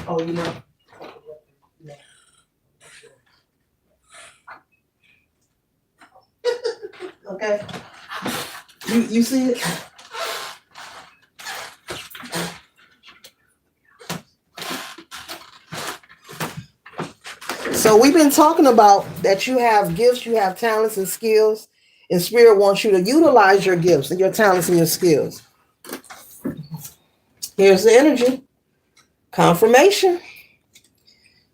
Oh, you know. Okay. You see it? So we've been talking about that you have gifts, you have talents and skills, and Spirit wants you to utilize your gifts and your talents and your skills. Here's the energy. Confirmation.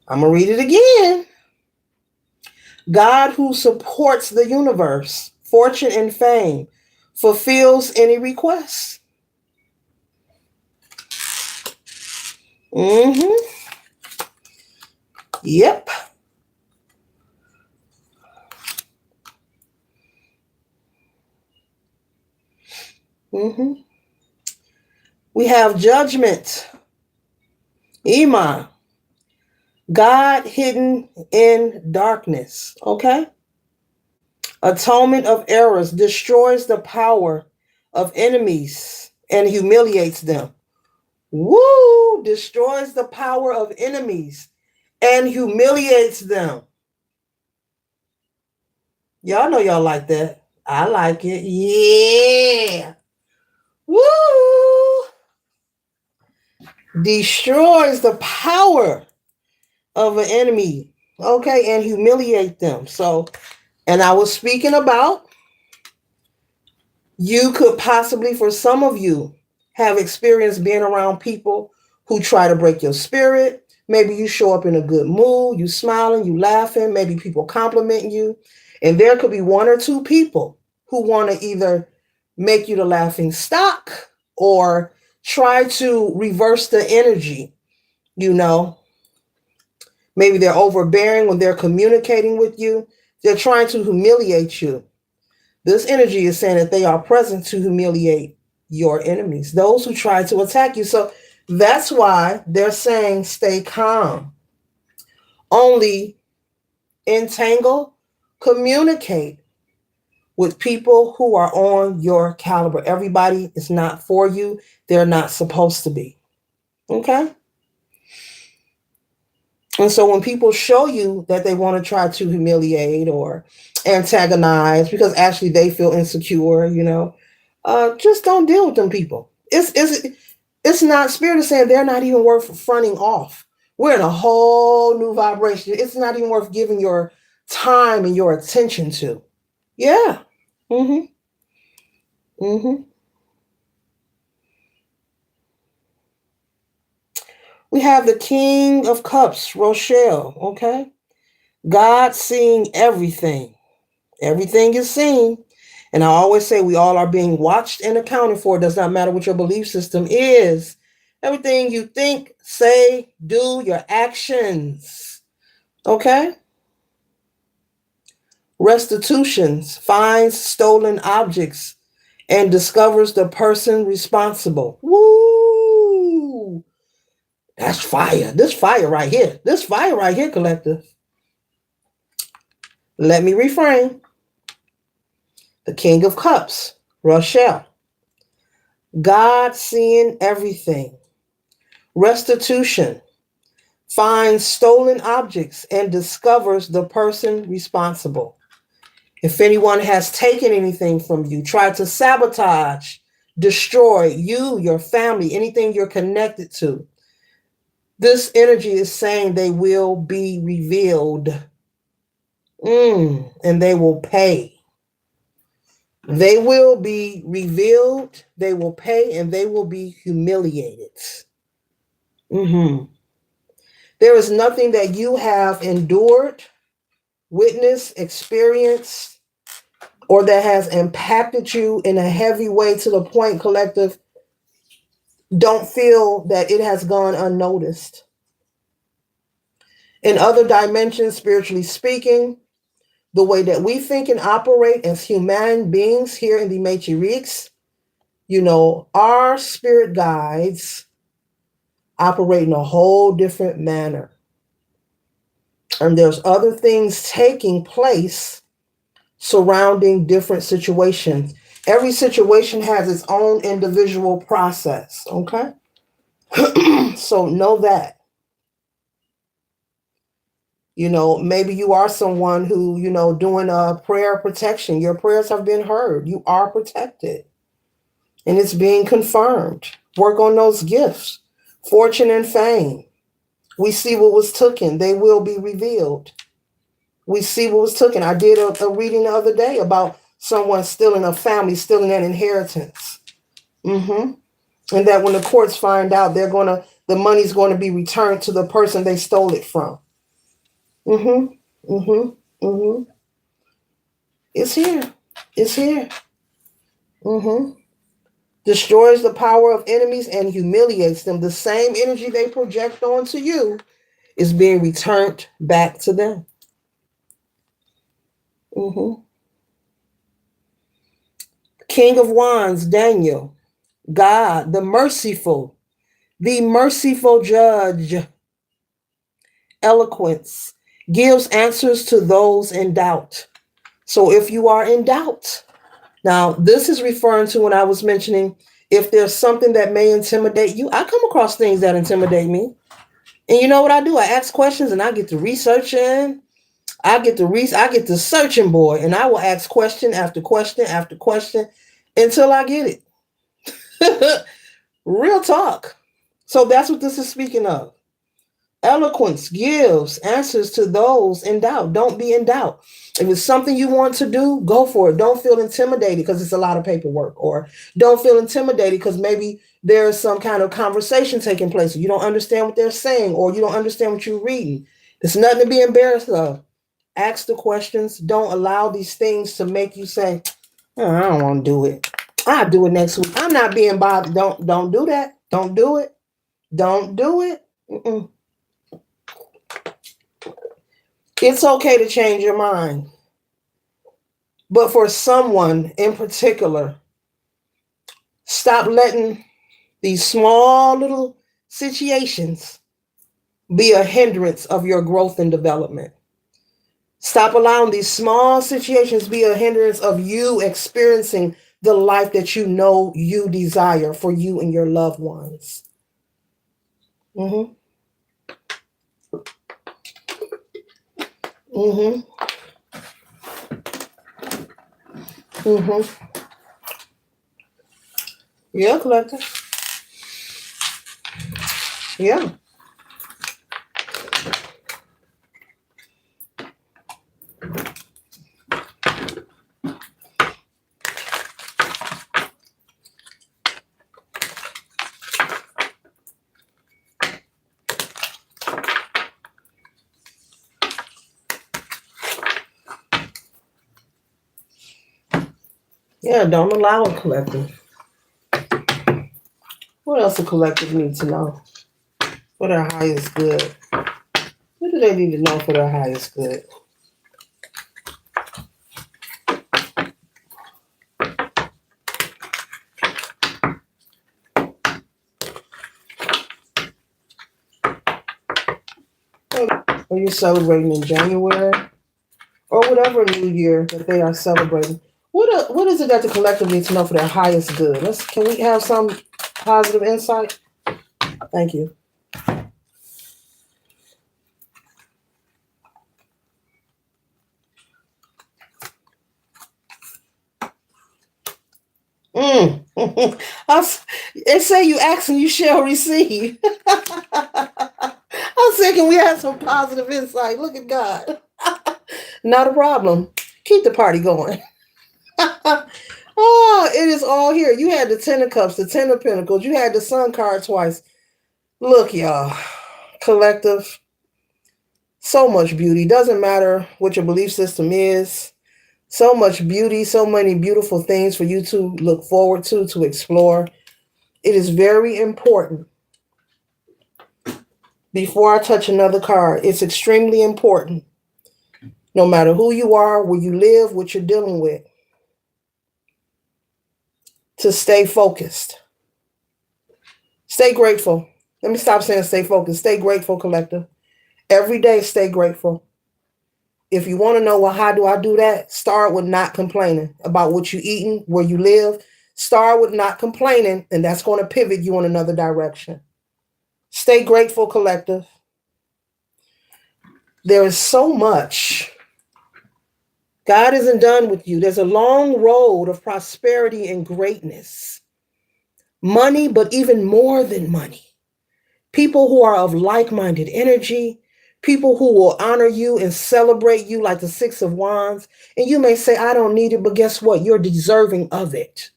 I'm going to read it again. God who supports the universe, fortune and fame, fulfills any requests. Yep. We have judgment. Iman. God hidden in darkness. Okay. Atonement of errors destroys the power of enemies and humiliates them. Woo! Destroys the power of enemies and humiliates them. Y'all know y'all like that. I like it. Yeah. Woo! Destroys the power of an enemy. Okay, and humiliate them. So, and I was speaking about You could possibly, for some of you, have experience being around people who try to break your spirit. Maybe you show up in a good mood, you smiling, you laughing, maybe people complimenting you. And there could be one or two people who want to either make you the laughing stock or try to reverse the energy, you know. Maybe they're overbearing when they're communicating with you. They're trying to humiliate you. This energy is saying that they are present to humiliate your enemies, those who try to attack you. So that's why they're saying stay calm. Only entangle, communicate with people who are on your caliber. Everybody is not for you. They're not supposed to be. Okay? And so when people show you that they want to try to humiliate or antagonize because actually they feel insecure, just don't deal with them people. It's not, spirit is saying they're not even worth fronting off. We're in a whole new vibration. It's not even worth giving your time and your attention to. Yeah. Mm-hmm. Mm-hmm. We have the King of Cups, Rochelle. Okay. God seeing everything. Everything is seen. And I always say we all are being watched and accounted for. It does not matter what your belief system is. Everything you think, say, do, your actions. Okay? Restitutions, finds stolen objects, and discovers the person responsible. Woo! That's fire. This fire right here. This fire right here, collective. Let me reframe. The King of Cups, Rochelle. God seeing everything. Restitution. Finds stolen objects and discovers the person responsible. If anyone has taken anything from you, tried to sabotage, destroy you, your family, anything you're connected to, this energy is saying they will be revealed. And they will pay. They will be revealed, they will pay, and they will be humiliated. Mm-hmm. There is nothing that you have endured, witnessed, experienced, or that has impacted you in a heavy way to the point, collective, don't feel that it has gone unnoticed. In other dimensions, spiritually speaking, the way that we think and operate as human beings here in the Matrix, our spirit guides operate in a whole different manner. And there's other things taking place surrounding different situations. Every situation has its own individual process, okay? So know that. Maybe you are someone who, doing a prayer protection. Your prayers have been heard. You are protected. And it's being confirmed. Work on those gifts. Fortune and fame. We see what was taken. They will be revealed. We see what was taken. I did a reading the other day about someone stealing a family, stealing an inheritance. Mm-hmm. And that when the courts find out, the money's going to be returned to the person they stole it from. Mm-hmm. Mm-hmm. Mm-hmm. It's here. It's here. Mm-hmm. Destroys the power of enemies and humiliates them. The same energy they project onto you is being returned back to them. Mm-hmm. King of Wands, Daniel. God, the merciful judge. Eloquence gives answers to those in doubt. So if you are in doubt, now this is referring to when I was mentioning if there's something that may intimidate you. I come across things that intimidate me. And you know what I do? I ask questions and I get to researching. I get to searching, boy, and I will ask question after question after question until I get it. Real talk. So that's what this is speaking of. Eloquence gives answers to those in doubt. Don't be in doubt. If it's something you want to do, go for it. Don't feel intimidated because it's a lot of paperwork, or don't feel intimidated because maybe there's some kind of conversation taking place. You don't understand what they're saying, or you don't understand what you're reading. There's nothing to be embarrassed of. Ask the questions. Don't allow these things to make you say, "Oh, I don't want to do it. I'll do it next week. I'm not being bothered." Don't do that. Don't do it. Don't do it. Mm-mm. It's okay to change your mind. But for someone in particular, stop letting these small little situations be a hindrance of your growth and development. Stop allowing these small situations be a hindrance of you experiencing the life that you know you desire for you and your loved ones. Mm-hmm. Mm-hmm. Mm-hmm. Yeah, collector. Yeah. Yeah, don't allow a collective. What else a collective needs to know for their highest good? What do they need to know for their highest good? Are you celebrating in January or whatever new year that they are celebrating? What is it that the collective needs to know for their highest good? Can we have some positive insight? Thank you. Mm. They say you ask and you shall receive. I said, can we have some positive insight? Look at God. Not a problem. Keep the party going. Oh, it is all here. You had the Ten of Cups, the Ten of Pentacles. You had the Sun card twice. Look, y'all. Collective. So much beauty. Doesn't matter what your belief system is. So much beauty, so many beautiful things for you to look forward to explore. It is very important. Before I touch another card, it's extremely important, no matter who you are, where you live, what you're dealing with, to stay focused. Stay grateful. Let me stop saying stay focused. Stay grateful, collective. Every day, stay grateful. If you want to know, well, how do I do that? Start with not complaining about what you're eating, where you live. Start with not complaining, and that's going to pivot you in another direction. Stay grateful, collective. There is so much. God isn't done with you. There's a long road of prosperity and greatness. Money, but even more than money. People who are of like-minded energy, people who will honor you and celebrate you like the Six of Wands. And you may say, I don't need it, but guess what? You're deserving of it.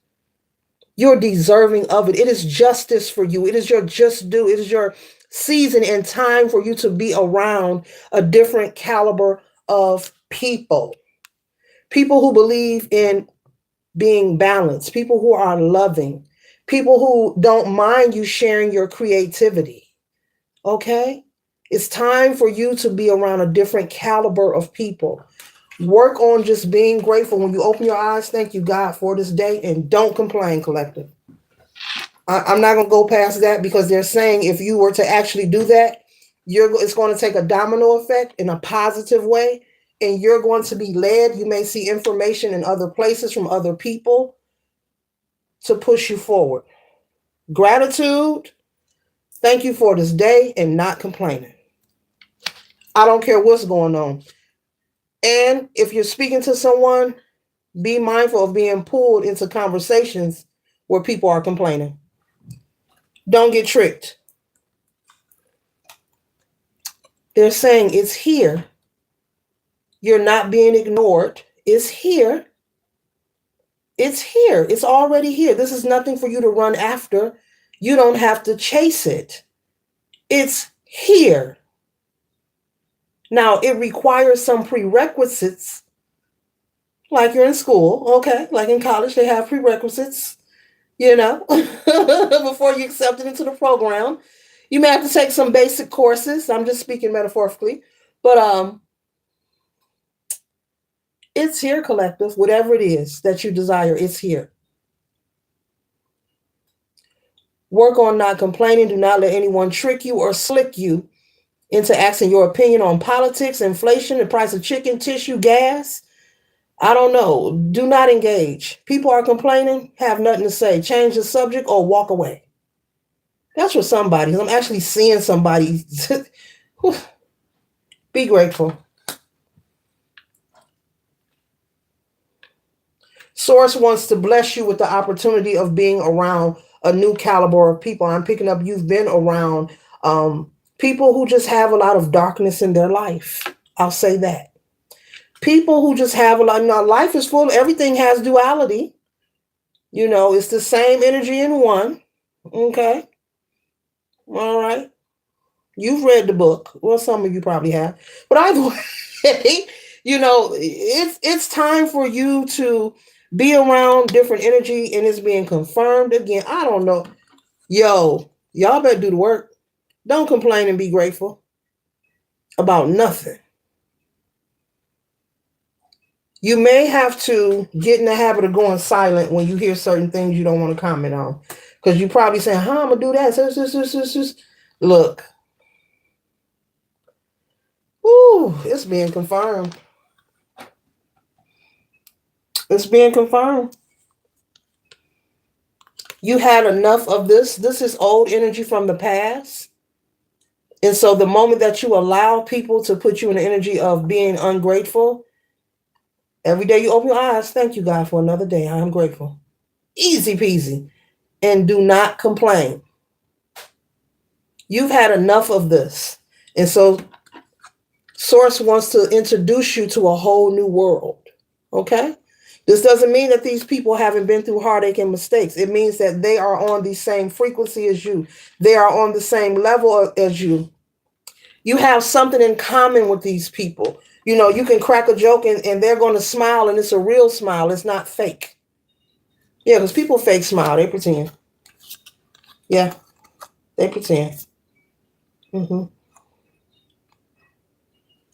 You're deserving of it. It is justice for you. It is your just due. It is your season and time for you to be around a different caliber of people. People who believe in being balanced, people who are loving, people who don't mind you sharing your creativity. Okay? It's time for you to be around a different caliber of people. Work on just being grateful. When you open your eyes, thank you, God, for this day, and don't complain, collective. I'm not going to go past that because they're saying if you were to actually do that, it's going to take a domino effect in a positive way, and you're going to be led. You may see information in other places from other people to push you forward. Gratitude. Thank you for this day and not complaining. I don't care what's going on. And if you're speaking to someone, be mindful of being pulled into conversations where people are complaining. Don't get tricked. They're saying it's here. You're not being ignored. It's here. It's here. It's already here. This is nothing for you to run after. You don't have to chase it. It's here. Now, it requires some prerequisites, like you're in school, okay? Like in college, they have prerequisites, you know, before you accepted into the program. You may have to take some basic courses. I'm just speaking metaphorically, but it's here, collective. Whatever it is that you desire, it's here. Work on not complaining. Do not let anyone trick you or slick you into asking your opinion on politics, inflation, the price of chicken, tissue, gas. I don't know. Do not engage. People are complaining, have nothing to say. Change the subject or walk away. That's for somebody. I'm actually seeing somebody. Be grateful. Source wants to bless you with the opportunity of being around a new caliber of people. I'm picking up you've been around people who just have a lot of darkness in their life. I'll say that. People who just have a lot. Now, life is full. Everything has duality. You know, it's the same energy in one. Okay. All right. You've read the book. Well, some of you probably have. But either way, you know, it's time for you to be around different energy, and it's being confirmed again. I don't know. Yo, y'all better do the work. Don't complain and be grateful about nothing. You may have to get in the habit of going silent when you hear certain things you don't want to comment on. Because you're probably saying, how I'm going to do that? Look. Ooh, it's being confirmed. It's being confirmed. You had enough of this. This is old energy from the past. And so the moment that you allow people to put you in the energy of being ungrateful, every day you open your eyes, thank you, God, for another day. I am grateful. Easy peasy. And do not complain. You've had enough of this. And so Source wants to introduce you to a whole new world. Okay? This doesn't mean that these people haven't been through heartache and mistakes. It means that they are on the same frequency as you. They are on the same level as you. You have something in common with these people. You know, you can crack a joke and they're going to smile, and it's a real smile. It's not fake. Yeah, because people fake smile. They pretend. Yeah, they pretend. Mm-hmm.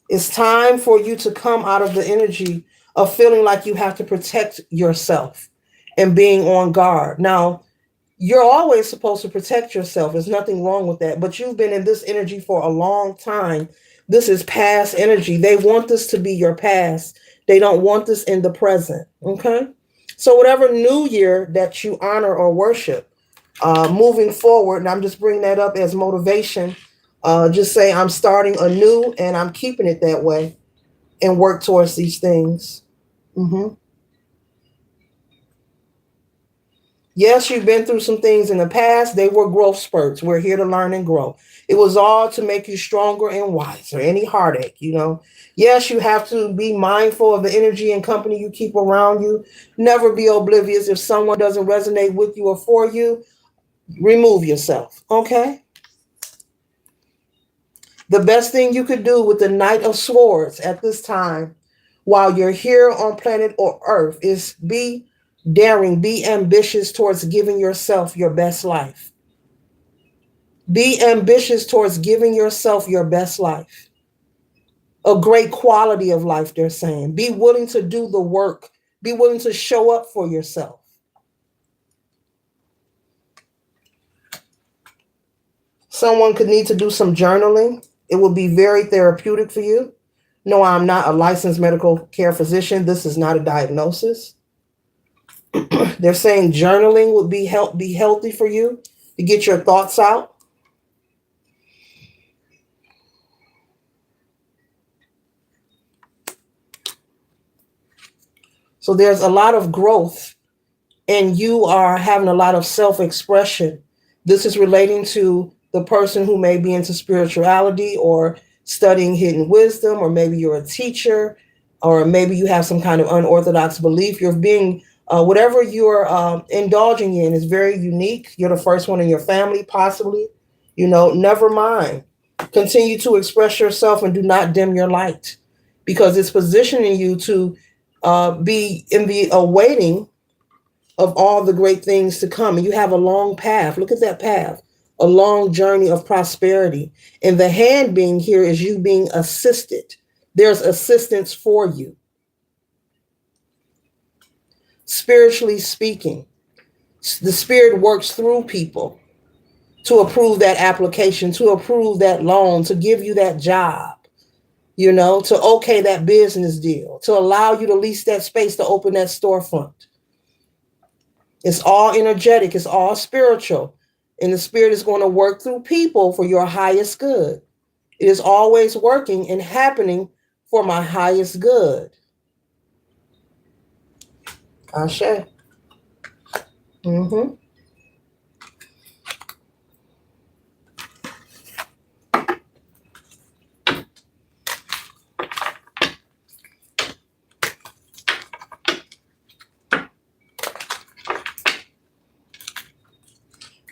It's time for you to come out of the energy of feeling like you have to protect yourself and being on guard. Now, you're always supposed to protect yourself. There's nothing wrong with that. But you've been in this energy for a long time. This is past energy. They want this to be your past. They don't want this in the present. Okay? So whatever new year that you honor or worship, moving forward, and I'm just bringing that up as motivation, just say I'm starting anew and I'm keeping it that way and work towards these things. Mm-hmm. Yes, you've been through some things in the past. They were growth spurts. We're here to learn and grow. It was all to make you stronger and wiser. Any heartache, you know. Yes, you have to be mindful of the energy and company you keep around you. Never be oblivious. If someone doesn't resonate with you or for you, remove yourself. Okay? The best thing you could do with the Knight of Swords at this time, while you're here on planet or Earth, is be daring, be ambitious towards giving yourself your best life. Be ambitious towards giving yourself your best life. A great quality of life, they're saying. Be willing to do the work. Be willing to show up for yourself. Someone could need to do some journaling. It will be very therapeutic for you. No, I'm not a licensed medical care physician. This is not a diagnosis. They're saying journaling would be healthy for you to get your thoughts out. So there's a lot of growth, and you are having a lot of self-expression. This is relating to the person who may be into spirituality or studying hidden wisdom, or maybe you're a teacher, or maybe you have some kind of unorthodox belief. You're being whatever you're indulging in is very unique. You're the first one in your family, possibly. Never mind. Continue to express yourself and do not dim your light, because it's positioning you to be in the awaiting of all the great things to come. And you have a long path. Look at that path, a long journey of prosperity. And the hand being here is you being assisted. There's assistance for you, spiritually speaking. The spirit works through people to approve that application, to approve that loan, to give you that job, to okay that business deal, to allow you to lease that space to open that storefront. It's all energetic, it's all spiritual. And the spirit is going to work through people for your highest good. It is always working and happening for my highest good. Ashe. Mm-hmm.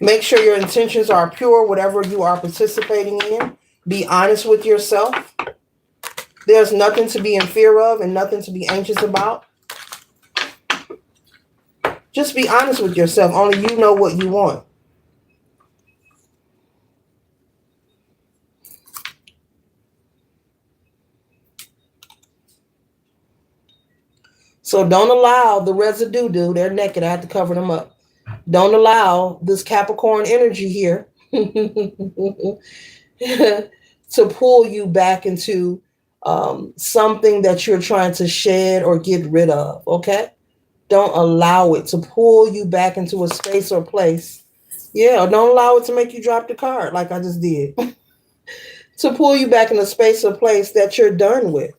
Make sure your intentions are pure, whatever you are participating in. Be honest with yourself. There's nothing to be in fear of and nothing to be anxious about. Just be honest with yourself. Only you know what you want. So don't allow the residue, they're naked. I have to cover them up. Don't allow this Capricorn energy here to pull you back into something that you're trying to shed or get rid of. Okay? Don't allow it to pull you back into a space or place. Yeah, don't allow it to make you drop the card like I just did. To pull you back in a space or place that you're done with.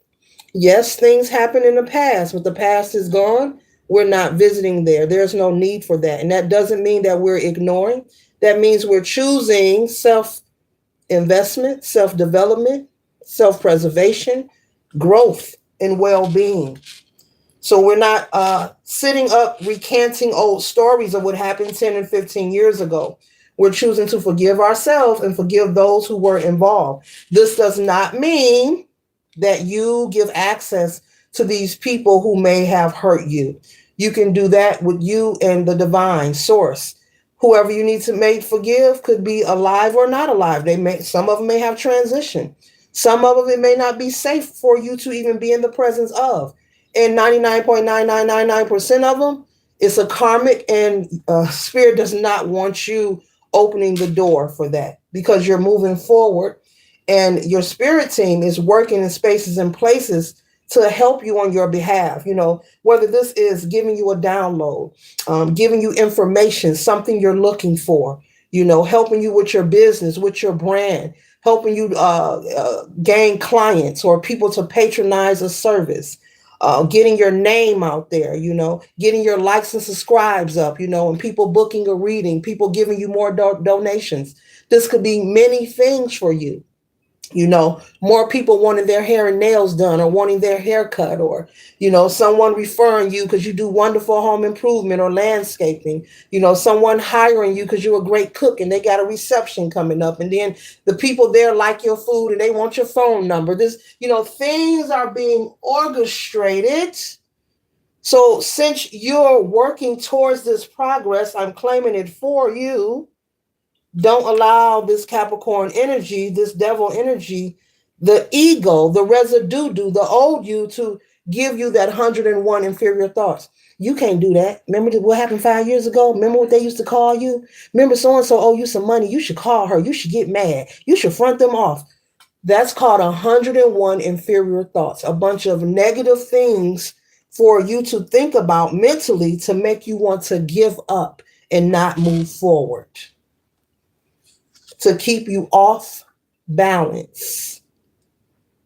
Yes, things happen in the past, but the past is gone. We're not visiting there. There's no need for that. And that doesn't mean that we're ignoring. That means we're choosing self investment, self development, self preservation, growth, and well being. So we're not sitting up recanting old stories of what happened 10 and 15 years ago. We're choosing to forgive ourselves and forgive those who were involved. This does not mean that you give access to these people who may have hurt you. You can do that with you and the divine source. Whoever you need to make forgive could be alive or not alive. Some of them may have transitioned. Some of them it may not be safe for you to even be in the presence of. And 99.9999% of them, it's a karmic, and spirit does not want you opening the door for that, because you're moving forward and your spirit team is working in spaces and places to help you on your behalf. Whether this is giving you a download, giving you information, something you're looking for, helping you with your business, with your brand, helping you gain clients or people to patronize a service, getting your name out there, getting your likes and subscribes up, and people booking a reading, people giving you more donations. This could be many things for you. More people wanting their hair and nails done, or wanting their hair cut, or, someone referring you because you do wonderful home improvement or landscaping, someone hiring you because you're a great cook and they got a reception coming up. And then the people there like your food and they want your phone number. Things are being orchestrated. So since you're working towards this progress, I'm claiming it for you. Don't allow this Capricorn energy, this devil energy, the ego, the residue, the old you, to give you that 101 inferior thoughts. You can't do that. Remember what happened 5 years ago? Remember what they used to call you? Remember so-and-so owe you some money. You should call her. You should get mad. You should front them off. That's called 101 inferior thoughts, a bunch of negative things for you to think about mentally to make you want to give up and not move forward, to keep you off balance.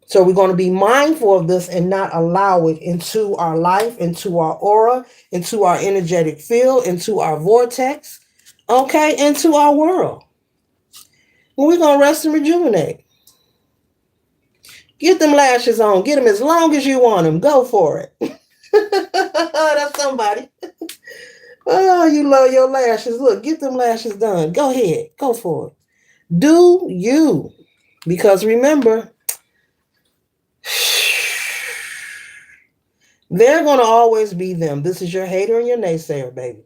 So we're going to be mindful of this and not allow it into our life, into our aura, into our energetic field, into our vortex, okay, into our world. Well, we're going to rest and rejuvenate. Get them lashes on. Get them as long as you want them. Go for it. That's somebody. Oh, you love your lashes. Look, get them lashes done. Go ahead. Go for it. Do you. Because remember, they're going to always be them. This is your hater and your naysayer, baby.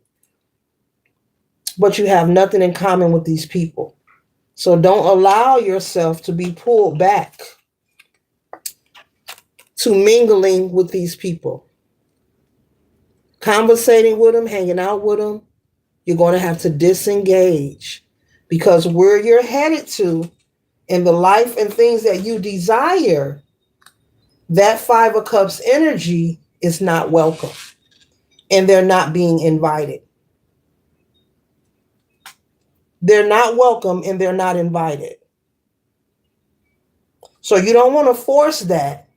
But you have nothing in common with these people. So don't allow yourself to be pulled back to mingling with these people. Conversating with them, hanging out with them, you're going to have to disengage because where you're headed to in the life and things that you desire, that Five of Cups energy is not welcome and they're not being invited. They're not welcome and they're not invited. So you don't want to force that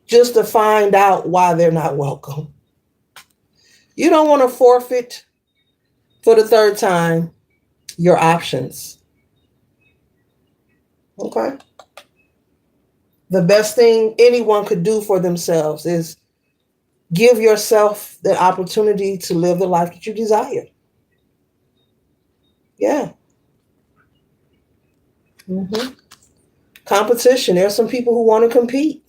just to find out why they're not welcome. You don't want to forfeit for the third time your options. Okay? The best thing anyone could do for themselves is give yourself the opportunity to live the life that you desire. Yeah. Mm-hmm. Competition. There are some people who want to compete.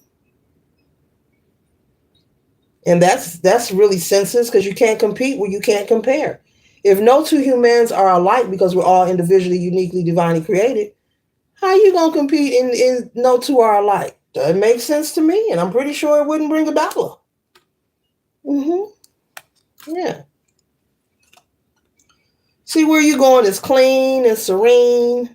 And that's really senseless because you can't compete where you can't compare. If no two humans are alike because we're all individually, uniquely, divinely created, how are you going to compete in no two are alike? Doesn't make sense to me, and I'm pretty sure it wouldn't bring a dollar. Mm-hmm. Yeah. See where you're going is clean and serene.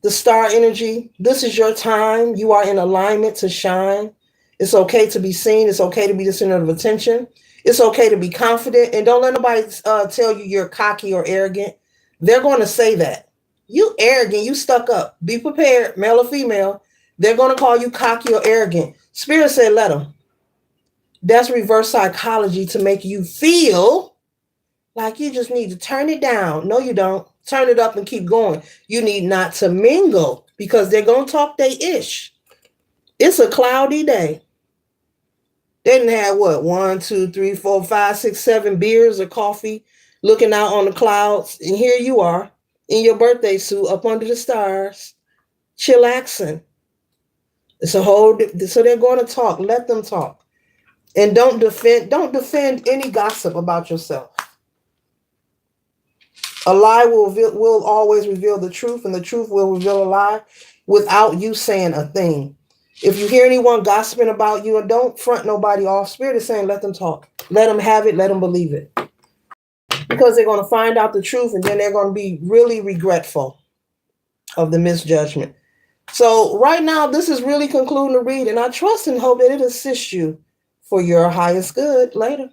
The star energy. This is your time. You are in alignment to shine. It's okay to be seen. It's okay to be the center of attention. It's okay to be confident. And don't let nobody tell you you're cocky or arrogant. They're going to say that. You arrogant. You stuck up. Be prepared, male or female. They're going to call you cocky or arrogant. Spirit said, let them. That's reverse psychology to make you feel like you just need to turn it down. No, you don't. Turn it up and keep going. You need not to mingle because they're going to talk they ish. It's a cloudy day. They didn't have what? 1, 2, 3, 4, 5, 6, 7 beers or coffee looking out on the clouds. And here you are in your birthday suit up under the stars, chillaxing. It's a whole, so they're going to talk. Let them talk. And don't defend any gossip about yourself. A lie will always reveal the truth, and the truth will reveal a lie without you saying a thing. If you hear anyone gossiping about you, and don't front nobody off, Spirit is saying let them talk. Let them have it. Let them believe it. Because they're going to find out the truth, and then they're going to be really regretful of the misjudgment. So right now, this is really concluding the read, and I trust and hope that it assists you for your highest good later.